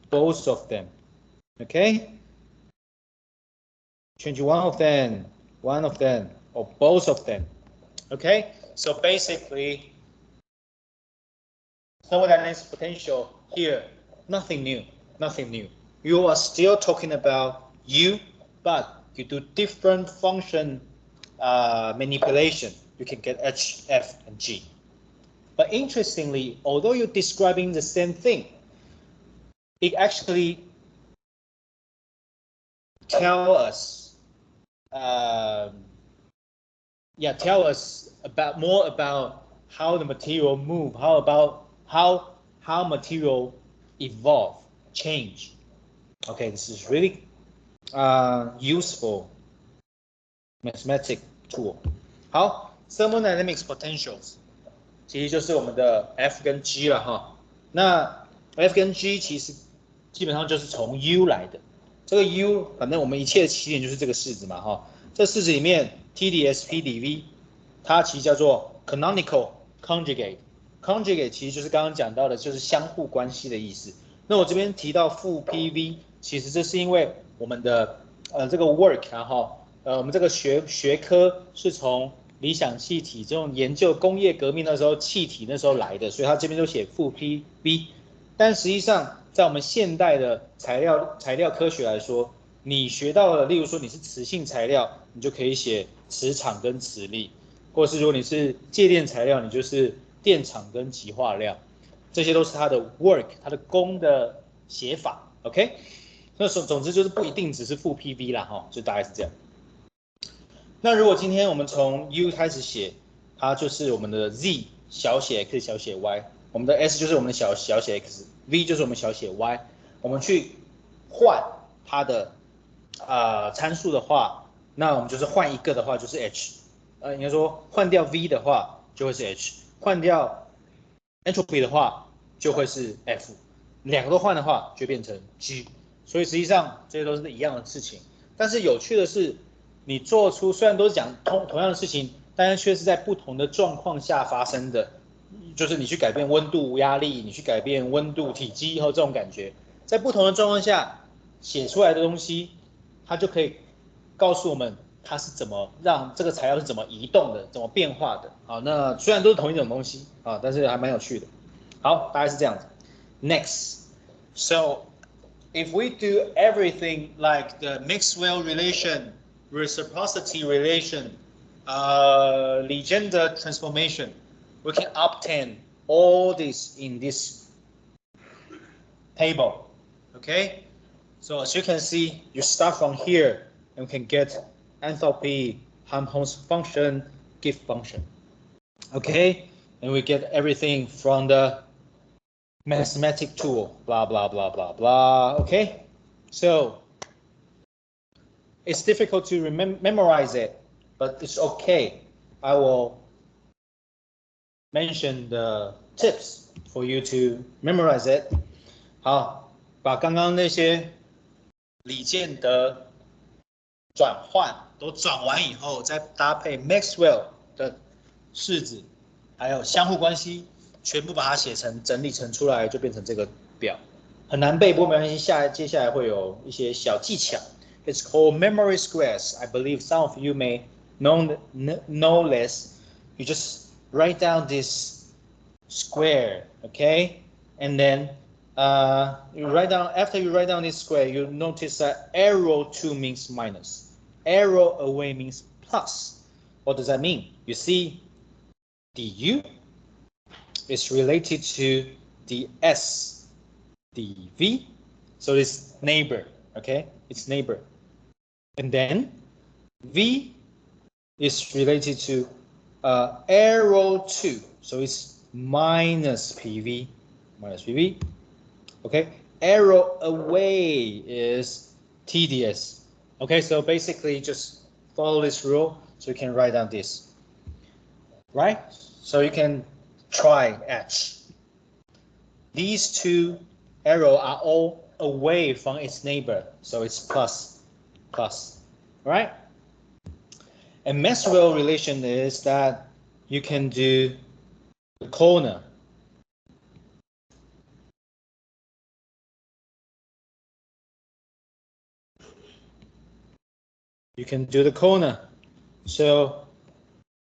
S1: both of them. Okay? Change one of them, or both of them. Okay? So basically, thermodynamics potential here, nothing new. You are still talking about U, but you do different function manipulation. You can get H, F, and G. But interestingly, although you're describing the same thing, it actually tell us more about how the material move, how material evolve, change. Okay, this is really useful mathematics tool. 好 ，thermodynamics potentials 其实就是我们的 F 跟 G 了哈。那 F 跟 G 其实基本上就是从 U 来的。这个 U 反正我们一切的起点就是这个式子嘛哈。这式子里面 T ds P dv 它其实叫做 canonical conjugate。conjugate 其实就是刚刚讲到的，就是相互关系的意思。那我这边提到负 PV， 其实这是因为我们的这个 work 然后我们这个学科是从理想气体这种研究工业革命的时候气体那时候来的，所以它这边就写负 PV。但实际上，在我们现代的材料科学来说，你学到了，例如说你是磁性材料，你就可以写磁场跟磁力，或者是如果你是介电材料，你就是电场跟极化量，这些都是它的 work， 它的功的写法 ，OK？ 那总之就是不一定只是负 PV 啦，哈，就大概是这样。那如果今天我们从 U 开始写，它就是我们的 Z 小写 x 小写 y， 我们的 S 就是我们的小写 x，V 就是我们小写 y， 我们去换它的参数的话，那我们就是换一个的话就是 H， 应该说换掉 V 的话就会是 H， 换掉 entropy 的话就会是 F， 两个都换的话就变成 G， 所以实际上这些都是一样的事情，但是有趣的是。你做出虽然都是讲同样的事情，但是却是在不同的状况下发生的，就是你去改变温度、压力，你去改变温度、体积和这种感觉，在不同的状况下写出来的东西，它就可以告诉我们它是怎么让这个材料是怎么移动的、怎么变化的。好，那虽然都是同一种东西啊，但是还蛮有趣的。好，大概是这样子。Next, so if we do everything like the Maxwell relation.Reciprocity relation, Legendre transformation, we can obtain all this in this table, okay? So as you can see, you start from here and we can get enthalpy, Helmholtz function, Gibbs function, okay? And we get everything from the mathematic tool, blah, blah, blah, blah, blah, okay? So it's difficult to memorize it, but it's okay. I will mention the tips for you to memorize it. 好，把刚刚那些李健的转换都转完以后，再搭配 Maxwell 的式子，还有相互关系，全部把它写成整理成出来，就变成这个表。很难背，不过没关系，接下来会有一些小技巧。It's called memory squares. I believe some of you may know this. You just write down this square, okay? And then you write down, after you write down this square, you notice that arrow to means minus. Arrow away means plus. What does that mean? You see, du is related to ds, dv. So it's neighbor, okay? It's neighbor. And then v is related to arrow to. So it's minus pv, okay? Arrow away is tds. Okay, so basically just follow this rule so you can write down this, right? So you can try H. These two arrows are all away from its neighbor, so it's plus, right? And Maxwell relation is that you can do the corner. You can do the corner. So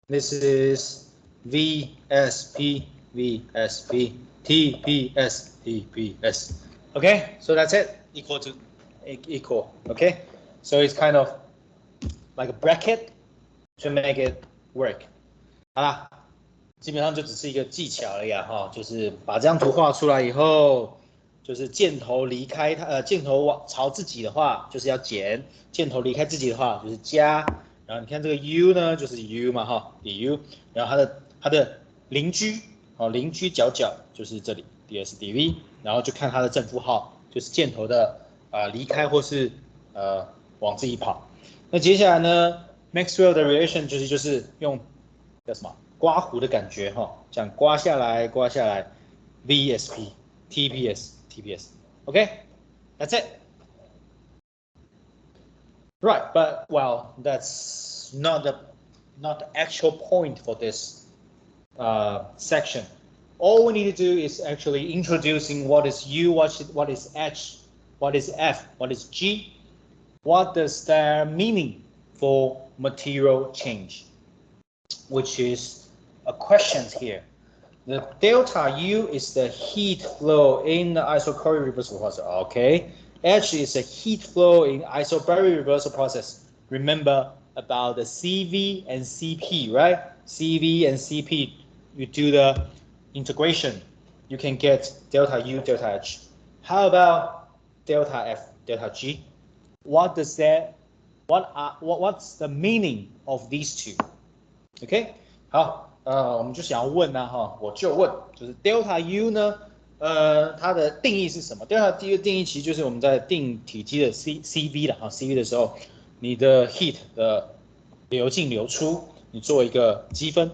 S1: this is VSP, VSP, TPS, TPS. Okay, so that's it. Equal. Okay, so it's kind of like a bracket to make it work. 好啦，基本上就只是一个技巧而已哈，就是把这张图画出来以后，就是箭头离开它，箭头朝自己的话就是要减，箭头离开自己的话就是加。然后你看这个 u 呢，就是 u 嘛哈 ，du， 然后它的邻居，邻居角角就是这里 ds dv， 然后就看它的正负号，就是箭头的离开或是往自己跑。那接下来呢 ，Maxwell 的 relation 就是用叫什么刮胡的感觉哈，这样刮下来，VSP TPS okay, that's it. Right, but well, that's not the actual point for this section. All we need to do is actually introducing what is U, what is H, what is F, what is G, what does their meaning for material change, which is a question here. The delta U is the heat flow in the isochoric reversal process. Okay. H is a heat flow in isobaric reversal process. Remember about the CV and CP, right? CV and CP, you do the integration, you can get delta U, delta H. How about delta F, delta G? What does that? What's the meaning of these two? Okay. 好，我们就想要问呢，哈，我就问，就是 delta U 呢？它的定义是什么 ？delta 第一个定义其实就是我们在定体积的 CV 的CV 的时候，你的 heat 的流进流出，你做一个积分。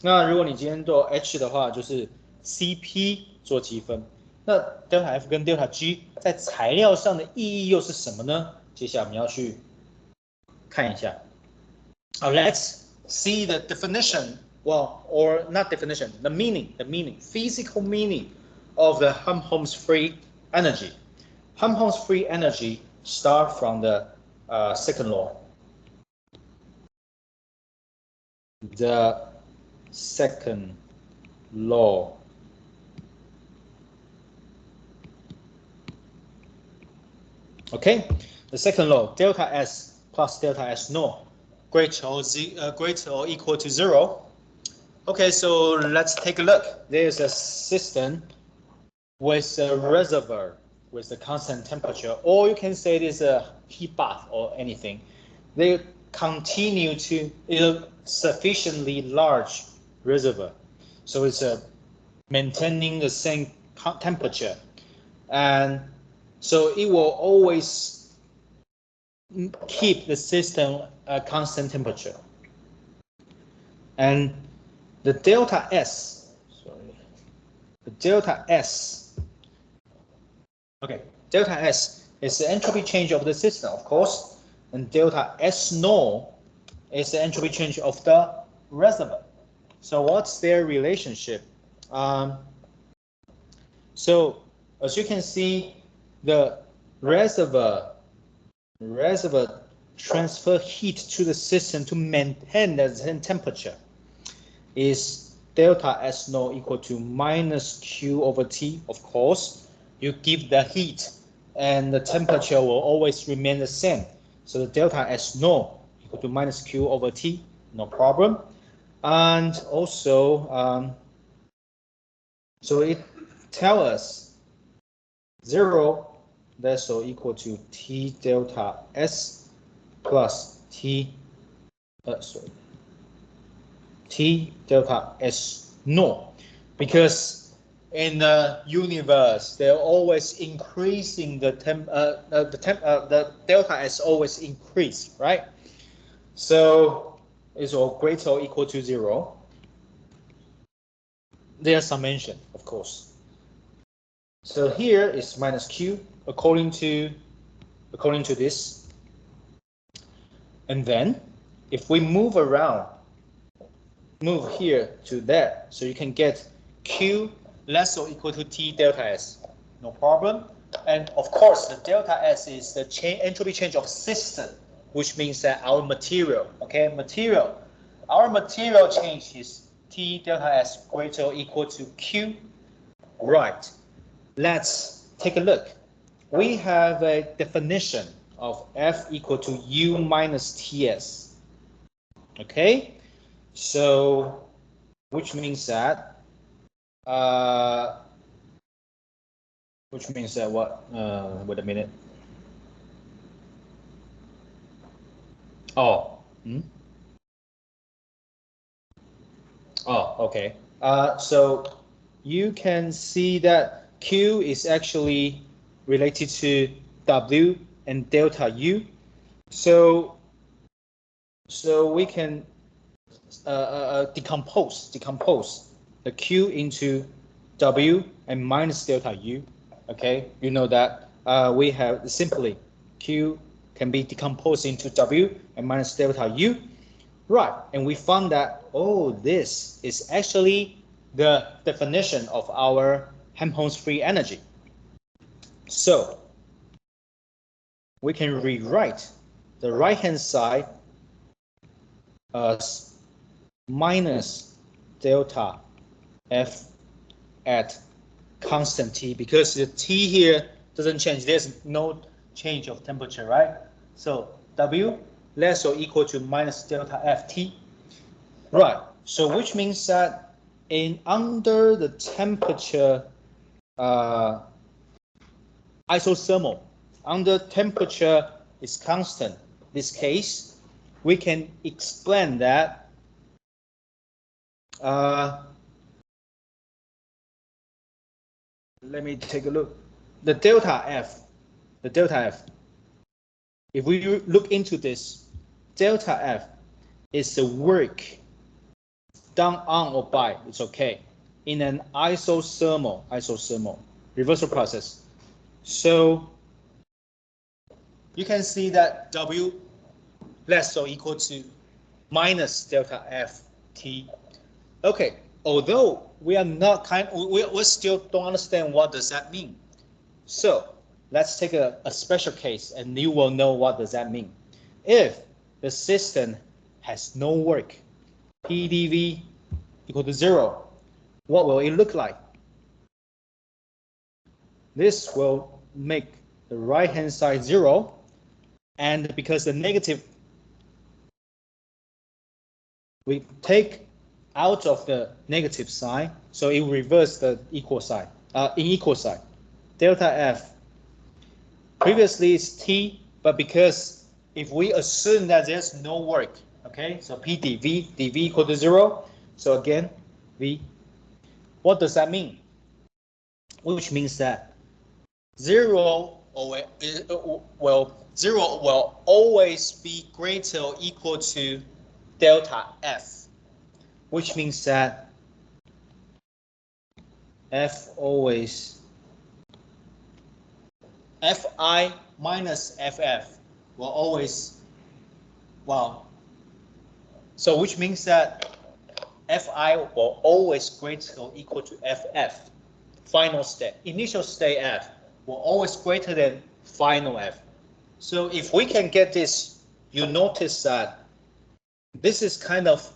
S1: 那如果你今天做 H 的话，就是 CP 做积分。那 delta F 跟 delta G 在材料上的意义又是什么呢？接下来我们要去看一下。Let's see the definition. Well, or not definition, the meaning, physical meaning of the Helmholtz free energy. Helmholtz free energy start from the second law. The second law. Okay, the second law, delta S plus delta S naught greater or equal to 0. Okay, so let's take a look. There's a system with a reservoir with a constant temperature, or you can say it is a heat bath or anything. They continue to a sufficiently large reservoir, so it's maintaining the same temperature, and so it will always keep the system a constant temperature. And the delta S, the delta S, okay, delta S is the entropy change of the system, of course, and delta S null is the entropy change of the reservoir. So what's their relationship? So as you can see, the reservoir transfer heat to the system to maintain the same temperature is delta S null equal to minus Q over T. Of course, you give the heat and the temperature will always remain the same. So the delta S null equal to minus Q over T, no problem. And also, so it tells us 0 less or equal to T delta S plus T delta S null, because in the universe they're always increasing the delta S always increase, right? So it's all greater or equal to 0. Their summation, of course. So here is minus Q according to this. And then if we move around, move here to there, so you can get Q less or equal to T delta S, no problem. And of course, the delta S is the entropy change of system, which means that our material, okay, our material change is T delta S greater or equal to Q. Right. Let's take a look. We have a definition of F equal to U minus TS. Okay. So, which means that what? Wait a minute. Oh. Oh, okay. So you can see that Q is actually related to W and delta U. So we can decompose the Q into W and minus delta U. Okay, you know that we have simply Q can be decomposed into W and minus delta U. Right, and we found that, oh, this is actually the definition of our Helmholtz free energy. So we can rewrite the right-hand side as minus delta F at constant T, because the T here doesn't change. There's no change of temperature, right? So W less or equal to minus delta FT. Right, so which means that under the temperature isothermal, under temperature is constant, this case, we can explain that let me take a look. The delta F, if we look into this, delta F is the work done on or by, it's okay, in an isothermal reversal process. So you can see that W less or equal to minus delta F T. Okay, although we are not we still don't understand what does that mean. So let's take a special case and you will know what does that mean. If the system has no work, PDV equal to 0, what will it look like? This will make the right-hand side 0, and because the negative, we take out of the negative sign, so it will reverse the equal sign, equal sign. Delta F, previously it's T, but because if we assume that there's no work, okay, so PdV, dV equal to 0, so again, V. What does that mean? which means that zero will always be greater or equal to delta F, which means that Fi minus Ff will always, so which means that Fi will always greater or equal to Ff, final state. Initial state F will always greater than final F. So if we can get this, you notice that this is kind of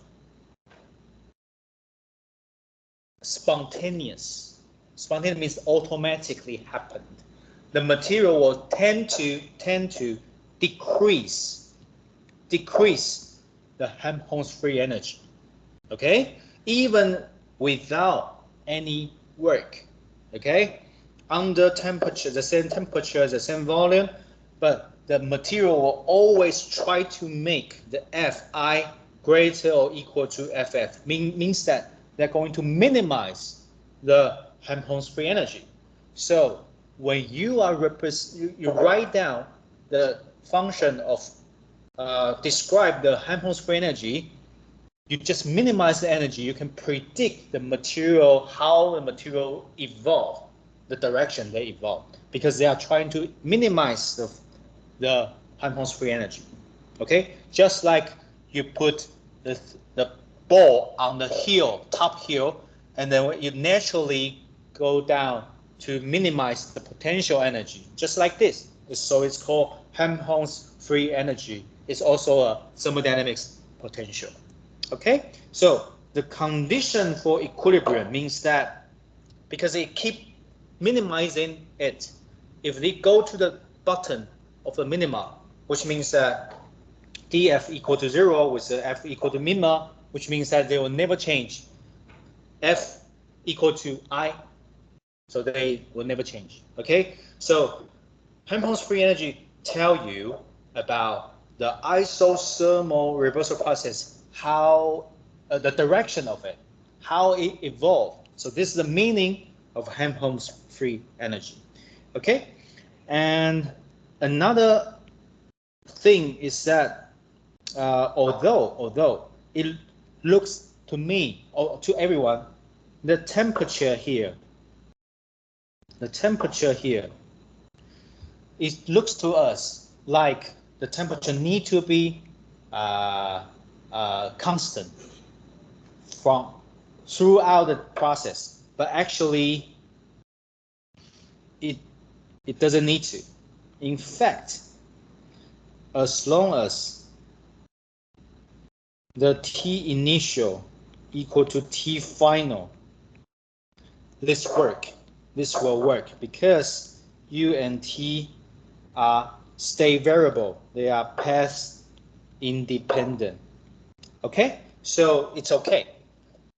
S1: spontaneous. Spontaneous means automatically happened. The material will tend to decrease the Helmholtz free energy. Okay, even without any work. Okay, under temperature, the same temperature, the same volume, but the material will always try to make the Fi greater or equal to Ff. Means that they're going to minimize the Helmholtz free energy. So when you are you write down the function of describe the Helmholtz free energy, you just minimize the energy. You can predict the material, how the material evolve, the direction they evolve, because they are trying to minimize the Helmholtz free energy. Okay, just like you put the ball on the hill, top hill, and then you naturally go down to minimize the potential energy, just like this. So it's called Helmholtz free energy. It's also a thermodynamics potential. Okay, so the condition for equilibrium means that because they keep minimizing it, if they go to the bottom of the minima, which means that df equal to 0 with the f equal to minima, which means that they will never change. F equal to I, so they will never change. Okay, so Helmholtz free energy tell you about the isothermal reversal process, how the direction of it, how it evolved. So this is the meaning of Helmholtz free energy. Okay, and another thing is that although it looks to me or to everyone, the temperature here, it looks to us like the temperature need to be constant from throughout the process, but actually it doesn't need to. In fact, as long as the T initial equal to T final, this will work because U and T are state variable. They are path independent. Okay, so it's okay.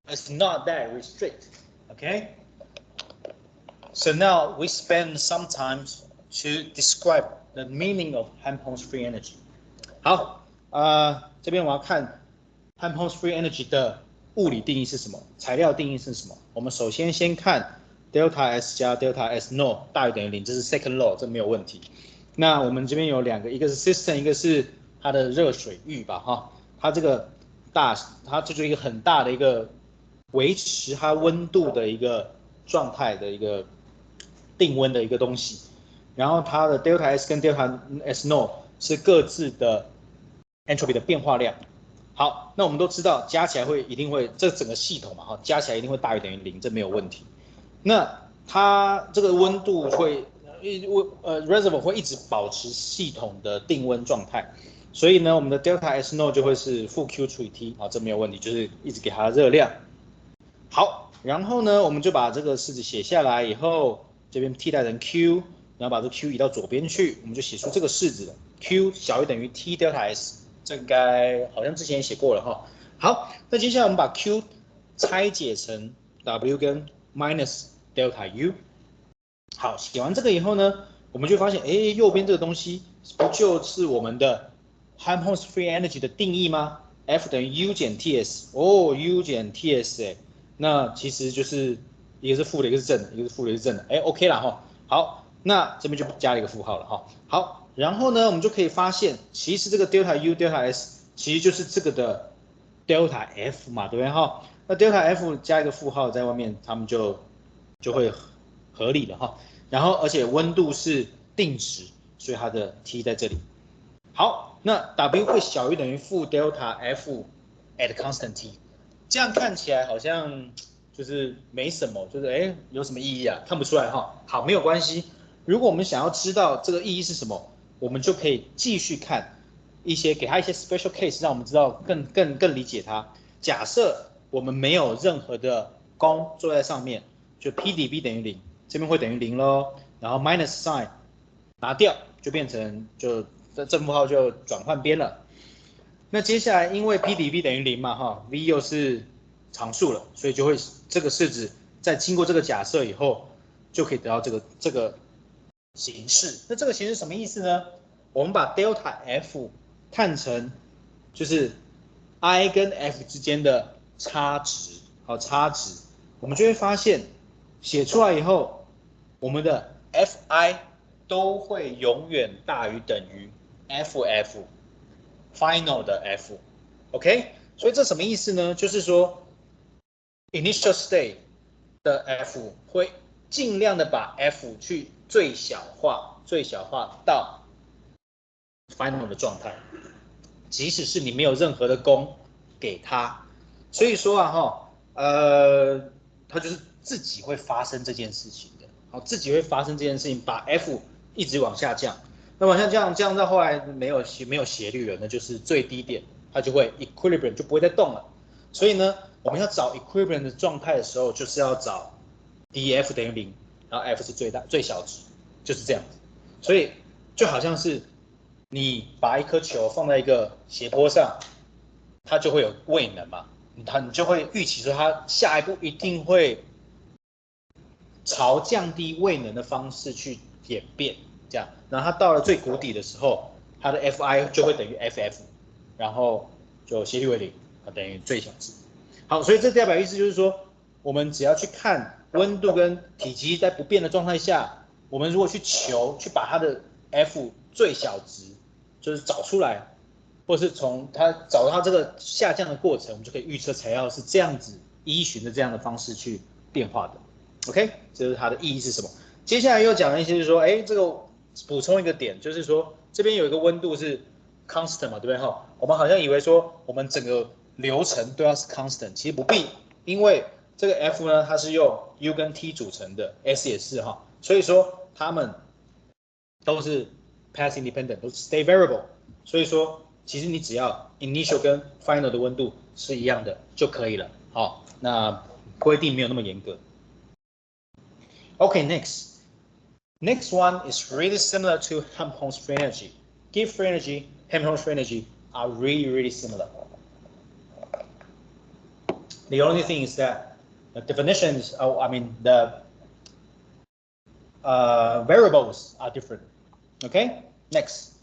S1: It's not that restrict. Okay. So now we spend some time to describe the meaning of Helmholtz free energy. 好，这边我要看 Helmholtz free energy 的物理定义是什么，材料定义是什么。我们首先先看 delta S 加 delta S no 大于等于0，这是 second law， 这没有问题。那我们这边有两个，一个是 system， 一个是它的热水浴吧，哈，它这个它就是一个很大的一个维持它温度的一个状态的一个定温的一个东西。然后它的 delta S 跟 delta S no 是各自的 entropy 的变化量。好，那我们都知道加起来一定会这整个系统嘛，哈，加起来一定会大于等于0，这没有问题。那它这个温度会reservoir 会一直保持系统的定温状态，所以呢，我们的 delta S no 就会是负 Q 除以 T， 啊，这没有问题，就是一直给它的热量。好，然后呢，我们就把这个式子写下来以后，这边替代成 Q， 然后把这个 Q 移到左边去，我们就写出这个式子了 ，Q 小于等于 T delta S， 这应该好像之前也写过了哈。好，那接下来我们把 Q 拆解成 W 跟 minus delta U。好，写完这个以后呢，我们就发现，哎，右边这个东西不就是我们的 Helmholtz free energy 的定义吗 ？F 等于 U 减 Ts， 哦 ，U 减 Ts， 哎，那其实就是一个是负的，一个是正的，一个是负的，一个是正的，哎 OK 了哈。好，那这边就加了一个负号了哈。好，然后呢，我们就可以发现，其实这个 delta U delta S 其实就是这个的 delta F 嘛，对不对哈？那 delta F 加一个负号在外面，它们就会合理了哈。然后而且温度是定值，所以它的 T 在这里。好，那 W 会小于等于负 delta F at constant T， 这样看起来好像就是没什么，就是哎有什么意义啊？看不出来哈。好，没有关系。如果我们想要知道这个意义是什么，我们就可以继续看一些给它一些 special case， 让我们知道更理解它。假设我们没有任何的功坐在上面，就 P dV 等于0，这边会等于0咯，然后 minus sign 拿掉，就变成就正负号就转换边了。那接下来因为 P dV 等于0嘛哈 ，V 又是常数了，所以就会这个式子在经过这个假设以后，就可以得到这个形式。那这个形式什么意思呢？我们把 delta F 看成就是 I 跟 F 之间的差值，好，差值，我们就会发现写出来以后，我们的 Fi 都会永远大于等于 FF final 的 F，OK？ 所以这什么意思呢？就是说 initial state 的 F 会尽量的把 F 去最小化到 final 的状态，即使是你没有任何的功给它，所以说啊哈，它就是自己会发生这件事情的，好，自己会发生这件事情，把 F 一直往下降，那往下降，降到后来没有斜率了，那就是最低点，它就会 equilibrium 就不会再动了。所以呢，我们要找 equilibrium 的状态的时候，就是要找 dF 等于0，然后 F 是最小值，就是这样子。所以就好像是你把一颗球放在一个斜坡上，它就会有位能嘛，你就会预期说它下一步一定会朝降低位能的方式去演变，这样，然后它到了最谷底的时候，它的 Fi 就会等于 FF， 然后就斜率为0，等于最小值。好，所以这代表意思就是说，我们只要去看温度跟体积在不变的状态下，我们如果去把它的 F 最小值，就是找出来，或是从它找到它这个下降的过程，我们就可以预测材料是这样子依循的这样的方式去变化的。OK， 这是它的意义是什么？接下来又讲了一些，就是说，哎，这个补充一个点，就是说这边有一个温度是 constant 嘛，对不对哈？我们好像以为说我们整个流程都要是 constant， 其实不必，因为这个 F 呢，它是用 U 跟 T 组成的 ，S 也是哈，所以说它们都是 path independent， 都是 state variable， 所以说其实你只要 initial 跟 final 的温度是一样的就可以了，好，那规定没有那么严格。Okay, next. Next one is really similar to Helmholtz free energy. Gibbs free energy, Helmholtz free energy are really similar. The only thing is that the definitions, the variables are different. Okay, next.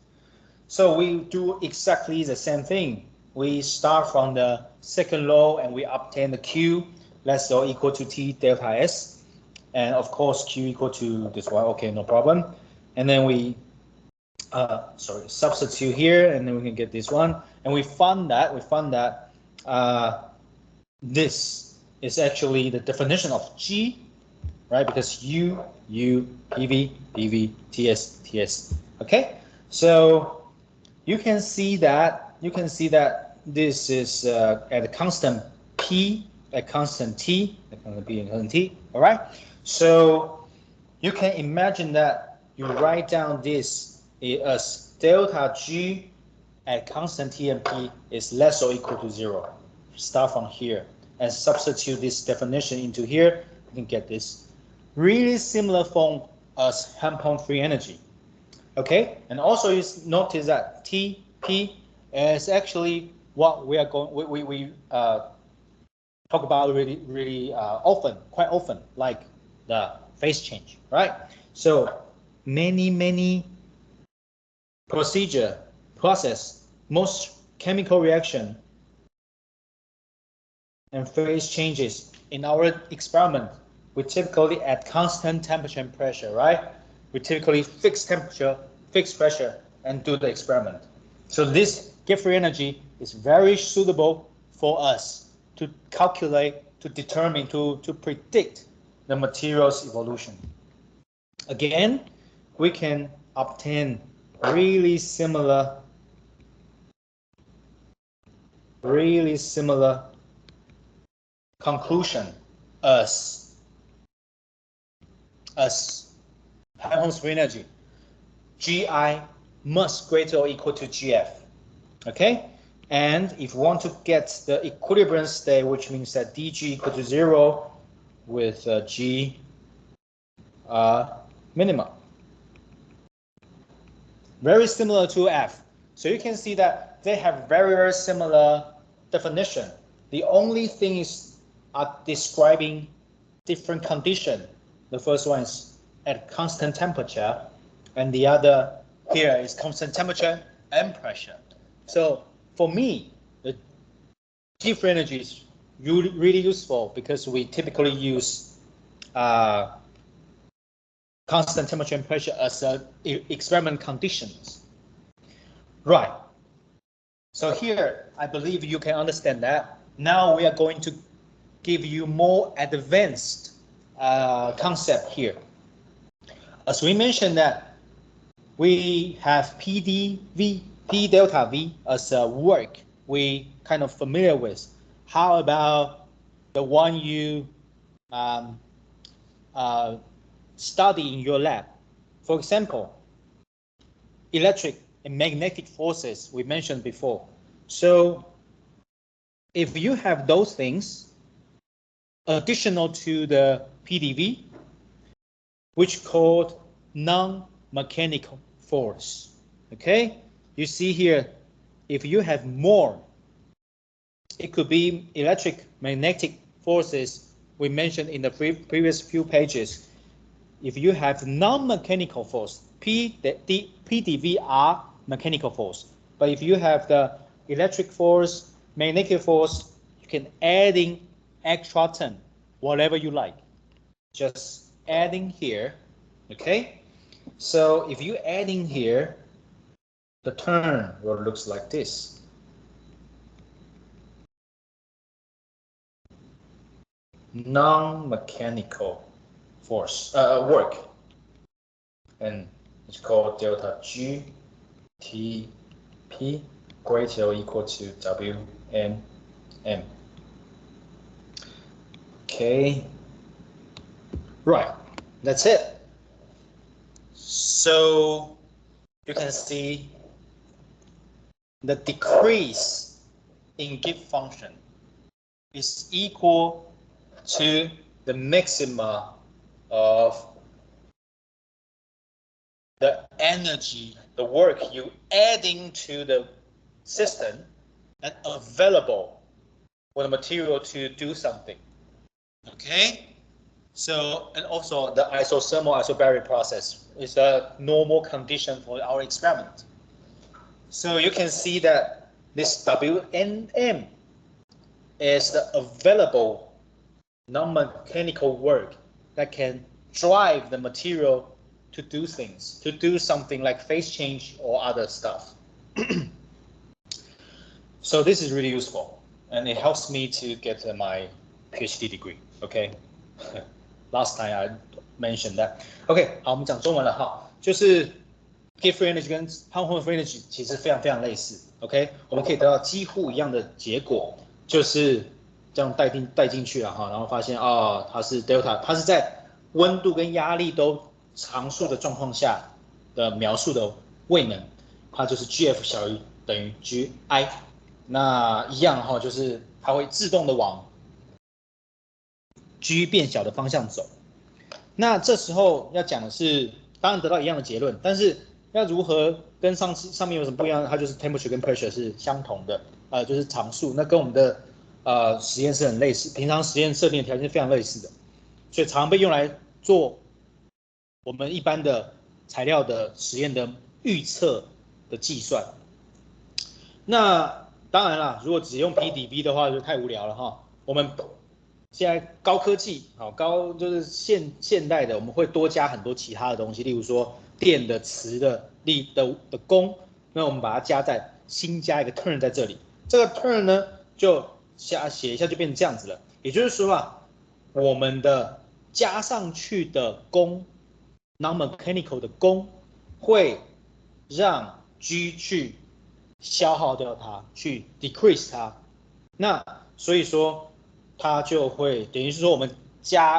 S1: So we do exactly the same thing. We start from the second law and we obtain the Q less or equal to T delta S. And of course, Q equal to this one, okay, no problem. And then we, substitute here, and then we can get this one. And we found that this is actually the definition of G, right? Because U, PV, PV, TS, TS. Okay, so you can see that this is at a constant P, at constant T, at constant P and constant T. All right. So you can imagine that you write down this as delta G at constant T and P is less or equal to 0. Start from here and substitute this definition into here. You can get this really similar form as Helmholtz free energy. Okay, and also you notice that TP is actually what we are going we talk about really quite often, like the phase change, right? So many process, most chemical reaction and phase changes in our experiment
S3: we typically at constant temperature and pressure, right? We typically fix temperature, fix pressure, and do the experiment. So this gift-free energy is very suitable for us to calculate, to determine, to predict the material's evolution. Again, we can obtain really similar conclusion as Helmholtz free energy. GI must greater or equal to GF. Okay? And if you want to get the equilibrium state, which means that dg equal to 0 with G minimum. Very similar to F. So you can see that they have very similar definition. The only thing is describing different condition. The first one is at constant temperature, and the other here is constant temperature and pressure. So for me, the gift-free energy is really useful because we typically use constant temperature and pressure as experiment conditions. Right. So here, I believe you can understand that. Now we are going to give you more advanced concept here. As we mentioned that we have PdV, P delta V as a work we kind of familiar with. How about the one you study in your lab? For example, electric and magnetic forces we mentioned before. So if you have those things additional to the PDV, which called non-mechanical force, okay? You see here, if you have more, it could be electric magnetic forces we mentioned in the previous few pages. If you have non-mechanical force, PDV are mechanical force. But if you have the electric force, magnetic force, you can add in extra term, whatever you like. Just adding here, okay? So if you add in here, the term will looks like this. Non-mechanical force work, and it's called delta G T P greater or equal to W M M. Okay, right, that's it. So you can see the decrease in gift function is equal to the maxima of the energy, the work you adding to the system and available for the material to do something. Okay? So, and also the isothermal isobaric process is a normal condition for our experiment. So you can see that this WNM is the available non-mechanical work that can drive the material to do things, to do something like phase change or other stuff. So this is really useful, and it helps me to get my PhD degree. Okay, last time I mentioned that. OK， 好，我们讲中文了哈，就是 gift-free energy 跟 Helmholtz-free energy 其实非常类似。OK， 我们可以得到几乎一样的结果，就是这样带进去了哈，然后发现哦，它是 delta， 它是在温度跟压力都常数的状况下的描述的位能，它就是 GF 小于等于 GI。那一样哈，就是它会自动的往 G 变小的方向走。那这时候要讲的是，当然得到一样的结论，但是要如何跟上面有什么不一样？它就是 temperature 跟 pressure 是相同的，就是常数。那跟我们的实验是很类似，平常实验设定的条件是非常类似的，所以常被用来做我们一般的材料的实验的预测的计算。那当然啦，如果只用 PDV 的话就太无聊了哈。我们现在高科技，好高就是现代的，我们会多加很多其他的东西，例如说电的、磁的、力的功，那我们把它新加一个 turn 在这里，这个 turn 呢就写一下就变成这样子了。也就是说啊，我们的加上去的功 ，non-mechanical 的功会让 G 去消耗掉它，去 decrease 它。那所以说它就会等于是说我们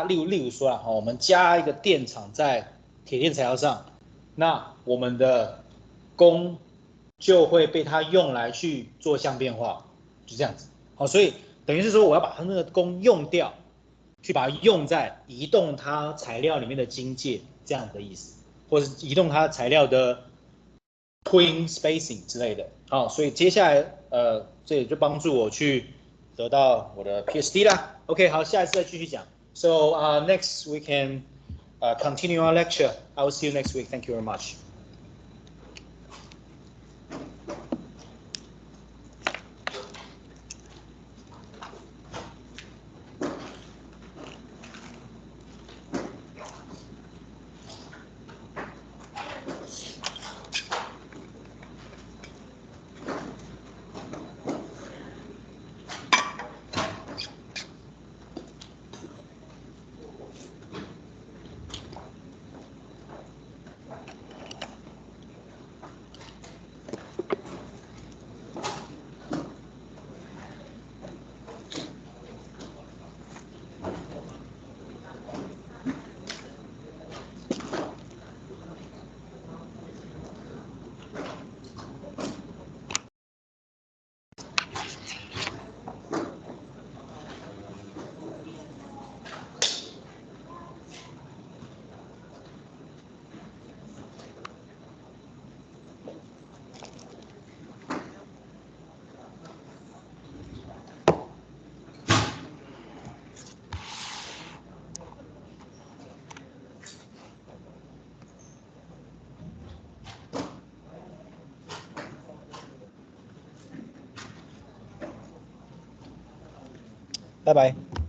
S3: 例如说啊，我们加一个电场在铁电材料上，那我们的功就会被它用来去做相变化，就这样子。好，所以等于是说我要把它那个功用掉，去把它用在移动它材料里面的晶界这样的意思，或者是移动它材料的 twin spacing 之类的。好，所以接下来这也就帮助我去得到我的 PhD 啦。OK， 好，下一次再继续讲。So next we can continue our lecture. I will see you next week. Thank you very much. 拜拜。